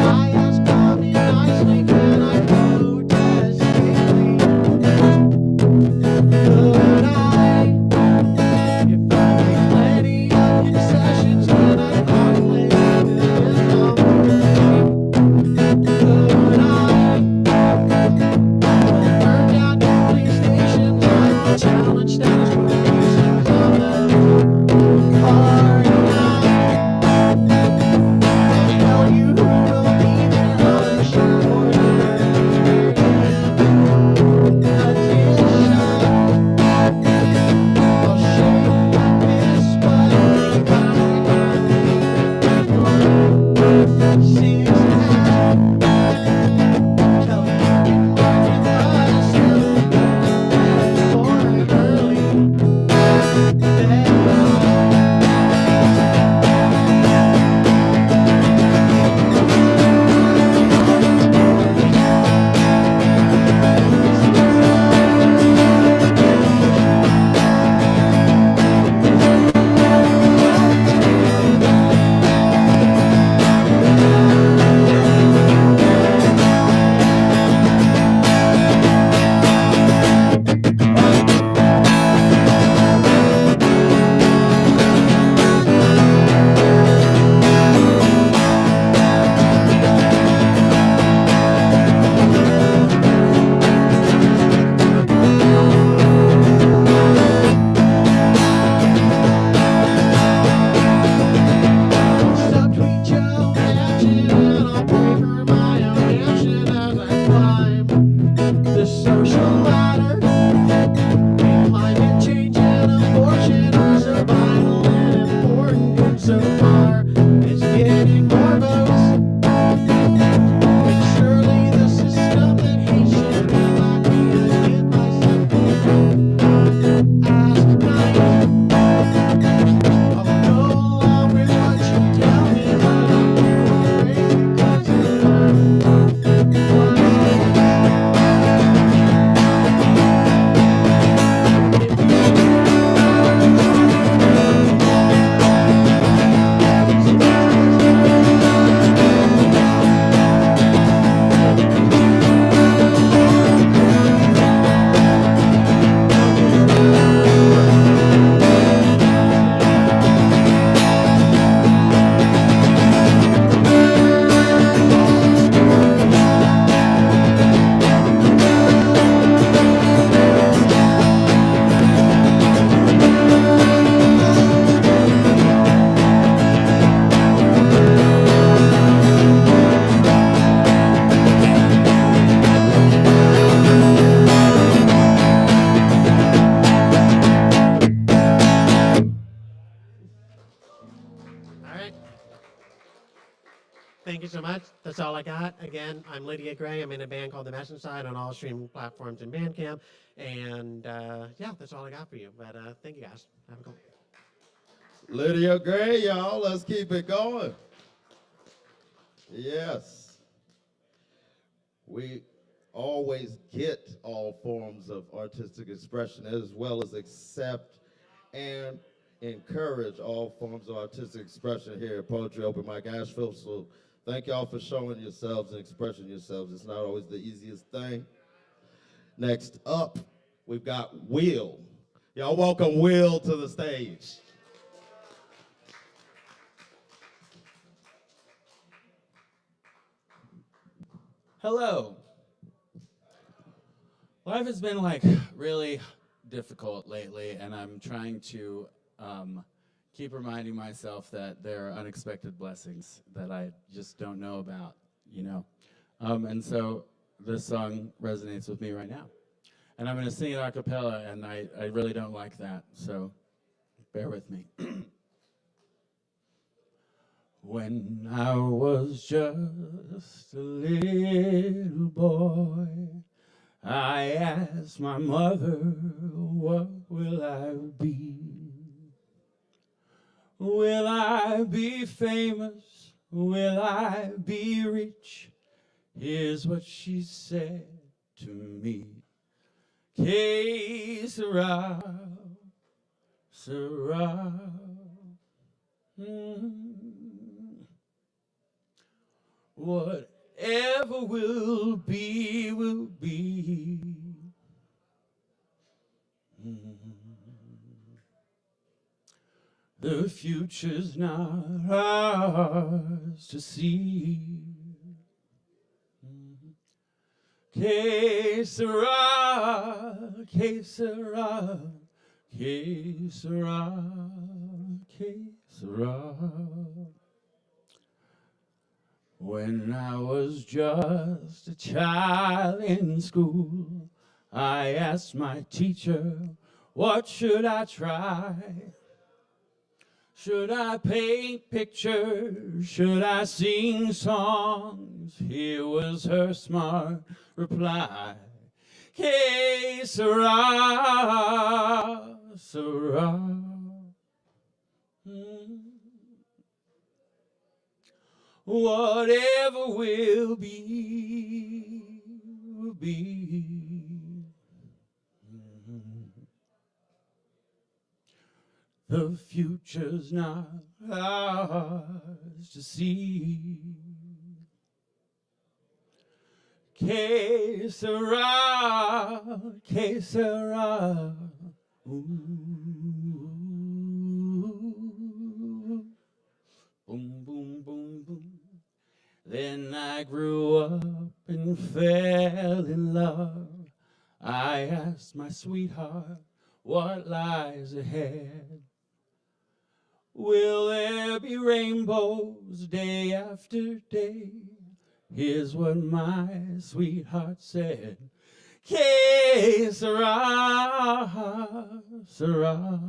I asked mommy nicely, can I protest daily? that's all I got. Again, I'm Lydia Gray. I'm in a band called The Message Side on all streaming platforms and Bandcamp. And yeah, that's all I got for you. But thank you guys. Have a good one.
Lydia Gray, y'all. Let's keep it going. Yes. We always get all forms of artistic expression as well as accept and encourage all forms of artistic expression here at Poetry Open Mic Asheville. So thank y'all for showing yourselves and expressing yourselves. It's not always the easiest thing. Next up, we've got Will. Y'all welcome Will to the stage.
Hello. Life has been like really difficult lately, and I'm trying to keep reminding myself that there are unexpected blessings that I just don't know about, you know. And so this song resonates with me right now. And I'm going to sing it a cappella, and I really don't like that, so bear with me. When I was just a little boy, I asked my mother, what will I be? Will I be famous? Will I be rich? Here's what she said to me. Que sera, sera. Whatever will be, will be. The future's not ours to see. Que sera, que sera, que sera, que sera. When I was just a child in school, I asked my teacher, what should I try? Should I paint pictures? Should I sing songs? Here was her smart reply. Que sera, sera. Whatever will be, will be. The future's not ours to see. Que sera, que sera. Ooh. Boom, boom, boom, boom. Then I grew up and fell in love. I asked my sweetheart, what lies ahead? Will there be rainbows day after day? Here's what my sweetheart said. Que sera, sera.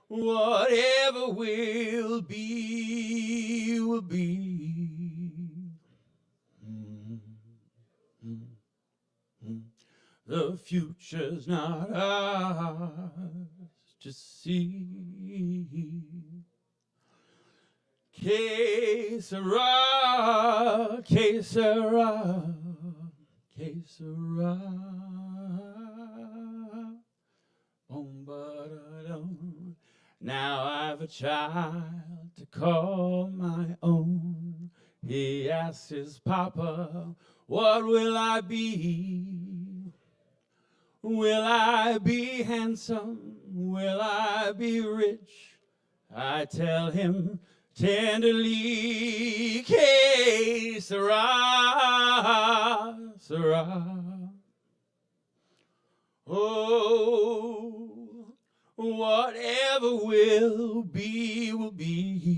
Whatever will be, will be. The future's not ours to see. Que sera, que sera, que sera. Now I've a child to call my own. He asks his papa, what will I be? Will I be handsome? Will I be rich? I tell him tenderly, que sera, sera. Oh, whatever will be, will be.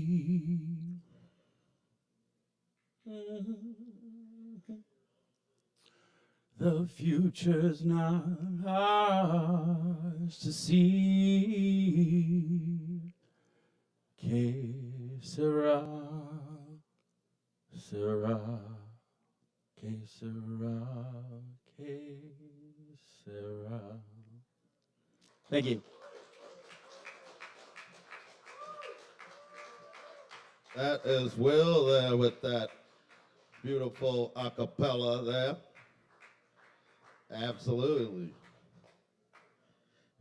The future's not ours to see. Que Sarah, Sarah, que Sarah, que Sarah. Thank you.
That is Will there with that beautiful a cappella there. Absolutely.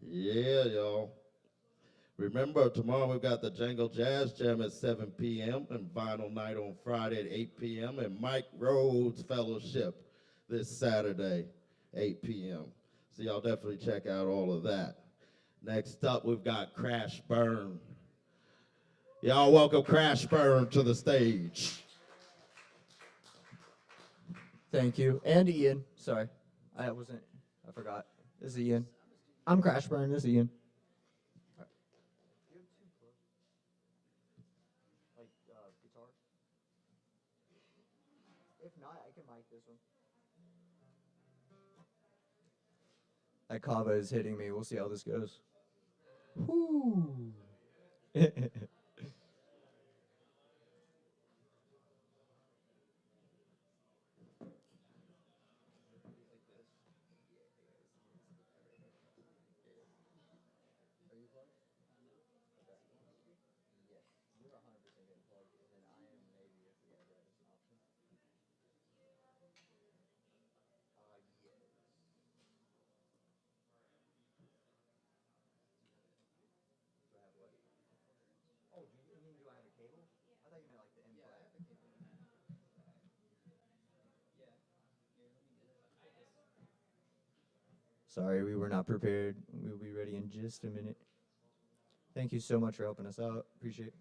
Yeah, y'all. Remember, tomorrow we've got the Jangle Jazz Jam at 7 p.m. and Vinyl Night on Friday at 8 p.m. and Mike Rhodes Fellowship this Saturday, 8 p.m. So y'all definitely check out all of that. Next up, we've got Crash Burn. Y'all welcome Crash Burn to the stage.
Thank you. And Ian. Sorry. I forgot. This is Ian. I'm Crashburn. This is Ian. Like guitar? If not, I can mic this one. That Kava is hitting me. We'll see how this goes. Whoo. Sorry, we were not prepared. We'll be ready in just a minute. Thank you so much for helping us out. Appreciate it.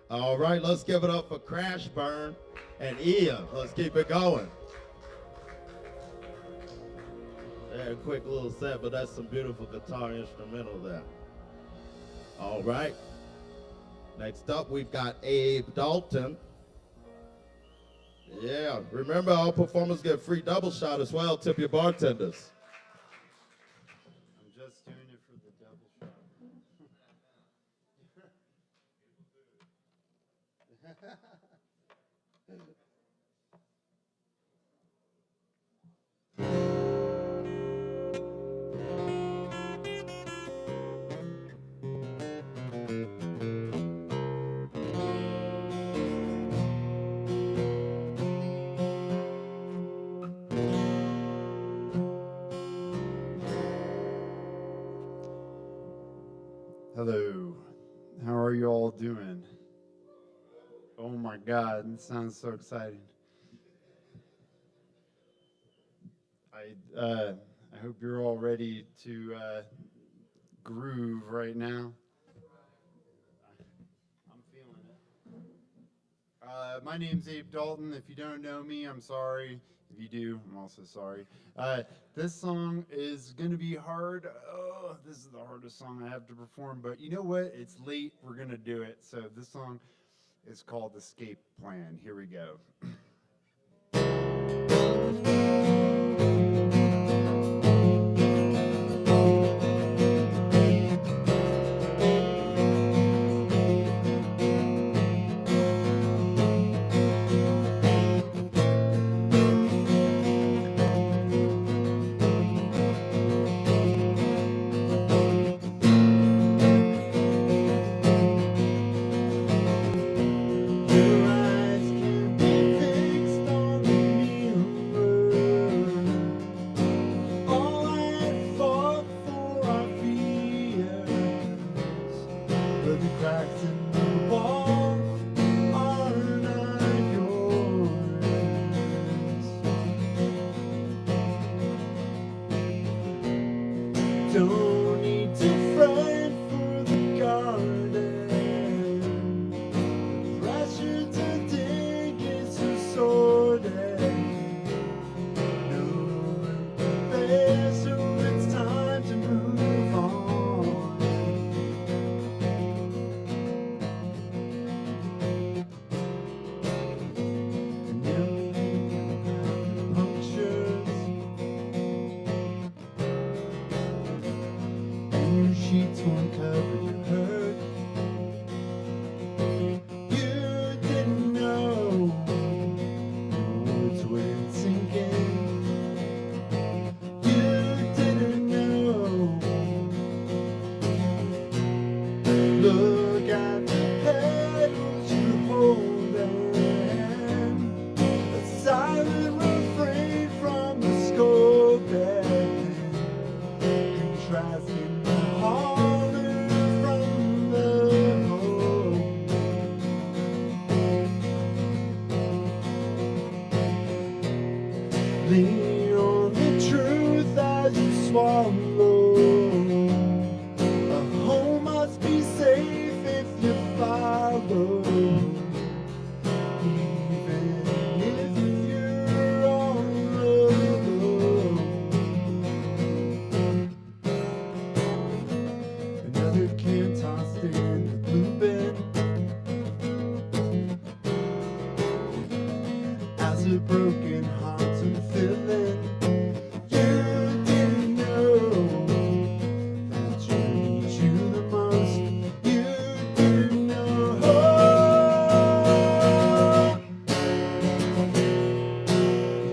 All right, let's give it up for Crash Burn and Ian. Let's keep it going. Yeah, a quick little set, but that's some beautiful guitar instrumental there. All right. Next up, we've got Abe Dalton. Yeah, remember all performers get free double shot as well. Tip your bartenders.
I'm just doing it for the double shot. Hello. How are you all doing? Oh my God, it sounds so exciting. I hope you're all ready to groove right now. I'm feeling it. My name's Abe Dalton. If you don't know me, I'm sorry. If you do, I'm also sorry. This song is going to be hard. Oh, this is the hardest song I have to perform, but you know what? It's late. We're going to do it. So this song is called Escape Plan. Here we go. Don't need to fret for the garden. Pressure to dig is assorted. No room there, so it's time to move on. And now punctures. Your sheets won't cover your hurt. You didn't know your words weren't sinking. You didn't know. Look at the petals you hold in. A silent refrain from the scope and contrasting. Lean on the truth as you swallow. A home must be safe if you follow. Even if you're all alone. Another can tossed in the blue bin. As a broken heart's unfilling. You didn't know that you need you the most. You didn't know.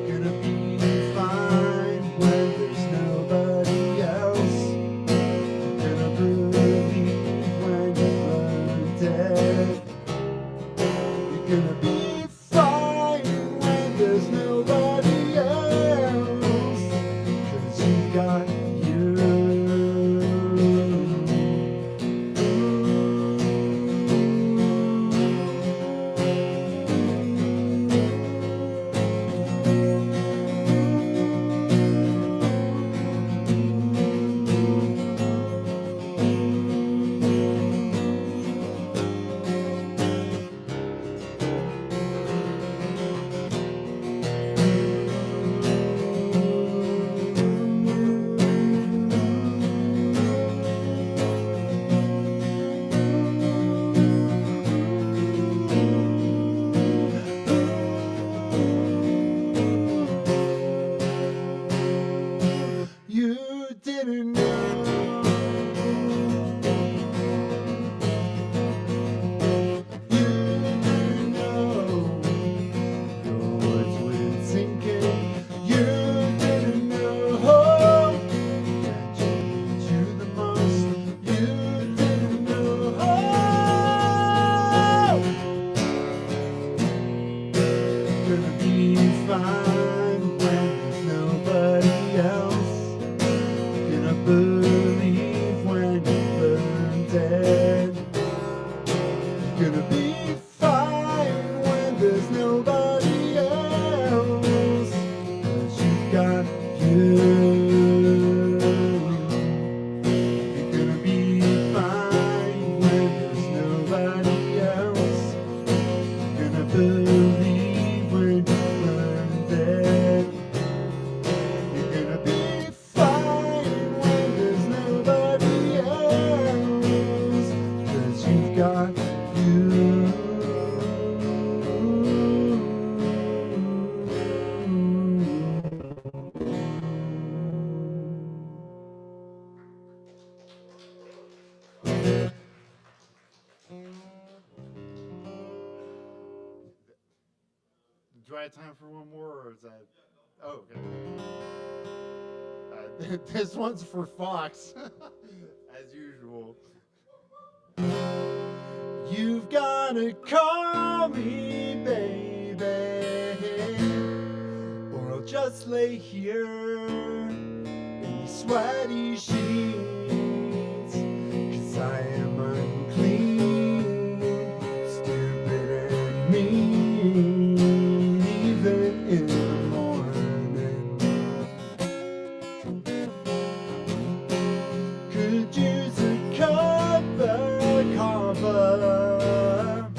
You're gonna be fine when there's nobody else. You're gonna believe when you're dead. You're gonna be fine when there's nobody else. 'Cause you got you. do I have time for one more, or is that? Oh, okay. This one's for Fox, as usual. You've gotta call me, baby, or I'll just lay here in these sweaty sheets, 'cause I am unclean, stupid and mean, even in the morning. Could use a cup of Kava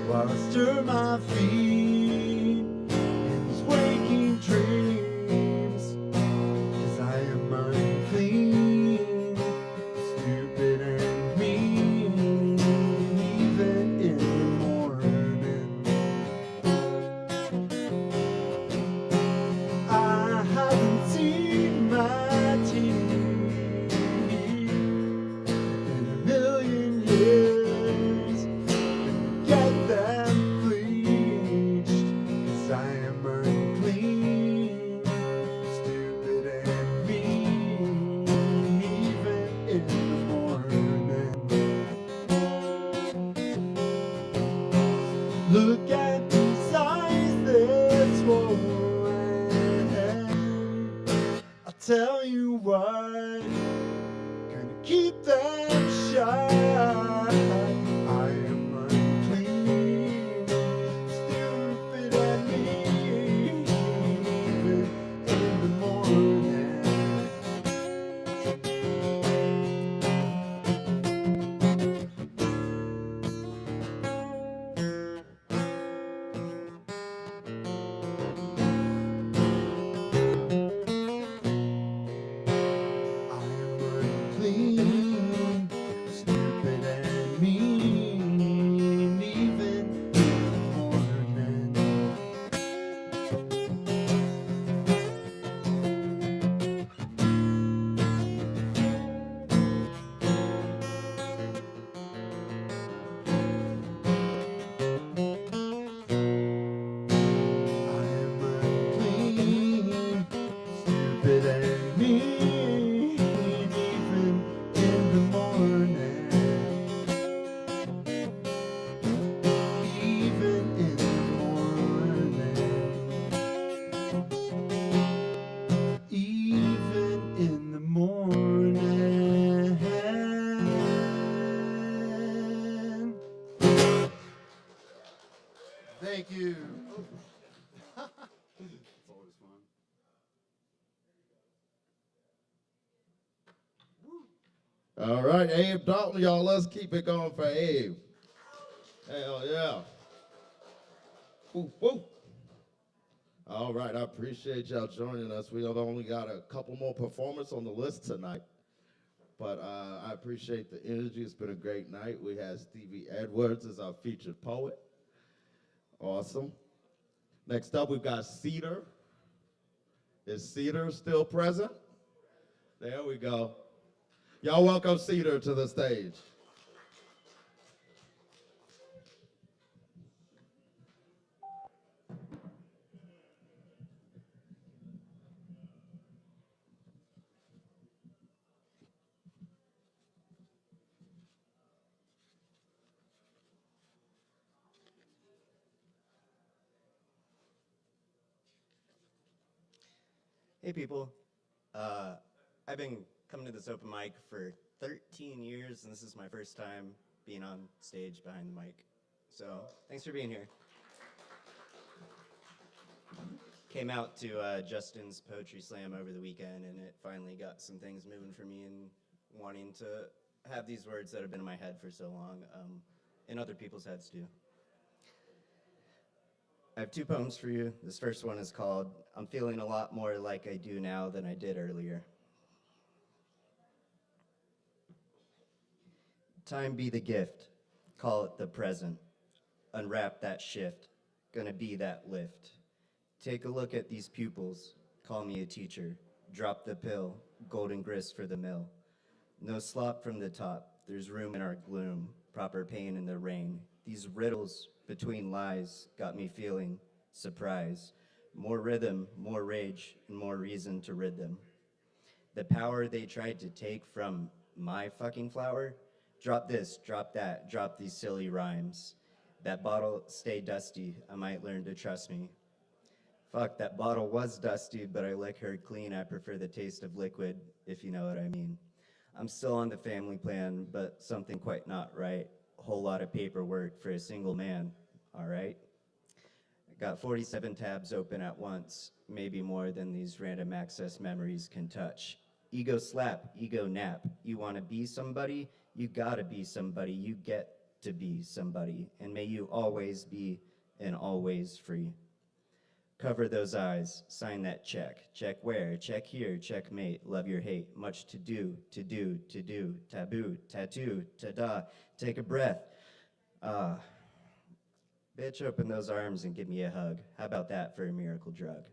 while I stir my feet in these waking dreams, 'cause I am unclean, stupid and mean, even in the morning. I haven't seen my teeth in a million years. Get them bleached, 'cause I am unclean, stupid and mean, even in the morning. Look at these eyes, they're swollen. I'll tell you what, gonna keep them shut. I am unclean, stupid and mean, even in the morning. Unclean, stupid and mean, even in the morning. I am unclean, stupid and mean, even in the morning. Even in the morning. Even in the morning. Thank you. It's always fun.
All right, Abe Dalton, y'all, let's keep it going for Abe. Hell yeah. Woo, woo. All right, I appreciate y'all joining us. We have only got a couple more performers on the list tonight, but I appreciate the energy. It's been a great night. We had Stevie Edwards as our featured poet. Awesome. Next up, we've got Cedar. Is Cedar still present? There we go. Y'all welcome Cedar to the stage.
Hey people, I've been coming to this open mic for 13 years and this is my first time being on stage behind the mic. So thanks for being here. Came out to Justin's Poetry Slam over the weekend and it finally got some things moving for me and wanting to have these words that have been in my head for so long in other people's heads too. I have two poems for you. This first one is called I'm Feeling a Lot More Like I Do Now Than I Did Earlier. Time be the gift, call it the present. Unwrap that shift, gonna be that lift. Take a look at these pupils, call me a teacher. Drop the pill, golden grist for the mill. No slop from the top, there's room in our gloom. Proper pain in the rain. These riddles between lies got me feeling Surprise. More rhythm, more rage, and more reason to rid them. The power they tried to take from my fucking flower. Drop this, drop that, drop these silly rhymes. That bottle stay dusty, I might learn to trust me. Fuck, that bottle was dusty, but I lick her clean. I prefer the taste of liquid, if you know what I mean. I'm still on the family plan, but something quite not right. Whole lot of paperwork for a single man, all right? I got 47 tabs open at once, maybe more than these random access memories can touch. Ego slap, ego nap. You wanna be somebody? You gotta be somebody. You get to be somebody. And may you always be and always free. Cover those eyes, sign that check. Check where? Check here, checkmate. Love your hate. Much to do, to do, to do. Taboo, tattoo, ta-da. Take a breath. Bitch, open those arms and give me a hug. How about that for a miracle drug?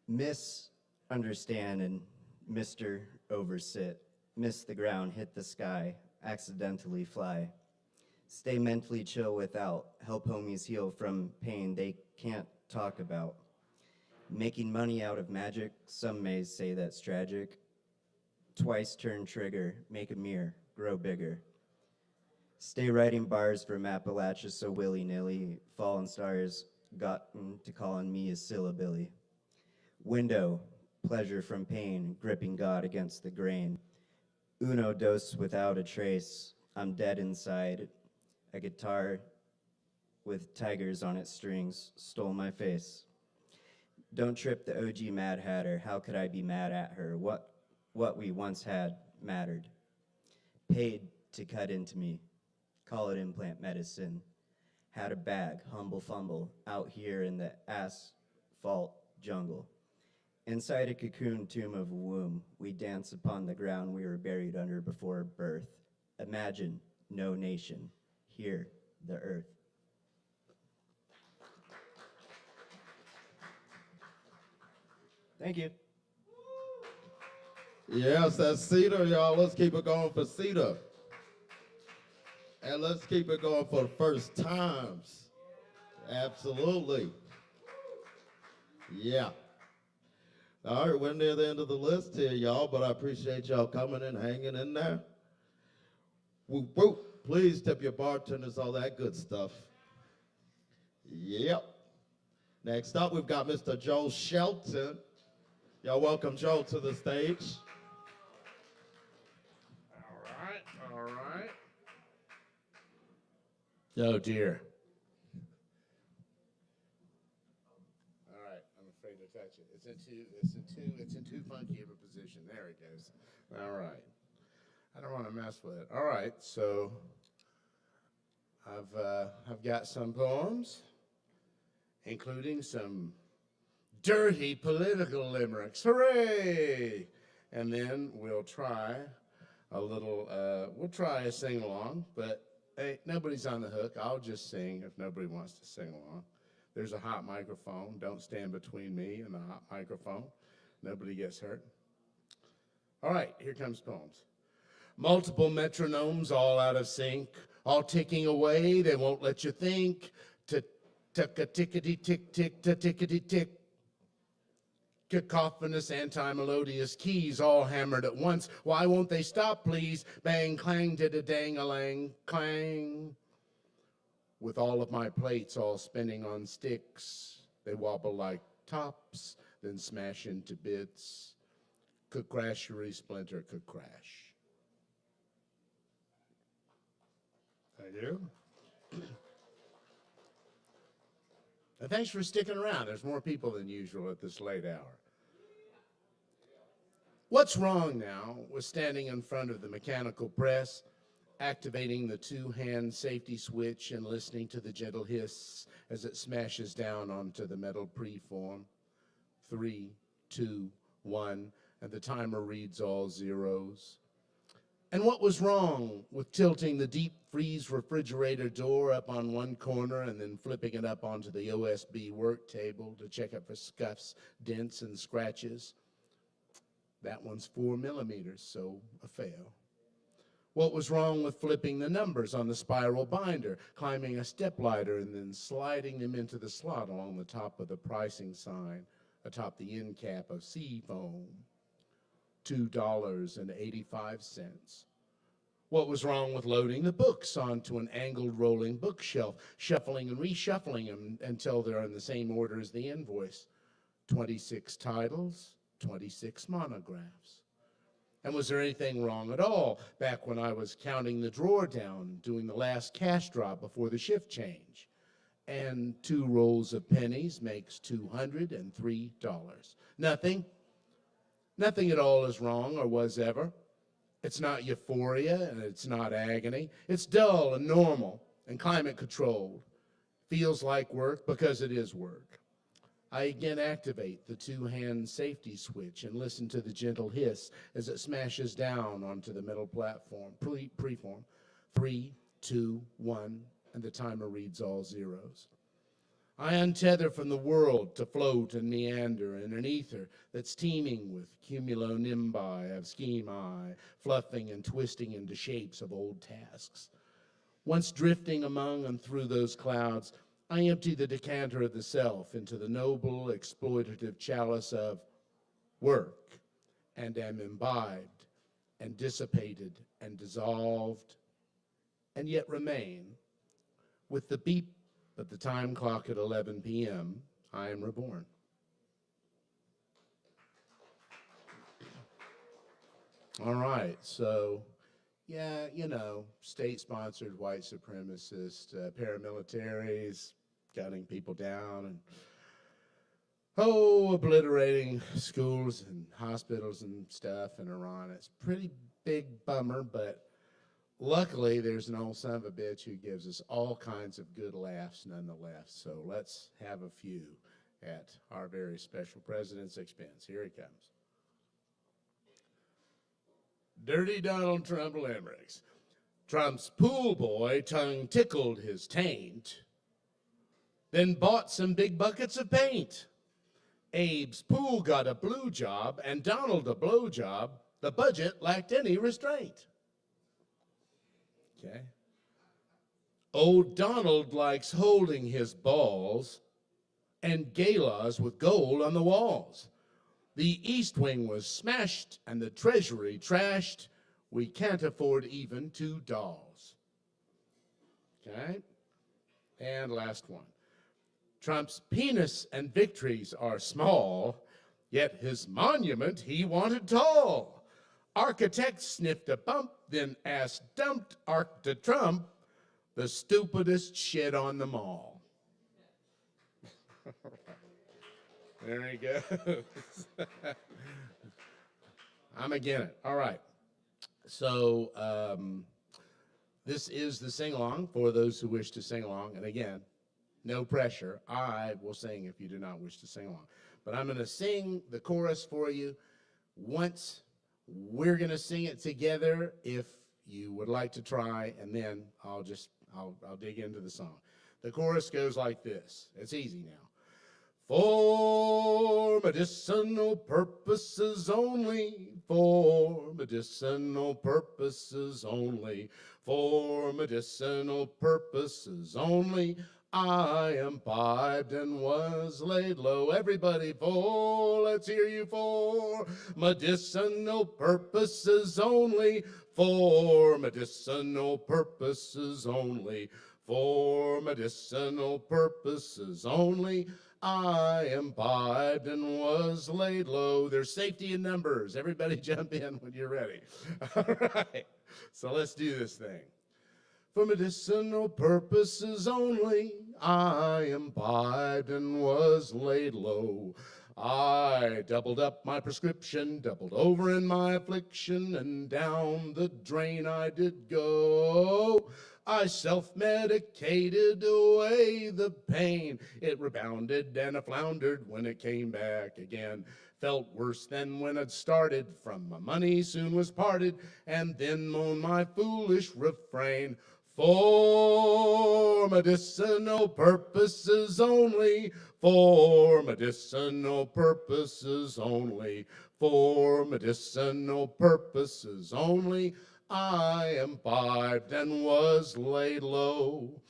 Misunderstand and Mr. Oversit. Miss the ground, hit the sky, accidentally fly. Stay mentally chill without. Help homies heal from pain they can't talk about. Making money out of magic, some may say that's tragic. Twice turn trigger, make a mirror, grow bigger. Stay writing bars from Appalachia so willy-nilly. Fallen stars gotten to calling me a syllabilly. Window, pleasure from pain, gripping God against the grain. Uno dos without a trace, I'm dead inside. A guitar with tigers on its strings stole my face. Don't trip the OG Mad Hatter, how could I be mad at her? What we once had mattered. Paid to cut into me, call it implant medicine. Had a bag, humble fumble, out here in the asphalt jungle. Inside a cocoon tomb of a womb, we dance upon the ground we were buried under before birth. Imagine no nation, here the earth. Thank you.
Yes, that's Cedar, y'all. Let's keep it going for Cedar. And let's keep it going for the first times. Absolutely. Yeah. All right, we're near the end of the list here, y'all, but I appreciate y'all coming and hanging in there. Whoop, whoop. Please tip your bartenders, all that good stuff. Yep. Next up, we've got Mr. Joe Shelton. Y'all welcome Joe to the stage.
All right. Oh, dear. All right, I'm afraid to touch it. It's in too funky of a position. There it goes. All right. I don't want to mess with it. All right, so I've got some poems, including some dirty political limericks. Hooray! And then we'll try a sing-along, but hey, nobody's on the hook. I'll just sing if nobody wants to sing along. There's a hot microphone. Don't stand between me and the hot microphone. Nobody gets hurt. All right, here comes poems. Multiple metronomes all out of sync, all ticking away. They won't let you think. Tick-a-tickety tick-tick, tickety tick. Cacophonous, anti-melodious keys all hammered at once. Why won't they stop, please? Bang, clang, did-a-dang-a-lang, clang. With all of my plates all spinning on sticks, they wobble like tops, then smash into bits. Could crashery splinter, could crash. I do. And thanks for sticking around. There's more people than usual at this late hour. What's wrong now with standing in front of the mechanical press, activating the two-hand safety switch and listening to the gentle hiss as it smashes down onto the metal preform? 3, 2, 1, and the timer reads all zeros.
And what was wrong with tilting the deep freeze refrigerator door up on one corner and then flipping it up onto the OSB work table to check it for scuffs, dents, and scratches? That one's 4 millimeters, so a fail. What was wrong with flipping the numbers on the spiral binder, climbing a step ladder, and then sliding them into the slot along the top of the pricing sign atop the end cap of Seafoam? $2.85. What was wrong with loading the books onto an angled rolling bookshelf, shuffling and reshuffling them until they're in the same order as the invoice? 26 titles, 26 monographs. And was there anything wrong at all back when I was counting the drawer down, doing the last cash drop before the shift change? And 2 rolls of pennies makes $203. Nothing. Nothing at all is wrong or was ever. It's not euphoria and it's not agony. It's dull and normal and climate controlled. Feels like work because it is work. I again activate the 2-hand safety switch and listen to the gentle hiss as it smashes down onto the metal platform, preform. 3, 2, 1, and the timer reads all zeros. I untether from the world to float and meander in an ether that's teeming with cumulonimbi of schemi, fluffing and twisting into shapes of old tasks. Once drifting among and through those clouds, I empty the decanter of the self into the noble, exploitative chalice of work and am imbibed and dissipated and dissolved, and yet remain. With the beep of the time clock at 11 p.m., I am reborn. All right, so yeah, you know, state-sponsored white supremacist paramilitaries gunning people down and, obliterating schools and hospitals and stuff in Iran. It's a pretty big bummer, but luckily there's an old son of a bitch who gives us all kinds of good laughs nonetheless. So let's have a few at our very special president's expense. Here he comes. Dirty Donald Trump limericks. Trump's pool boy tongue tickled his taint, then bought some big buckets of paint. Abe's pool got a blue job and Donald a blow job. The budget lacked any restraint. Okay. Old Donald likes holding his balls and galas with gold on the walls. The East Wing was smashed and the Treasury trashed. We can't afford even 2 dolls. Okay? And last one. Trump's penis and victories are small, yet his monument he wanted tall. Architect sniffed a bump, then asked dumped Arc to Trump, the stupidest shit on them all. There he goes. I'm again it. All right. So this is the sing-along for those who wish to sing along. And again, no pressure. I will sing if you do not wish to sing along. But I'm going to sing the chorus for you once. We're going to sing it together if you would like to try, and then I'll dig into the song. The chorus goes like this. It's easy now. For medicinal purposes only, for medicinal purposes only, for medicinal purposes only, I imbibed and was laid low. Everybody, for, let's hear you for medicinal purposes only, for medicinal purposes only, for medicinal purposes only, I imbibed and was laid low. There's safety in numbers. Everybody jump in when you're ready. All right, so let's do this thing. For medicinal purposes only, I imbibed and was laid low. I doubled up my prescription, doubled over in my affliction, and down the drain I did go. I self-medicated away the pain. It rebounded and I floundered when it came back again. Felt worse than when it started, from my money soon was parted, and then moaned my foolish refrain. For medicinal purposes only, for medicinal purposes only, for medicinal purposes only, I imbibed and was laid low.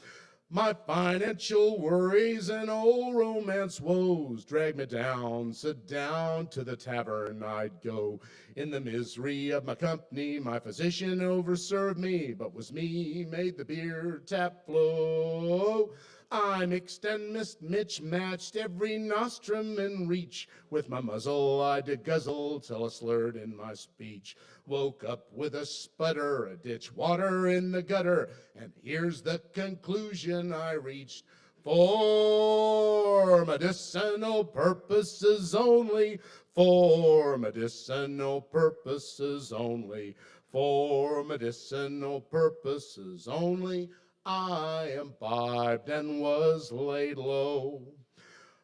My financial worries and old romance woes dragged me down, so down to the tavern I'd go. In the misery of my company, my physician overserved me, but was me made the beer tap flow. I mixed and mismatched every nostrum in reach. With my muzzle I did guzzle till I slurred in my speech. Woke up with a sputter, a ditch water in the gutter, and here's the conclusion I reached. For medicinal purposes only, for medicinal purposes only, for medicinal purposes only, I imbibed and was laid low.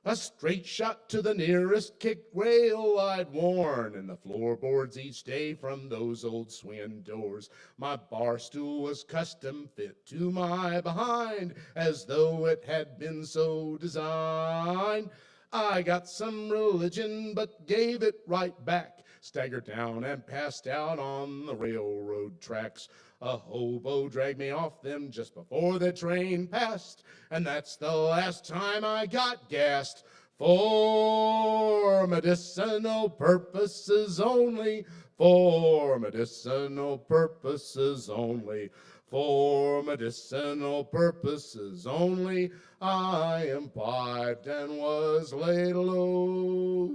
A straight shot to the nearest kick rail I'd worn, and the floorboards each day from those old swinging doors. My bar stool was custom fit to my behind, as though it had been so designed. I got some religion, but gave it right back, staggered down and passed out on the railroad tracks. A hobo dragged me off them just before the train passed, and that's the last time I got gassed. For medicinal purposes only, for medicinal purposes only, for medicinal purposes only, I imbibed and was laid low.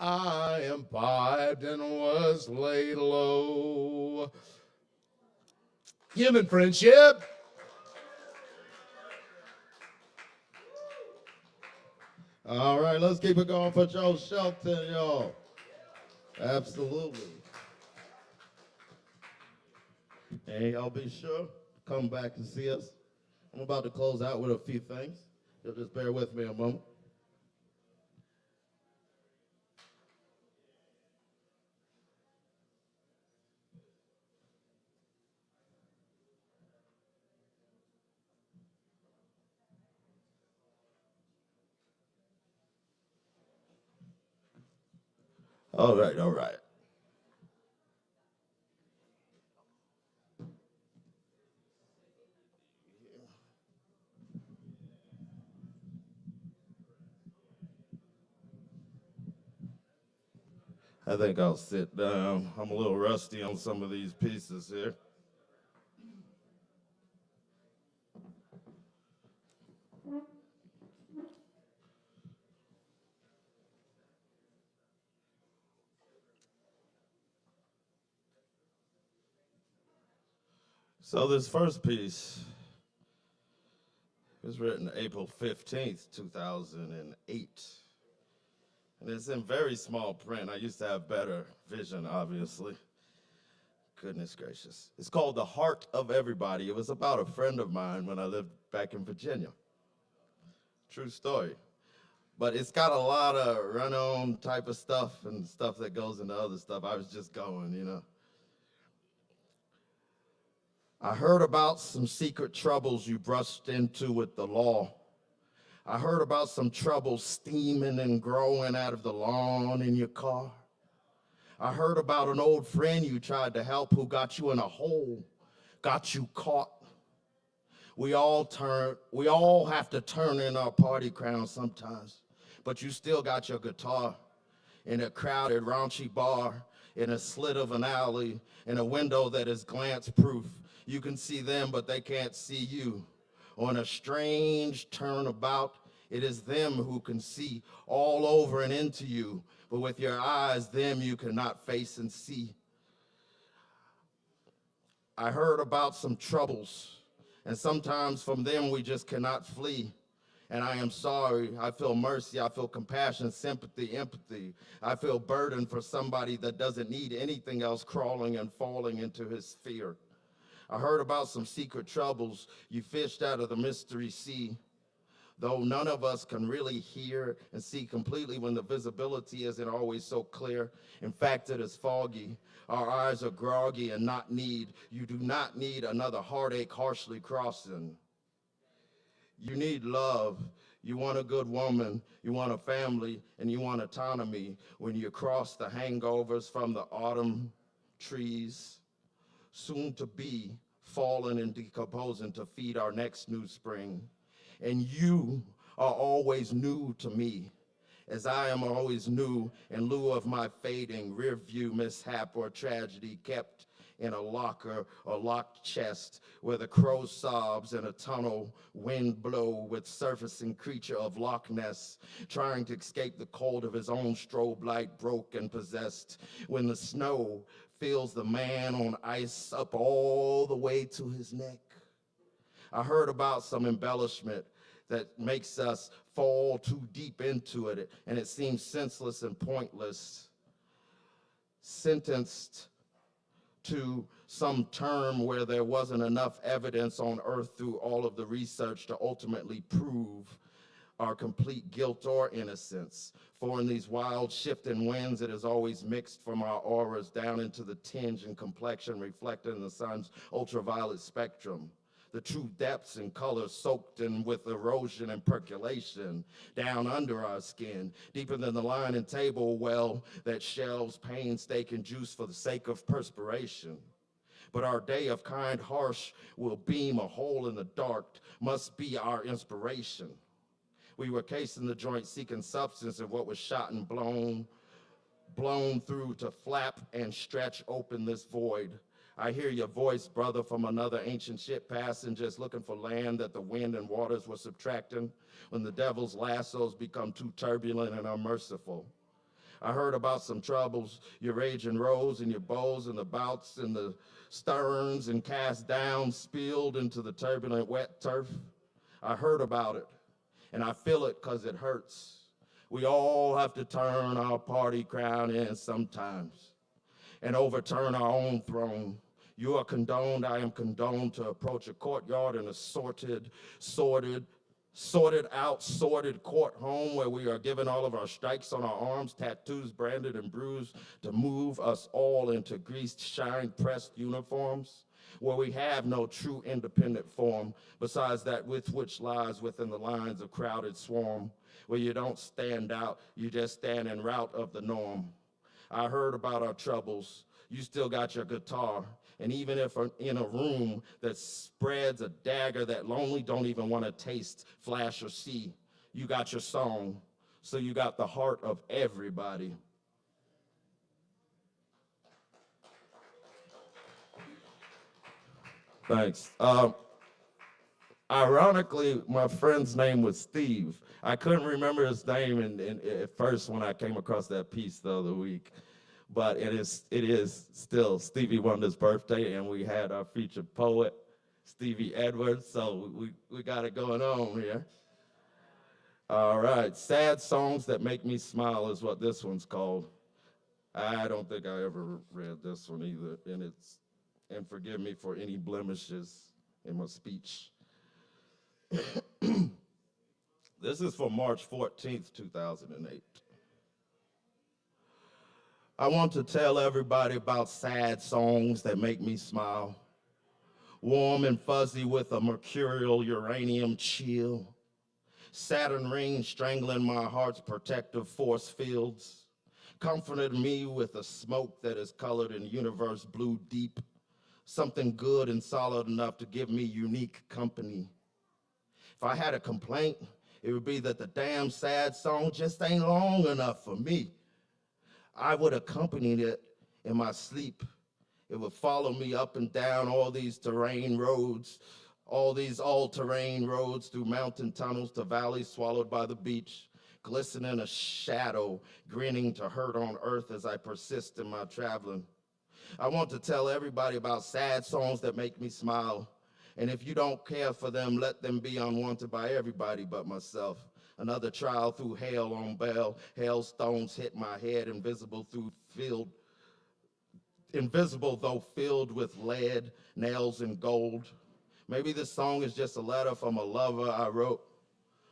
I imbibed and was laid low. Human friendship.
All right, let's keep it going for Joe Shelton, y'all. Absolutely. And y'all be sure, come back and see us. I'm about to close out with a few things. You'll just bear with me a moment. All right, all right. I think I'll sit down. I'm a little rusty on some of these pieces here. So this first piece was written April 15th, 2008. And it's in very small print. I used to have better vision, obviously. Goodness gracious. It's called The Heart of Everybody. It was about a friend of mine when I lived back in Virginia. True story. But it's got a lot of run-on type of stuff and stuff that goes into other stuff. I was just going, you know. I heard about some secret troubles you brushed into with the law. I heard about some trouble steaming and growing out of the lawn in your car. I heard about an old friend you tried to help who got you in a hole, got you caught. We all have to turn in our party crown sometimes, but you still got your guitar in a crowded, raunchy bar, in a slit of an alley, in a window that is glance-proof. You can see them, but they can't see you. On a strange turnabout, it is them who can see all over and into you, but with your eyes, them you cannot face and see. I heard about some troubles, and sometimes from them we just cannot flee. And I am sorry, I feel mercy, I feel compassion, sympathy, empathy. I feel burden for somebody that doesn't need anything else crawling and falling into his sphere. I heard about some secret troubles you fished out of the mystery sea. Though none of us can really hear and see completely when the visibility isn't always so clear. In fact, it is foggy. Our eyes are groggy and not need. You do not need another heartache harshly crossing. You need love. You want a good woman. You want a family, and you want autonomy when you cross the hangovers from the autumn trees, soon to be falling and decomposing to feed our next new spring. And you are always new to me, as I am always new in lieu of my fading rear view mishap or tragedy kept in a locker or locked chest where the crow sobs in a tunnel, wind blow with surfacing creature of Loch Ness, trying to escape the cold of his own strobe light broke and possessed, when the snow fills the man on ice up all the way to his neck. I heard about some embellishment that makes us fall too deep into it, and it seems senseless and pointless. Sentenced to some term where there wasn't enough evidence on earth through all of the research to ultimately prove our complete guilt or innocence. For in these wild shifting winds, it is always mixed from our auras down into the tinge and complexion reflected in the sun's ultraviolet spectrum. The true depths and colors soaked in with erosion and percolation down under our skin, deeper than the line and table well that shelves painstaking juice for the sake of perspiration. But our day of kind harsh will beam a hole in the dark, must be our inspiration. We were casing the joint seeking substance of what was shot and blown through to flap and stretch open this void. I hear your voice, brother, from another ancient ship passing, just looking for land that the wind and waters were subtracting when the devil's lassos become too turbulent and unmerciful. I heard about some troubles, your raging rows and your bows and the bouts and the sterns and cast down, spilled into the turbulent wet turf. I heard about it, and I feel it because it hurts. We all have to turn our party crown in sometimes and overturn our own throne. You are condoned, I am condoned to approach a courtyard in a sorted court home where we are given all of our strikes on our arms, tattoos branded and bruised to move us all into greased, shine-pressed uniforms, where we have no true independent form besides that with which lies within the lines of crowded swarm, where you don't stand out, you just stand in route of the norm. I heard about our troubles. You still got your guitar. And even if in a room that spreads a dagger that lonely don't even want to taste, flash, or see, you got your song. So you got the heart of everybody. Thanks. Ironically, my friend's name was Steve. I couldn't remember his name at first when I came across that piece the other week. But it is still Stevie Wonder's birthday, and we had our featured poet, Stevie Edwards, so we got it going on here. All right, Sad Songs That Make Me Smile is what this one's called. I don't think I ever read this one either, and forgive me for any blemishes in my speech. This is for March 14th, 2008. I want to tell everybody about sad songs that make me smile. Warm and fuzzy with a mercurial uranium chill. Saturn rings strangling my heart's protective force fields. Comforted me with a smoke that is colored in universe blue deep. Something good and solid enough to give me unique company. If I had a complaint, it would be that the damn sad song just ain't long enough for me. I would accompany it in my sleep. It would follow me up and down all these terrain roads, all these all-terrain roads through mountain tunnels to valleys swallowed by the beach, glistening a shadow, grinning to hurt on earth as I persist in my traveling. I want to tell everybody about sad songs that make me smile. And if you don't care for them, let them be unwanted by everybody but myself. Another trial through hail on bail. Hailstones hit my head, invisible through field invisible though filled with lead, nails, and gold. Maybe this song is just a letter from a lover I wrote,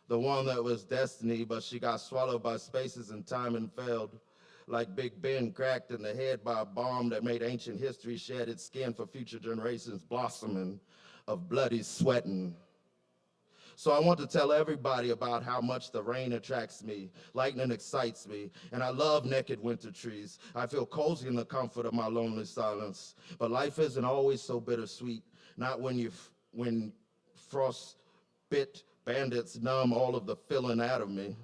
the one that was destiny, but she got swallowed by spaces and time and failed. Like Big Ben cracked in the head by a bomb that made ancient history shed its skin for future generations blossoming of bloody sweating. So I want to tell everybody about how much the rain attracts me, lightning excites me, and I love naked winter trees. I feel cozy in the comfort of my lonely silence. But life isn't always so bittersweet, not when frost bit bandits numb all of the feeling out of me.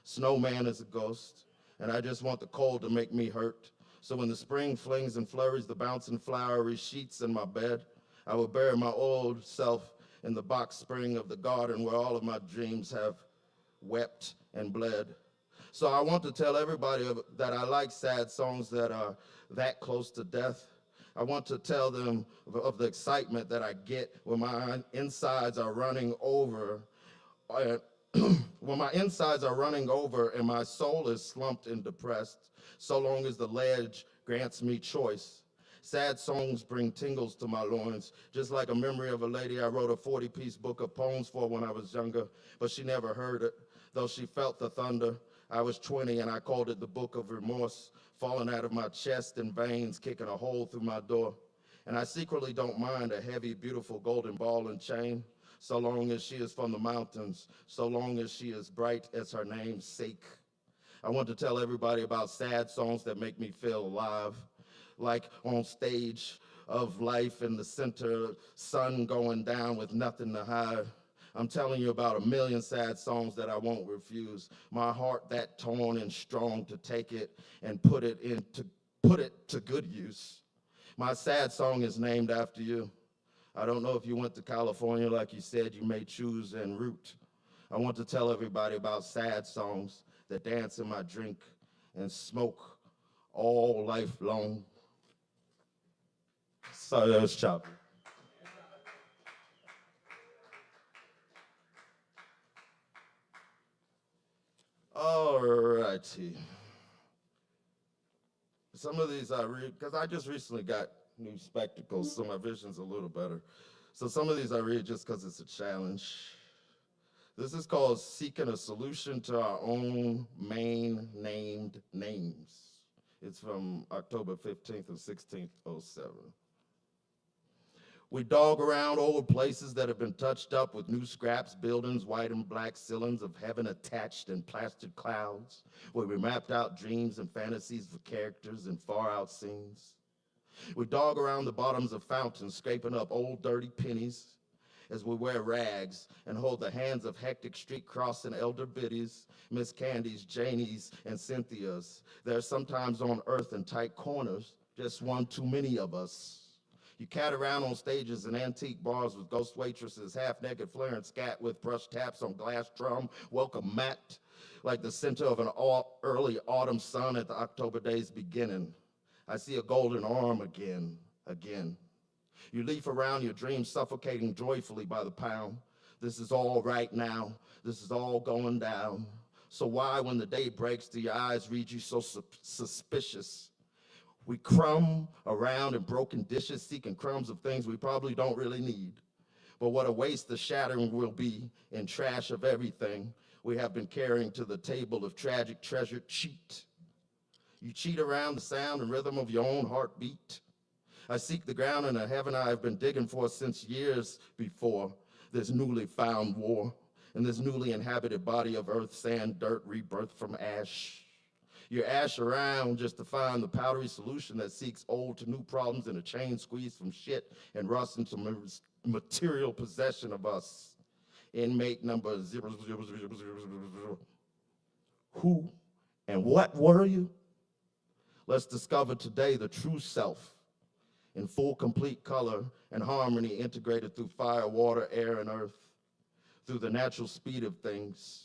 Snowman is a ghost, and I just want the cold to make me hurt. So when the spring flings and flurries the bouncing flowery sheets in my bed, I will bury my old self in the box spring of the garden where all of my dreams have wept and bled. So I want to tell everybody that I like sad songs that are that close to death. I want to tell them of the excitement that I get when my insides are running over. When my insides are running over and my soul is slumped and depressed, so long as the ledge grants me choice. Sad songs bring tingles to my loins, just like a memory of a lady I wrote a 40-piece book of poems for when I was younger, but she never heard it, though she felt the thunder. I was 20 and I called it the Book of Remorse, falling out of my chest and veins, kicking a hole through my door. And I secretly don't mind a heavy, beautiful golden ball and chain, so long as she is from the mountains, so long as she is bright as her name's sake. I want to tell everybody about sad songs that make me feel alive, like on stage of life in the center, sun going down with nothing to hide. I'm telling you about a million sad songs that I won't refuse. My heart that torn and strong to take it and put it to good use. My sad song is named after you. I don't know if you went to California like you said you may choose en route. I want to tell everybody about sad songs that dance in my drink and smoke all life long. Sorry, that was choppy. All righty. Some of these I read, because I just recently got new spectacles, so my vision's a little better. So some of these I read just because it's a challenge. This is called Seeking a Solution to Our Own Main Named Names. It's from October 15th and 16th, 07. We dog around old places that have been touched up with new scraps, buildings, white and black ceilings of heaven attached and plastered clouds, where we mapped out dreams and fantasies for characters and far out scenes. We dog around the bottoms of fountains, scraping up old dirty pennies as we wear rags and hold the hands of hectic street crossing elder biddies, Miss Candies, Janies, and Cynthias. They're sometimes on earth in tight corners, just one too many of us. You cat around on stages in antique bars with ghost waitresses, half-naked flaring scat with brush taps on glass drum, welcome mat, like the center of an early autumn sun at the October day's beginning. I see a golden arm again. You leaf around your dreams, suffocating joyfully by the pound. This is all right now. This is all going down. So why, when the day breaks, do your eyes read you so suspicious? We crumb around in broken dishes, seeking crumbs of things we probably don't really need. But what a waste the shattering will be in trash of everything we have been carrying to the table of tragic treasured cheat. You cheat around the sound and rhythm of your own heartbeat. I seek the ground in a heaven I have been digging for since years before this newly found war, in this newly inhabited body of earth, sand, dirt, rebirth from ash. You ash around just to find the powdery solution that seeks old to new problems in a chain squeeze from shit and rust into material possession of us. Inmate number 00000. Who and what were you? Let's discover today the true self in full, complete color and harmony integrated through fire, water, air, and earth, through the natural speed of things.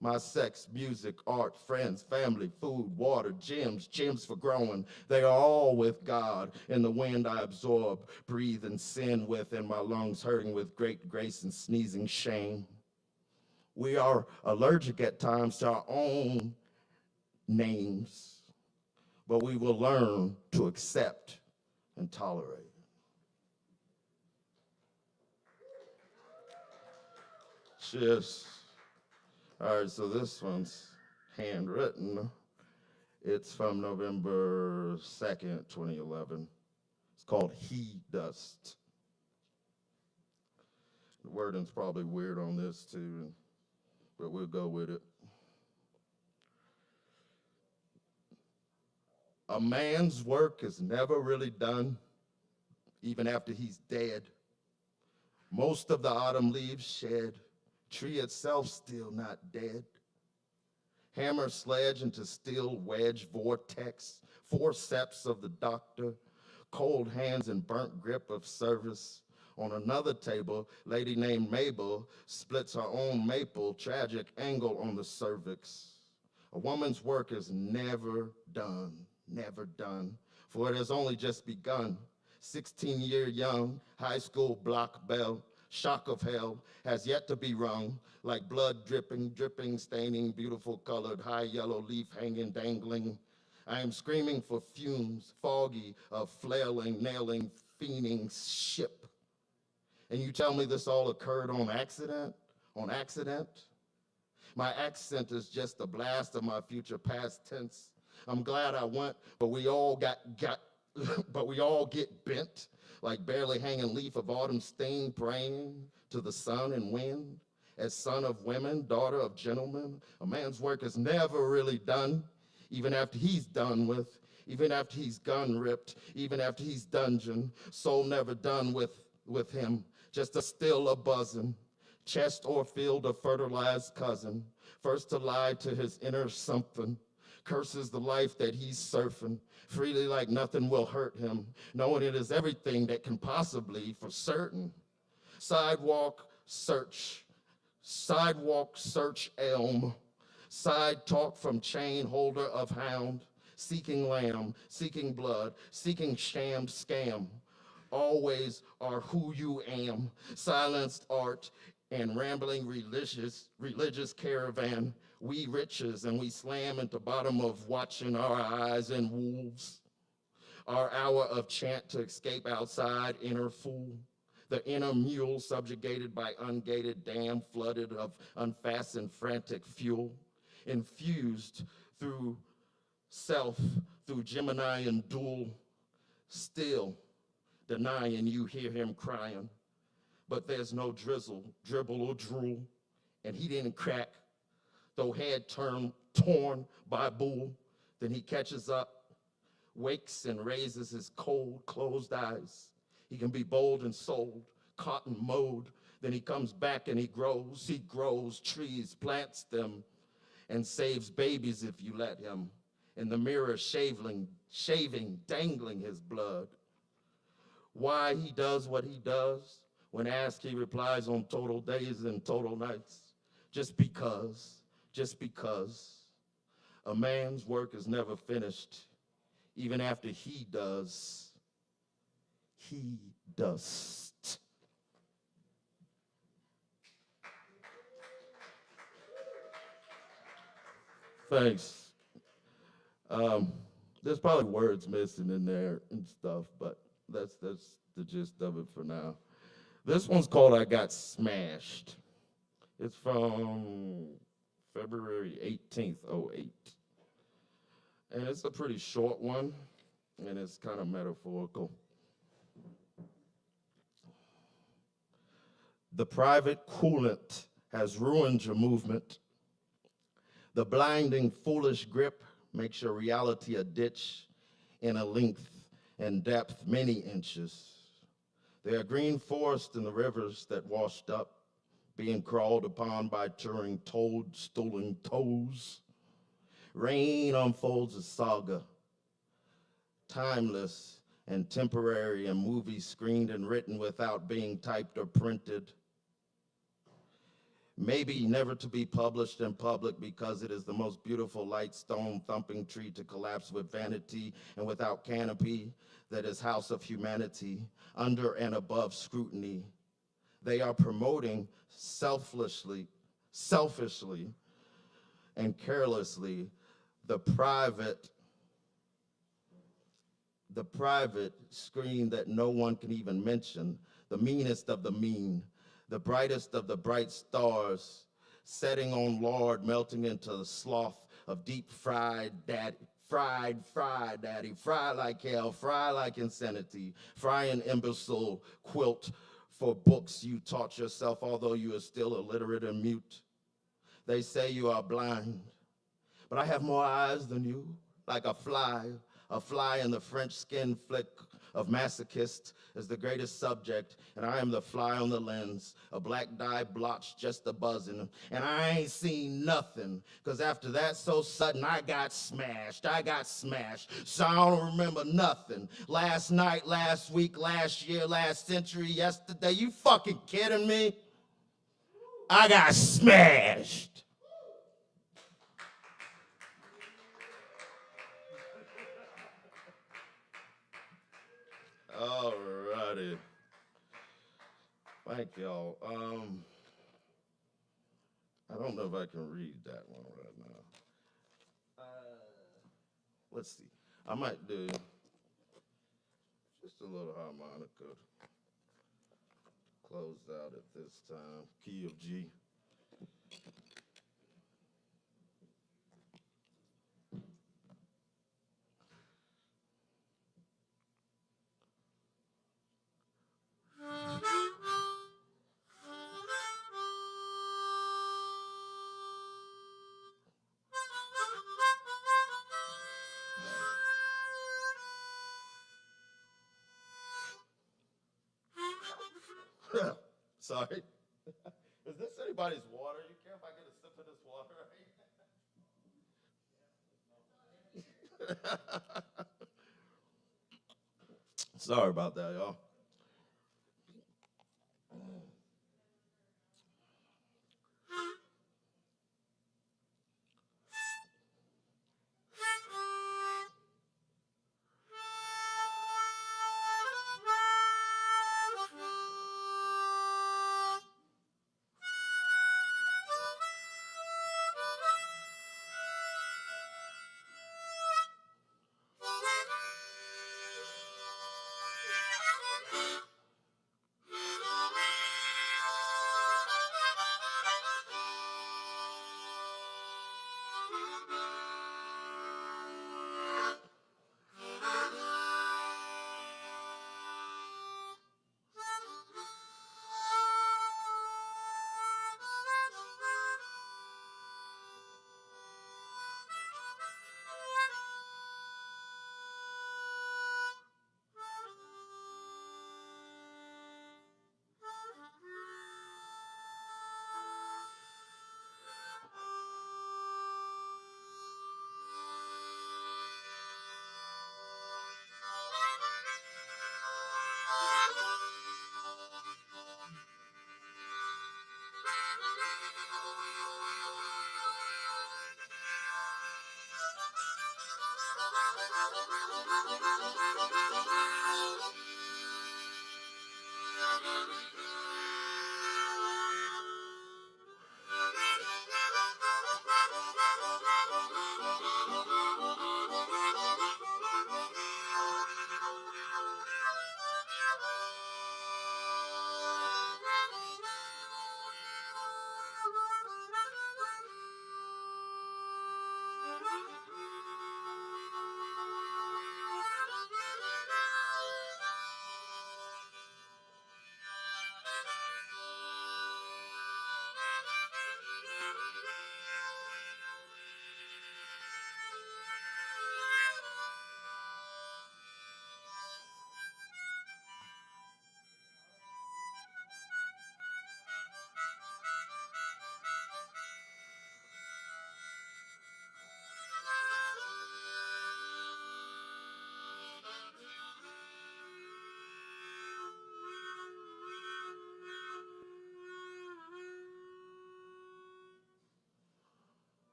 My sex, music, art, friends, family, food, water, gems for growing. They are all with God. In the wind I absorb, breathe, and sin with, in my lungs hurting with great grace and sneezing shame. We are allergic at times to our own names. but we will learn to accept and tolerate. Cheers. All right, so this one's handwritten. It's from November 2nd, 2011. It's called He Dust. The wording's probably weird on this too, but we'll go with it. A man's work is never really done, even after he's dead. Most of the autumn leaves shed, tree itself still not dead. Hammer sledge into steel wedge vortex, forceps of the doctor, cold hands and burnt grip of service. On another table, lady named Mabel splits her own maple, tragic angle on the cervix. A woman's work is never done, for it has only just begun. 16-year young, high school block bell, shock of hell, has yet to be rung, like blood dripping, staining, beautiful colored, high yellow leaf hanging, dangling. I am screaming for fumes, foggy, of flailing, nailing, fiending ship. And you tell me this all occurred on accident? On accident? My accent is just a blast of my future past tense. I'm glad I went, but we all but we all get bent, like barely hanging leaf of autumn stain, praying to the sun and wind. As son of women, daughter of gentlemen, a man's work is never really done, even after he's done with, even after he's gun ripped, even after he's dungeon, soul never done with him, just a still a buzzing, chest or field a fertilized cousin, first to lie to his inner something, curses the life that he's surfing, freely like nothing will hurt him, knowing it is everything that can possibly, for certain. Sidewalk search elm, side talk from chain holder of hound, seeking lamb, seeking blood, seeking sham scam, always are who you am, silenced art and rambling religious caravan, we riches and we slam into bottom of watching our eyes and wolves, our hour of chant to escape outside inner fool, the inner mule subjugated by ungated dam flooded of unfastened frantic fuel, infused through self, through Gemini and duel, still denying you hear him crying, but there's no drizzle, dribble or drool, and he didn't crack, though head torn by bull, then he catches up, wakes and raises his cold, closed eyes. He can be bold and sold, cotton mowed, then he comes back and he grows trees, plants them, and saves babies if you let him. In the mirror shaving, dangling his blood. Why he does what he does, when asked he replies on total days and total nights. Just because. A man's work is never finished, even after he does. He dust. Thanks. There's probably words missing in there and stuff, but that's the gist of it for now. This one's called I Got Smashed. It's from February 18th, 08. And it's a pretty short one, and it's kind of metaphorical. The private coolant has ruined your movement. The blinding, foolish grip makes your reality a ditch in a length and depth many inches. There are green forests in the rivers that washed up, being crawled upon by touring toad-stooling toes. Rain unfolds a saga, timeless and temporary, and movies screened and written without being typed or printed. Maybe never to be published in public because it is the most beautiful light stone thumping tree to collapse with vanity and without canopy that is house of humanity, under and above scrutiny. They are promoting selfishly, and carelessly the private the private screen that no one can even mention, the meanest of the mean, the brightest of the bright stars, setting on lard, melting into the sloth of deep fried daddy. Fried, daddy, fry like hell, fry like insanity, fry an imbecile quilt for books you taught yourself, although you are still illiterate and mute. They say you are blind, but I have more eyes than you, like a fly in the French skin flick of masochist is the greatest subject, and I am the fly on the lens, a black dye blotch just a buzzing, and I ain't seen nothing, because after that so sudden I got smashed, so I don't remember nothing. Last night, last week, last year, last century, yesterday, you fucking kidding me? I got smashed. All righty. Thank y'all. I don't know if I can read that one right now. Let's see. I might do just a little harmonica. Close out at this time. Key of G. Sorry. Is this anybody's water? You care if I get a sip of this water? Sorry about that, y'all.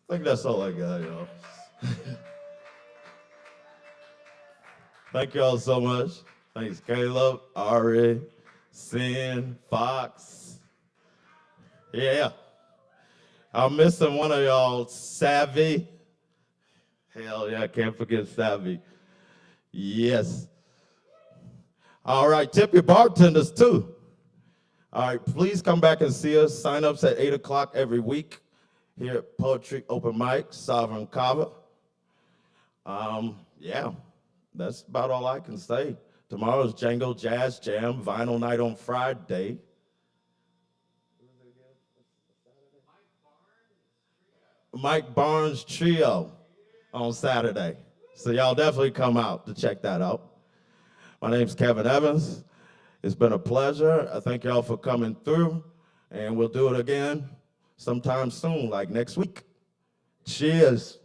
I think that's all I got, y'all. Thank y'all so much. Thanks, Caleb, Ari, Sin, Fox. Yeah. I'm missing one of y'all, Savvy. Hell yeah, I can't forget Savvy. Yes. All right, tip your bartenders too. All right, please come back and see us. Sign-ups at 8 o'clock every week here at Poetry Open Mic, Sovereign Kava. Yeah, that's about all I can say. Tomorrow's Django Jazz Jam, Vinyl Night on Friday. Mike Barnes Trio on Saturday. So y'all definitely come out to check that out. My name's Kevin Evans. It's been a pleasure. I thank y'all for coming through, and we'll do it again sometime soon, like next week. Cheers.